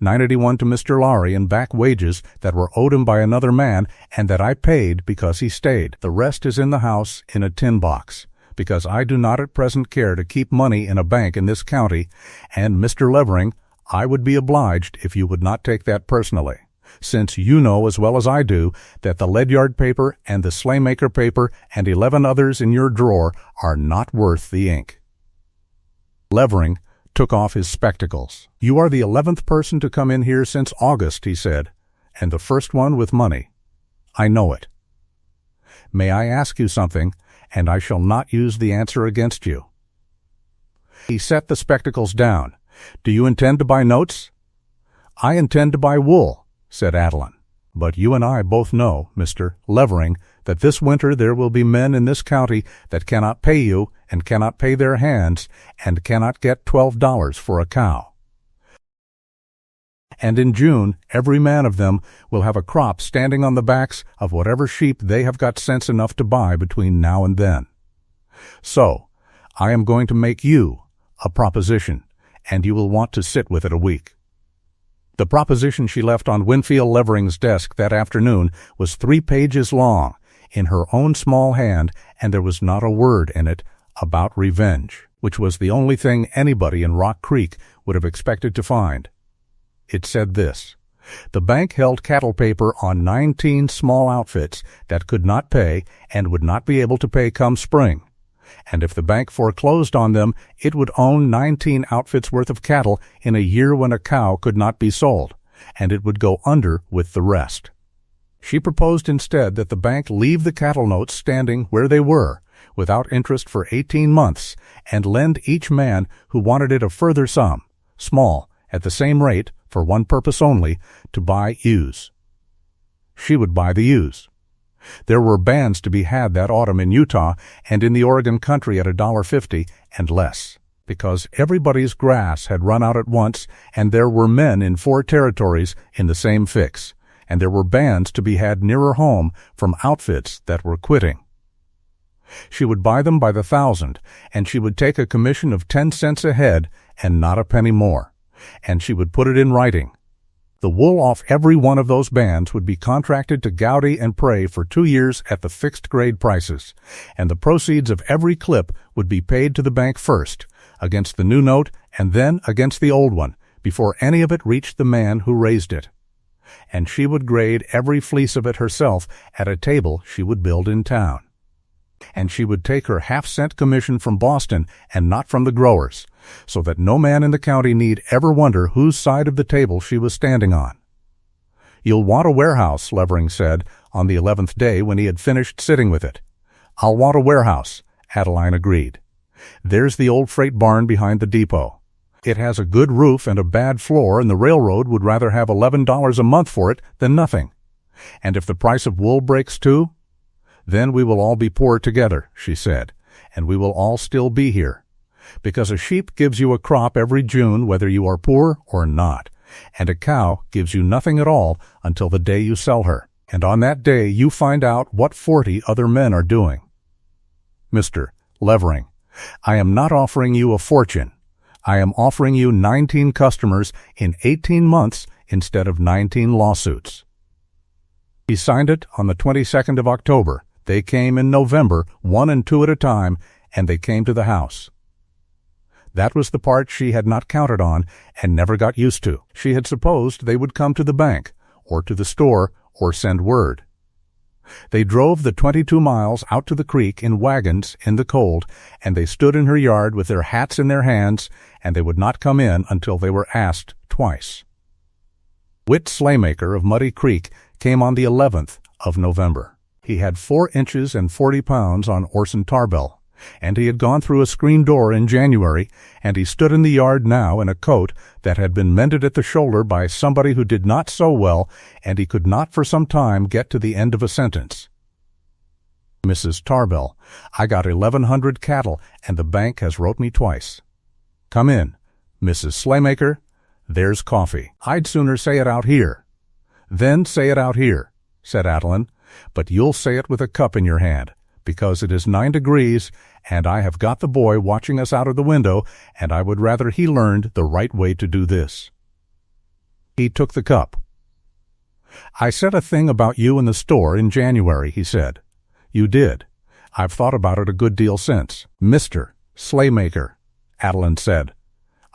981 to Mr. Lowry in back wages that were owed him by another man and that I paid because he stayed. The rest is in the house in a tin box, because I do not at present care to keep money in a bank in this county, and Mr. Levering, I would be obliged if you would not take that personally, since you know as well as I do that the Ledyard paper and the Slaymaker paper and 11 others in your drawer are not worth the ink. Levering took off his spectacles. You are the 11th person to come in here since August, he said, and the first one with money. I know it. May I ask you something, and I shall not use the answer against you. He set the spectacles down. Do you intend to buy notes? I intend to buy wool, said Adeline. But you and I both know, Mr. Levering, that this winter there will be men in this county that cannot pay you and cannot pay their hands and cannot get $12 for a cow. And in June, every man of them will have a crop standing on the backs of whatever sheep they have got sense enough to buy between now and then. So, I am going to make you a proposition, and you will want to sit with it a week. The proposition she left on Winfield Levering's desk that afternoon was 3 pages long, in her own small hand, and there was not a word in it about revenge, which was the only thing anybody in Rock Creek would have expected to find. It said this: the bank held cattle paper on 19 small outfits that could not pay and would not be able to pay come spring, and if the bank foreclosed on them, it would own 19 outfits worth of cattle in a year when a cow could not be sold, and it would go under with the rest. She proposed instead that the bank leave the cattle notes standing where they were, without interest for 18 months, and lend each man who wanted it a further sum, small, at the same rate, for one purpose only, to buy ewes. She would buy the ewes. There were bands to be had that autumn in Utah and in the Oregon country at $1.50 and less, because everybody's grass had run out at once, and there were men in 4 territories in the same fix, and there were bands to be had nearer home from outfits that were quitting. She would buy them by the thousand, and she would take a commission of 10 cents a head and not a penny more, and she would put it in writing. The wool off every one of those bands would be contracted to Gowdy and Prey for 2 years at the fixed grade prices, and the proceeds of every clip would be paid to the bank first, against the new note and then against the old one, before any of it reached the man who raised it. And she would grade every fleece of it herself at a table she would build in town. And she would take her half-cent commission from Boston and not from the growers, so that no man in the county need ever wonder whose side of the table she was standing on. "You'll want a warehouse," Levering said, on the 11th day when he had finished sitting with it. "I'll want a warehouse," Adeline agreed. "There's the old freight barn behind the depot. It has a good roof and a bad floor, and the railroad would rather have $11 a month for it than nothing. And if the price of wool breaks too, then we will all be poor together," she said, "and we will all still be here. Because a sheep gives you a crop every June whether you are poor or not, and a cow gives you nothing at all until the day you sell her. And on that day you find out what 40 other men are doing. Mr. Levering, I am not offering you a fortune. I am offering you 19 customers in 18 months instead of 19 lawsuits." He signed it on the 22nd of October. They came in November, 1 and 2 at a time, and they came to the house. That was the part she had not counted on and never got used to. She had supposed they would come to the bank, or to the store, or send word. They drove the 22 miles out to the creek in wagons in the cold, and they stood in her yard with their hats in their hands, and they would not come in until they were asked twice. Whit Slaymaker of Muddy Creek came on the 11th of November. He had 4 inches and 40 pounds on Orson Tarbell, and he had gone through a screen door in January, and he stood in the yard now in a coat that had been mended at the shoulder by somebody who did not sew well, and he could not for some time get to the end of a sentence. "Mrs. Tarbell, I got 1,100 cattle, and the bank has wrote me twice. Come in. Mrs. Slaymaker, there's coffee." "I'd sooner say it out here." "Then say it out here," said Adeline, "but you'll say it with a cup in your hand, because it is 9 degrees, and I have got the boy watching us out of the window, and I would rather he learned the right way to do this." He took the cup. "I said a thing about you in the store in January," he said. "You did. I've thought about it a good deal since." "Mr. Slaymaker," Adeline said,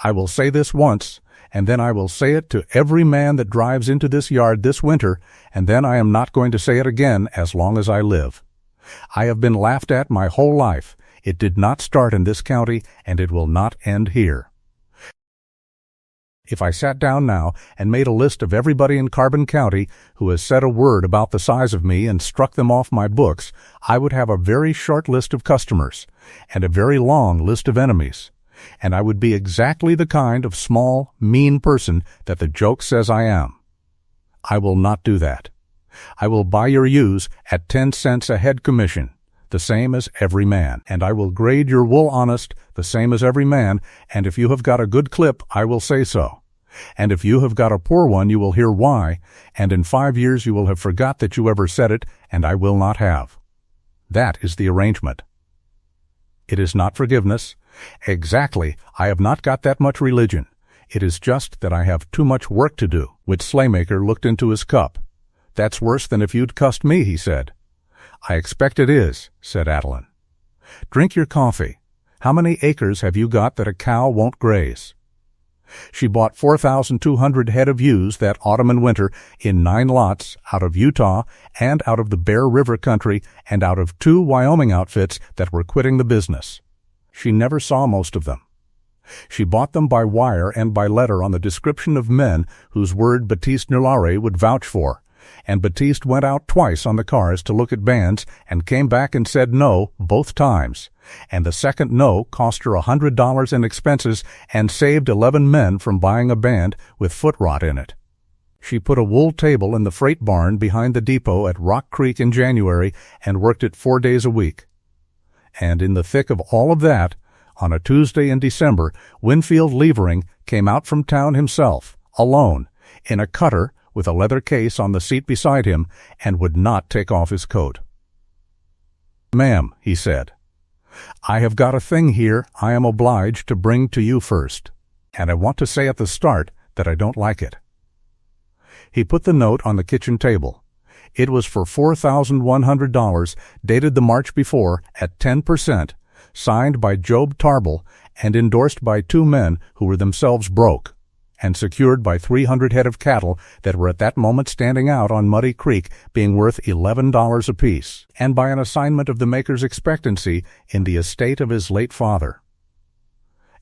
"I will say this once, and then I will say it to every man that drives into this yard this winter, and then I am not going to say it again as long as I live. I have been laughed at my whole life. It did not start in this county, and it will not end here. If I sat down now and made a list of everybody in Carbon County who has said a word about the size of me and struck them off my books, I would have a very short list of customers and a very long list of enemies, and I would be exactly the kind of small, mean person that the joke says I am. I will not do that. I will buy your ewes at 10 cents a head commission, the same as every man, and I will grade your wool honest, the same as every man, and if you have got a good clip, I will say so. And if you have got a poor one, you will hear why, and in 5 years you will have forgot that you ever said it, and I will not have. That is the arrangement. It is not forgiveness. Exactly, I have not got that much religion. It is just that I have too much work to do." Whit Slaymaker looked into his cup. "That's worse than if you'd cussed me," he said. "I expect it is," said Adeline. "Drink your coffee. How many acres have you got that a cow won't graze?" She bought 4,200 head of ewes that autumn and winter in 9 lots out of Utah and out of the Bear River country and out of 2 Wyoming outfits that were quitting the business. She never saw most of them. She bought them by wire and by letter on the description of men whose word Baptiste Nulare would vouch for, and Baptiste went out twice on the cars to look at bands and came back and said no both times, and the second no cost her $100 in expenses and saved 11 men from buying a band with foot rot in it. She put a wool table in the freight barn behind the depot at Rock Creek in January and worked it 4 days a week. And in the thick of all of that, on a Tuesday in December, Winfield Levering came out from town himself, alone, in a cutter with a leather case on the seat beside him, and would not take off his coat. "Ma'am," he said, "I have got a thing here I am obliged to bring to you first, and I want to say at the start that I don't like it." He put the note on the kitchen table. It was for $4,100, dated the March before at 10%, signed by Job Tarble and endorsed by two men who were themselves broke, and secured by 300 head of cattle that were at that moment standing out on Muddy Creek, being worth $11 apiece, and by an assignment of the maker's expectancy in the estate of his late father.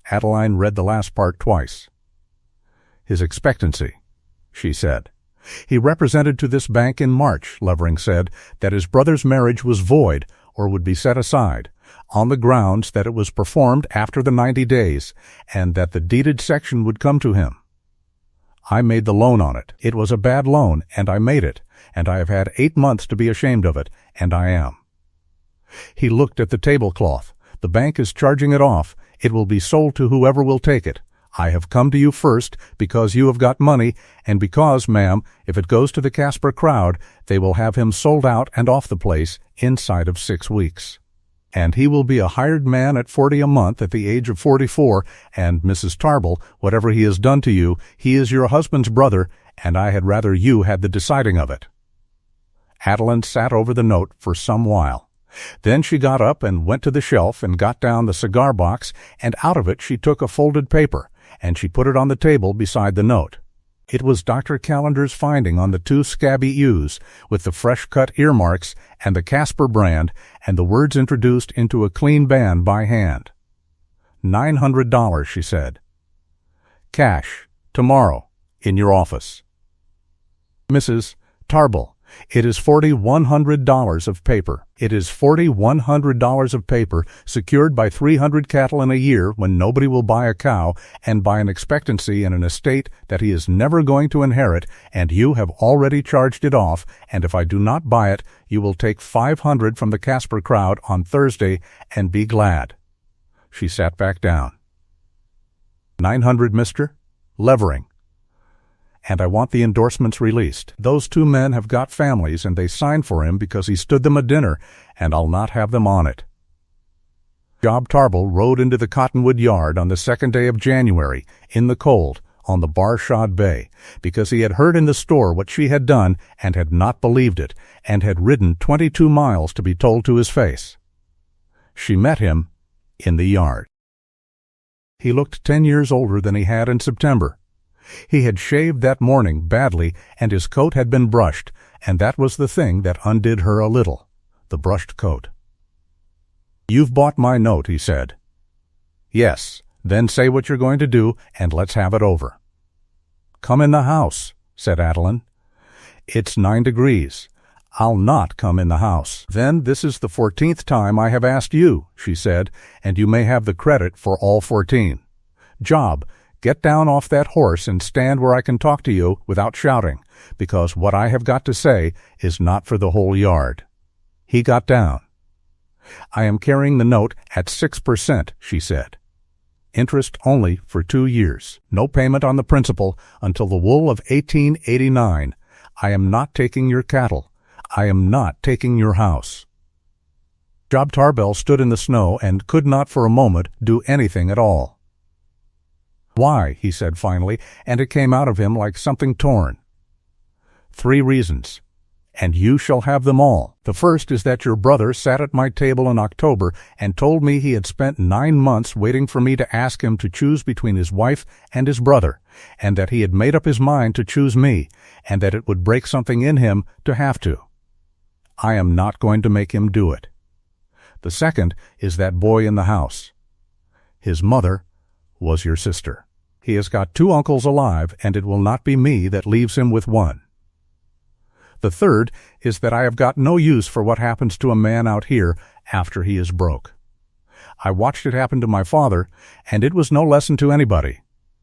Adeline read the last part twice. His expectancy, she said. He represented to this bank in March, Levering said, that his brother's marriage was void or would be set aside, on the grounds that it was performed after the 90 days, and that the deeded section would come to him. I made the loan on it. It was a bad loan, and I made it, and I have had 8 months to be ashamed of it, and I am. He looked at the tablecloth. The bank is charging it off. It will be sold to whoever will take it. I have come to you first because you have got money, and because, ma'am, if it goes to the Casper crowd, they will have him sold out and off the place inside of 6 weeks. And he will be a hired man at $40 a month at the age of 44, and Mrs. Tarble, whatever he has done to you, he is your husband's brother, and I had rather you had the deciding of it. Adeline sat over the note for some while. Then she got up and went to the shelf and got down the cigar box, and out of it she took a folded paper, and she put it on the table beside the note. It was Dr. Callender's finding on the 2 scabby ewes, with the fresh-cut earmarks and the Casper brand, and the words introduced into a clean band by hand. $900, she said. Cash, tomorrow, in your office. Mrs. Tarble, it is $4,100 of paper. It is $4,100 of paper secured by 300 cattle in a year when nobody will buy a cow, and by an expectancy in an estate that he is never going to inherit, and you have already charged it off, and if I do not buy it, you will take 500 from the Casper crowd on Thursday and be glad. She sat back down. 900, Mr. Levering. And I want the endorsements released. Those 2 men have got families, and they signed for him because he stood them a dinner, and I'll not have them on it. Job Tarble rode into the Cottonwood yard on the 2nd day of January, in the cold, on the Barshad Bay, because he had heard in the store what she had done and had not believed it, and had ridden 22 miles to be told to his face. She met him in the yard. He looked 10 years older than he had in September. He had shaved that morning badly, and his coat had been brushed, and that was the thing that undid her a little, the brushed coat. "You've bought my note," he said. "Yes, then say what you're going to do, and let's have it over." "Come in the house," said Adeline. "It's 9 degrees. I'll not come in the house." "Then this is the 14th time I have asked you," she said, "and you may have the credit for all 14. Job, get down off that horse and stand where I can talk to you without shouting, because what I have got to say is not for the whole yard." He got down. "I am carrying the note at 6%, she said. "Interest only for 2 years. No payment on the principal until the wool of 1889. I am not taking your cattle. I am not taking your house." Job Tarble stood in the snow and could not for a moment do anything at all. "Why?" he said finally, and it came out of him like something torn. "3 reasons, and you shall have them all. The first is that your brother sat at my table in October and told me he had spent 9 months waiting for me to ask him to choose between his wife and his brother, and that he had made up his mind to choose me, and that it would break something in him to have to. I am not going to make him do it. The second is that boy in the house. His mother was your sister. He has got 2 uncles alive, and it will not be me that leaves him with one. The third is that I have got no use for what happens to a man out here after he is broke. I watched it happen to my father, and it was no lesson to anybody.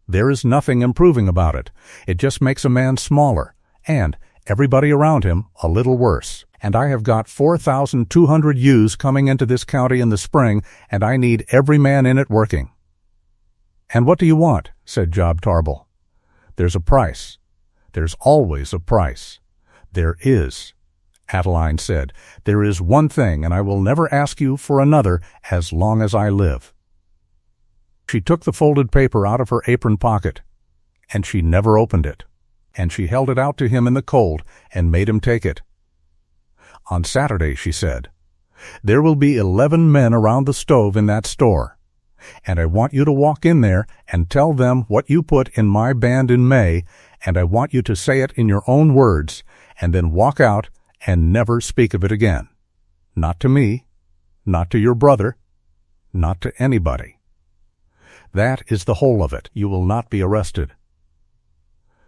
There is nothing improving about it. It just makes a man smaller, and everybody around him a little worse. And I have got 4,200 ewes coming into this county in the spring, and I need every man in it working." "And what do you want?" said Job Tarble. "There's a price. There's always a price." "There is," Adeline said. "There is one thing, and I will never ask you for another as long as I live." She took the folded paper out of her apron pocket, and she never opened it. and she held it out to him in the cold and made him take it. On Saturday, she said, "There will be 11 men around the stove in that store, and I want you to walk in there and tell them what you put in my band in May, and I want you to say it in your own words, and then walk out and never speak of it again. Not to me, not to your brother, not to anybody. That is the whole of it. You will not be arrested.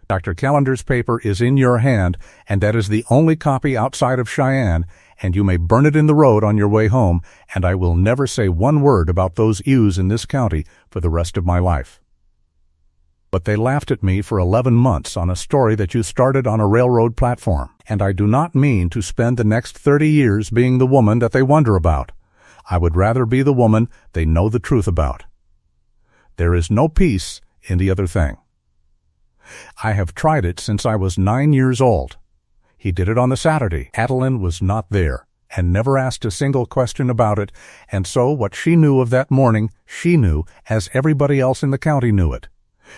Dr. Callender's paper is in your hand, and that is the only copy outside of Cheyenne, and you may burn it in the road on your way home, and I will never say one word about those ewes in this county for the rest of my life." But they laughed at me for 11 months on a story that you started on a railroad platform, and I do not mean to spend the next 30 years being the woman that they wonder about. I would rather be the woman they know the truth about. There is no peace in the other thing. I have tried it since I was 9 years old. He did it on the Saturday. Cattlemen was not there, and never asked a single question about it, and so what she knew of that morning, she knew, as everybody else in the county knew it,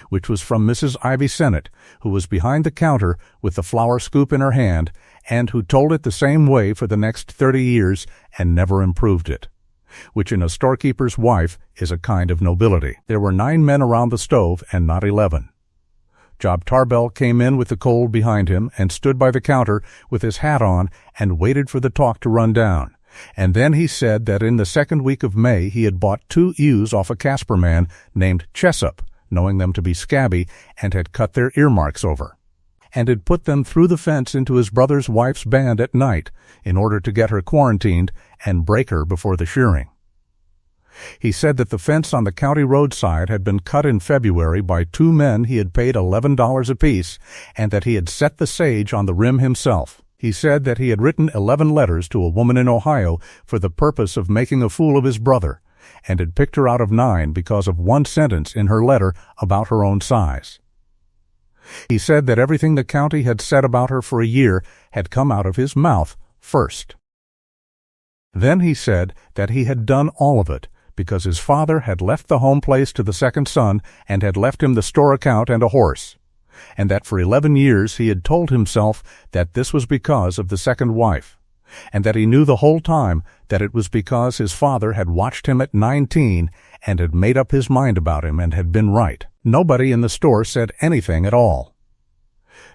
which was from Mrs. Ivy Sennett, who was behind the counter with the flour scoop in her hand, and who told it the same way for the next 30 years and never improved it, which in a storekeeper's wife is a kind of nobility. There were 9 men around the stove and not 11. Job Tarbell came in with the cold behind him and stood by the counter with his hat on and waited for the talk to run down. And then he said that in the second week of May he had bought 2 ewes off a Casper man named Chessup, knowing them to be scabby, and had cut their earmarks over, and had put them through the fence into his brother's wife's band at night in order to get her quarantined and break her before the shearing. He said that the fence on the county roadside had been cut in February by 2 men he had paid $11 apiece, and that he had set the sage on the rim himself. He said that he had written 11 letters to a woman in Ohio for the purpose of making a fool of his brother, and had picked her out of 9 because of one sentence in her letter about her own size. He said that everything the county had said about her for a year had come out of his mouth first. Then he said that he had done all of it because his father had left the home place to the second son and had left him the store account and a horse, and that for 11 years he had told himself that this was because of the second wife, and that he knew the whole time that it was because his father had watched him at 19 and had made up his mind about him and had been right. Nobody in the store said anything at all.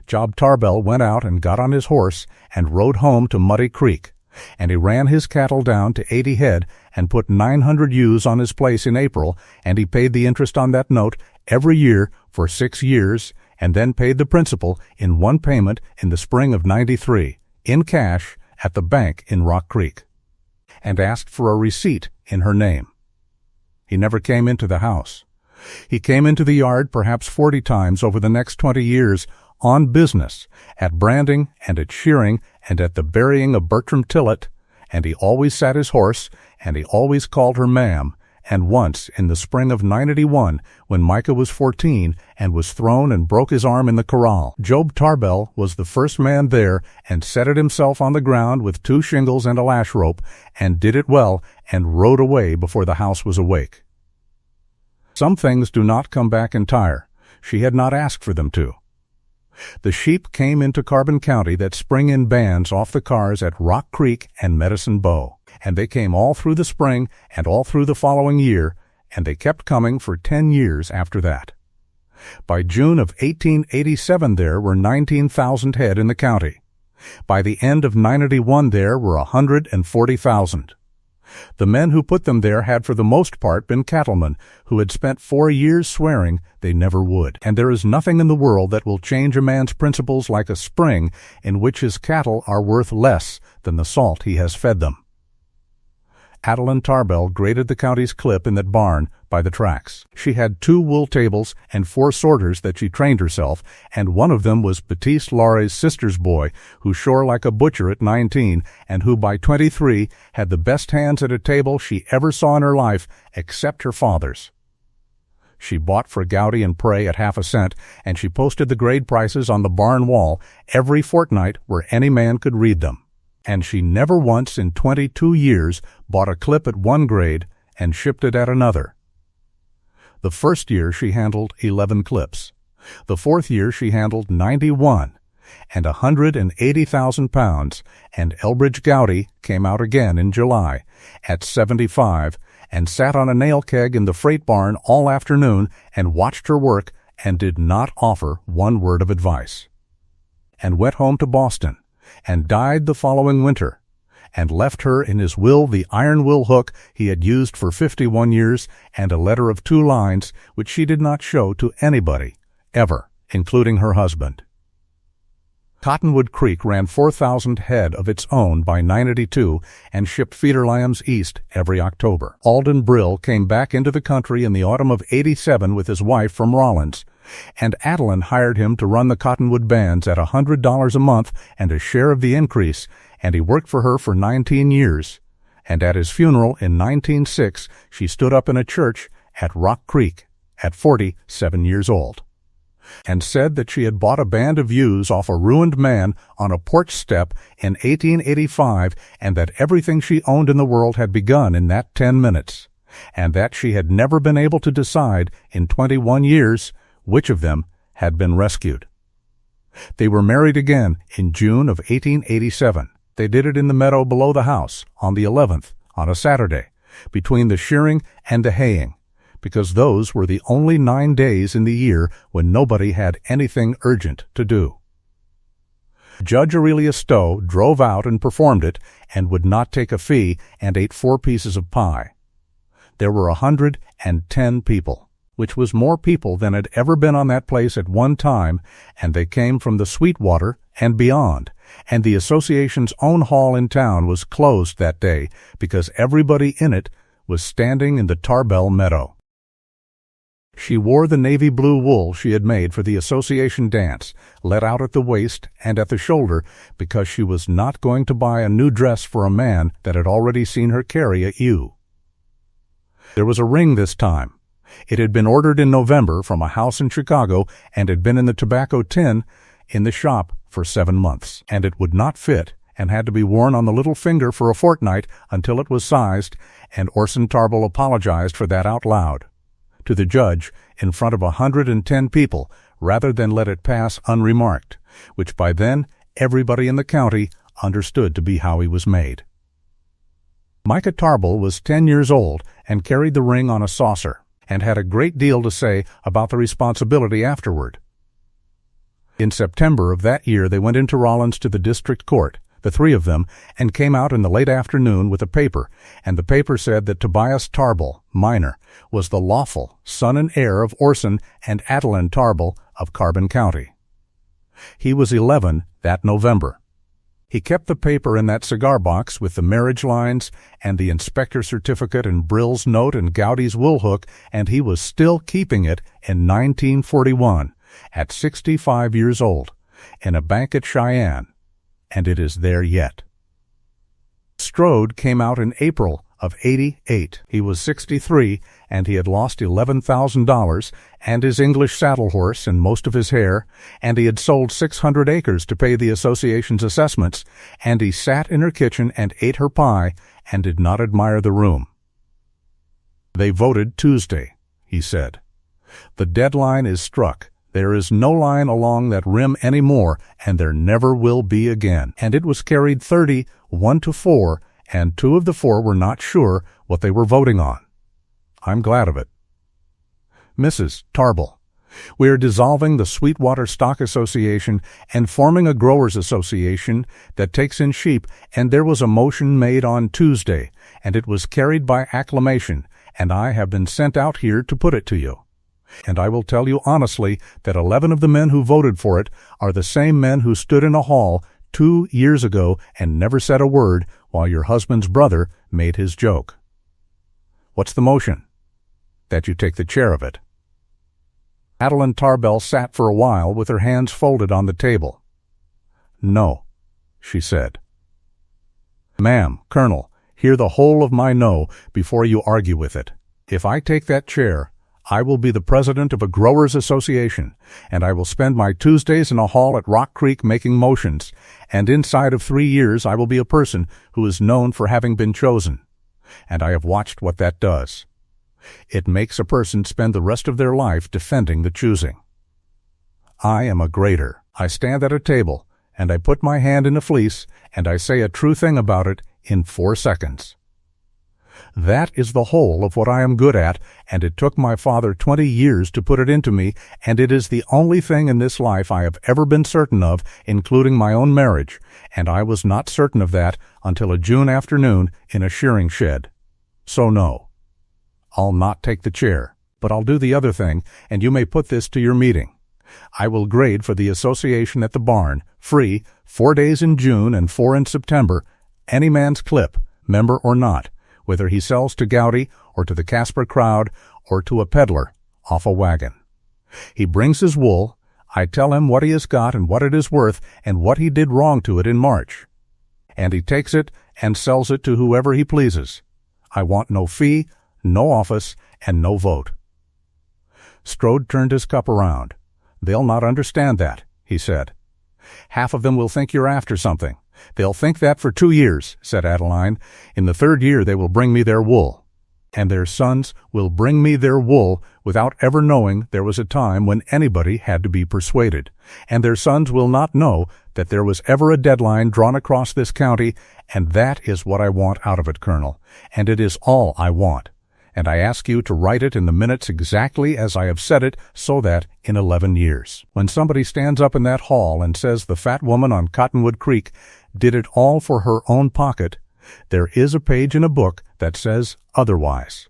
Job Tarbell went out and got on his horse and rode home to Muddy Creek, and he ran his cattle down to 80 head and put 900 ewes on his place in April, and he paid the interest on that note every year for 6 years, and then paid the principal in one payment in the spring of '93, in cash, at the bank in Rock Creek, and asked for a receipt in her name. He never came into the house. He came into the yard perhaps 40 times over the next 20 years on business, at branding and at shearing and at the burying of Bertram Tillett, and he always sat his horse, and he always called her ma'am, and once, in the spring of '91, when Micah was 14 and was thrown and broke his arm in the corral, Job Tarbell was the first man there and set it himself on the ground with 2 shingles and a lash rope, and did it well, and rode away before the house was awake. Some things do not come back entire. She had not asked for them to. The sheep came into Carbon County that spring in bands off the cars at Rock Creek and Medicine Bow, and they came all through the spring and all through the following year, and they kept coming for 10 years after that. By June of 1887 there were 19,000 head in the county. By the end of '91 there were 140,000. The men who put them there had for the most part been cattlemen who had spent 4 years swearing they never would. And there is nothing in the world that will change a man's principles like a spring in which his cattle are worth less than the salt he has fed them. Adeline Tarbell graded the county's clip in that barn by the tracks. She had 2 wool tables and 4 sorters that she trained herself, and one of them was Baptiste Laurie's sister's boy, who shore like a butcher at 19, and who by 23 had the best hands at a table she ever saw in her life, except her father's. She bought for Gowdy and Prey at half a cent, and she posted the grade prices on the barn wall every fortnight where any man could read them. And she never once in 22 years bought a clip at one grade and shipped it at another. The first year she handled 11 clips. The fourth year she handled 91 and 180,000 pounds, and Elbridge Gowdy came out again in July at 75 and sat on a nail keg in the freight barn all afternoon and watched her work and did not offer one word of advice, and went home to Boston and died the following winter, and left her in his will the iron will hook he had used for 51 years and a letter of 2 lines which she did not show to anybody, ever, including her husband. Cottonwood Creek ran 4,000 head of its own by 982 and shipped feeder lambs east every October. Alden Brill came back into the country in the autumn of '87 with his wife from Rollins, and Adeline hired him to run the Cottonwood bands at $100 a month and a share of the increase, and he worked for her for 19 years. And at his funeral in 1906, she stood up in a church at Rock Creek at 47 years old, and said that she had bought a band of ewes off a ruined man on a porch step in 1885, and that everything she owned in the world had begun in that 10 minutes, and that she had never been able to decide in 21 years which of them had been rescued. They were married again in June of 1887. They did it in the meadow below the house on the 11th, on a Saturday, between the shearing and the haying, because those were the only 9 days in the year when nobody had anything urgent to do. Judge Aurelia Stowe drove out and performed it, and would not take a fee, and ate 4 pieces of pie. There were 110 people, which was more people than had ever been on that place at one time, and they came from the Sweetwater and beyond, and the association's own hall in town was closed that day because everybody in it was standing in the Tarbell meadow. She wore the navy blue wool she had made for the association dance, let out at the waist and at the shoulder, because she was not going to buy a new dress for a man that had already seen her carry a ewe. There was a ring this time. It had been ordered in November from a house in Chicago and had been in the tobacco tin in the shop for 7 months, and it would not fit and had to be worn on the little finger for a fortnight until it was sized, and Orson Tarbell apologized for that out loud to the judge in front of 110 people, rather than let it pass unremarked, which by then everybody in the county understood to be how he was made. Micah Tarbell was 10 years old and carried the ring on a saucer, and had a great deal to say about the responsibility afterward. In September of that year they went into Rollins to the district court, the 3 of them, and came out in the late afternoon with a paper, and the paper said that Tobias Tarbell, minor, was the lawful son and heir of Orson and Adeline Tarbell of Carbon County. He was 11 that November. He kept the paper in that cigar box with the marriage lines and the inspector certificate and Brill's note and Gowdy's wool hook, and he was still keeping it in 1941, at 65 years old, in a bank at Cheyenne, and it is there yet. Strode came out in April of '88. He was 63, and he had lost $11,000 and his English saddle horse and most of his hair, and he had sold 600 acres to pay the association's assessments, and he sat in her kitchen and ate her pie and did not admire the room. They voted Tuesday, he said. The deadline is struck. There is no line along that rim any more, and there never will be again. And it was carried 31-4, and 2 of the 4 were not sure what they were voting on. I'm glad of it. Mrs. Tarbell, we are dissolving the Sweetwater Stock Association and forming a growers' association that takes in sheep, and there was a motion made on Tuesday, and it was carried by acclamation, and I have been sent out here to put it to you. And I will tell you honestly that 11 of the men who voted for it are the same men who stood in a hall 2 years ago and never said a word while your husband's brother made his joke. What's the motion? That you take the chair of it. Adeline Tarbell sat for a while with her hands folded on the table. No, she said. Ma'am, Colonel, hear the whole of my no before you argue with it. If I take that chair, I will be the president of a growers' association, and I will spend my Tuesdays in a hall at Rock Creek making motions, and inside of 3 years I will be a person who is known for having been chosen. And I have watched what that does. It makes a person spend the rest of their life defending the choosing. I am a grader. I stand at a table, and I put my hand in a fleece, and I say a true thing about it in 4 seconds. That is the whole of what I am good at, and it took my father 20 years to put it into me, and it is the only thing in this life I have ever been certain of, including my own marriage, and I was not certain of that until a June afternoon in a shearing shed. So no, I'll not take the chair, but I'll do the other thing, and you may put this to your meeting. I will grade for the association at the barn, free, 4 days in June and 4 in September, any man's clip, member or not, whether he sells to Gowdy or to the Casper crowd or to a peddler off a wagon. He brings his wool. I tell him what he has got and what it is worth and what he did wrong to it in March. And he takes it and sells it to whoever he pleases. I want no fee, no office, and no vote. Strode turned his cup around. They'll not understand that, he said. Half of them will think you're after something. They'll think that for 2 years, said Adeline. In the 3rd year they will bring me their wool. And their sons will bring me their wool without ever knowing there was a time when anybody had to be persuaded. And their sons will not know that there was ever a deadline drawn across this county, and that is what I want out of it, Colonel. And it is all I want. And I ask you to write it in the minutes exactly as I have said it, so that in 11 years, when somebody stands up in that hall and says the fat woman on Cottonwood Creek did it all for her own pocket, there is a page in a book that says otherwise.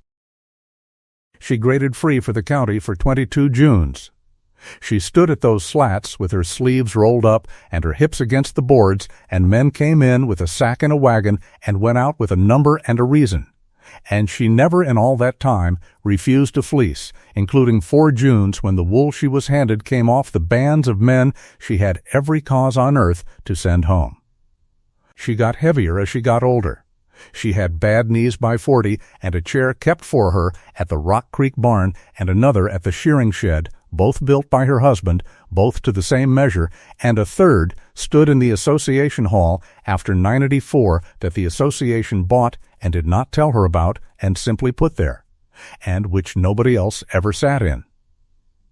She graded free for the county for 22 Junes. She stood at those slats with her sleeves rolled up and her hips against the boards, and men came in with a sack and a wagon and went out with a number and a reason. And she never in all that time refused a fleece, including 4 Junes when the wool she was handed came off the bands of men she had every cause on earth to send home. She got heavier as she got older. She had bad knees by 40, and a chair kept for her at the Rock Creek barn and another at the shearing shed, both built by her husband, both to the same measure, and a third stood in the association hall after 984 that the association bought and did not tell her about and simply put there, and which nobody else ever sat in.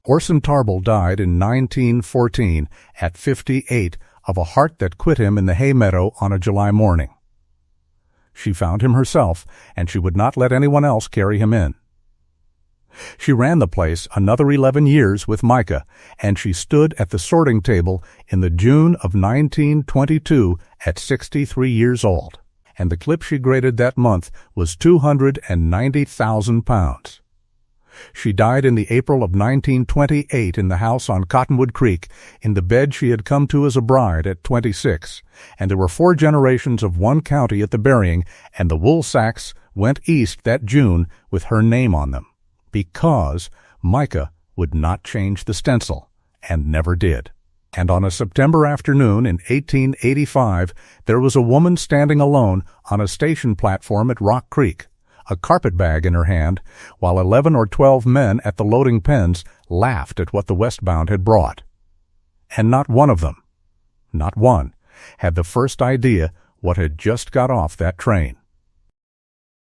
Orson Tarble died in 1914 at 58 of a heart that quit him in the hay meadow on a July morning. She found him herself, and she would not let anyone else carry him in. She ran the place another 11 years with Micah, and she stood at the sorting table in the June of 1922 at 63 years old, and the clip she graded that month was 290,000 pounds. She died in the April of 1928 in the house on Cottonwood Creek, in the bed she had come to as a bride at 26, and there were 4 generations of one county at the burying, and the wool sacks went east that June with her name on them, because Micah would not change the stencil, and never did. And on a September afternoon in 1885, there was a woman standing alone on a station platform at Rock Creek, a carpetbag in her hand, while 11 or 12 men at the loading pens laughed at what the westbound had brought. And not one of them, not one, had the first idea what had just got off that train.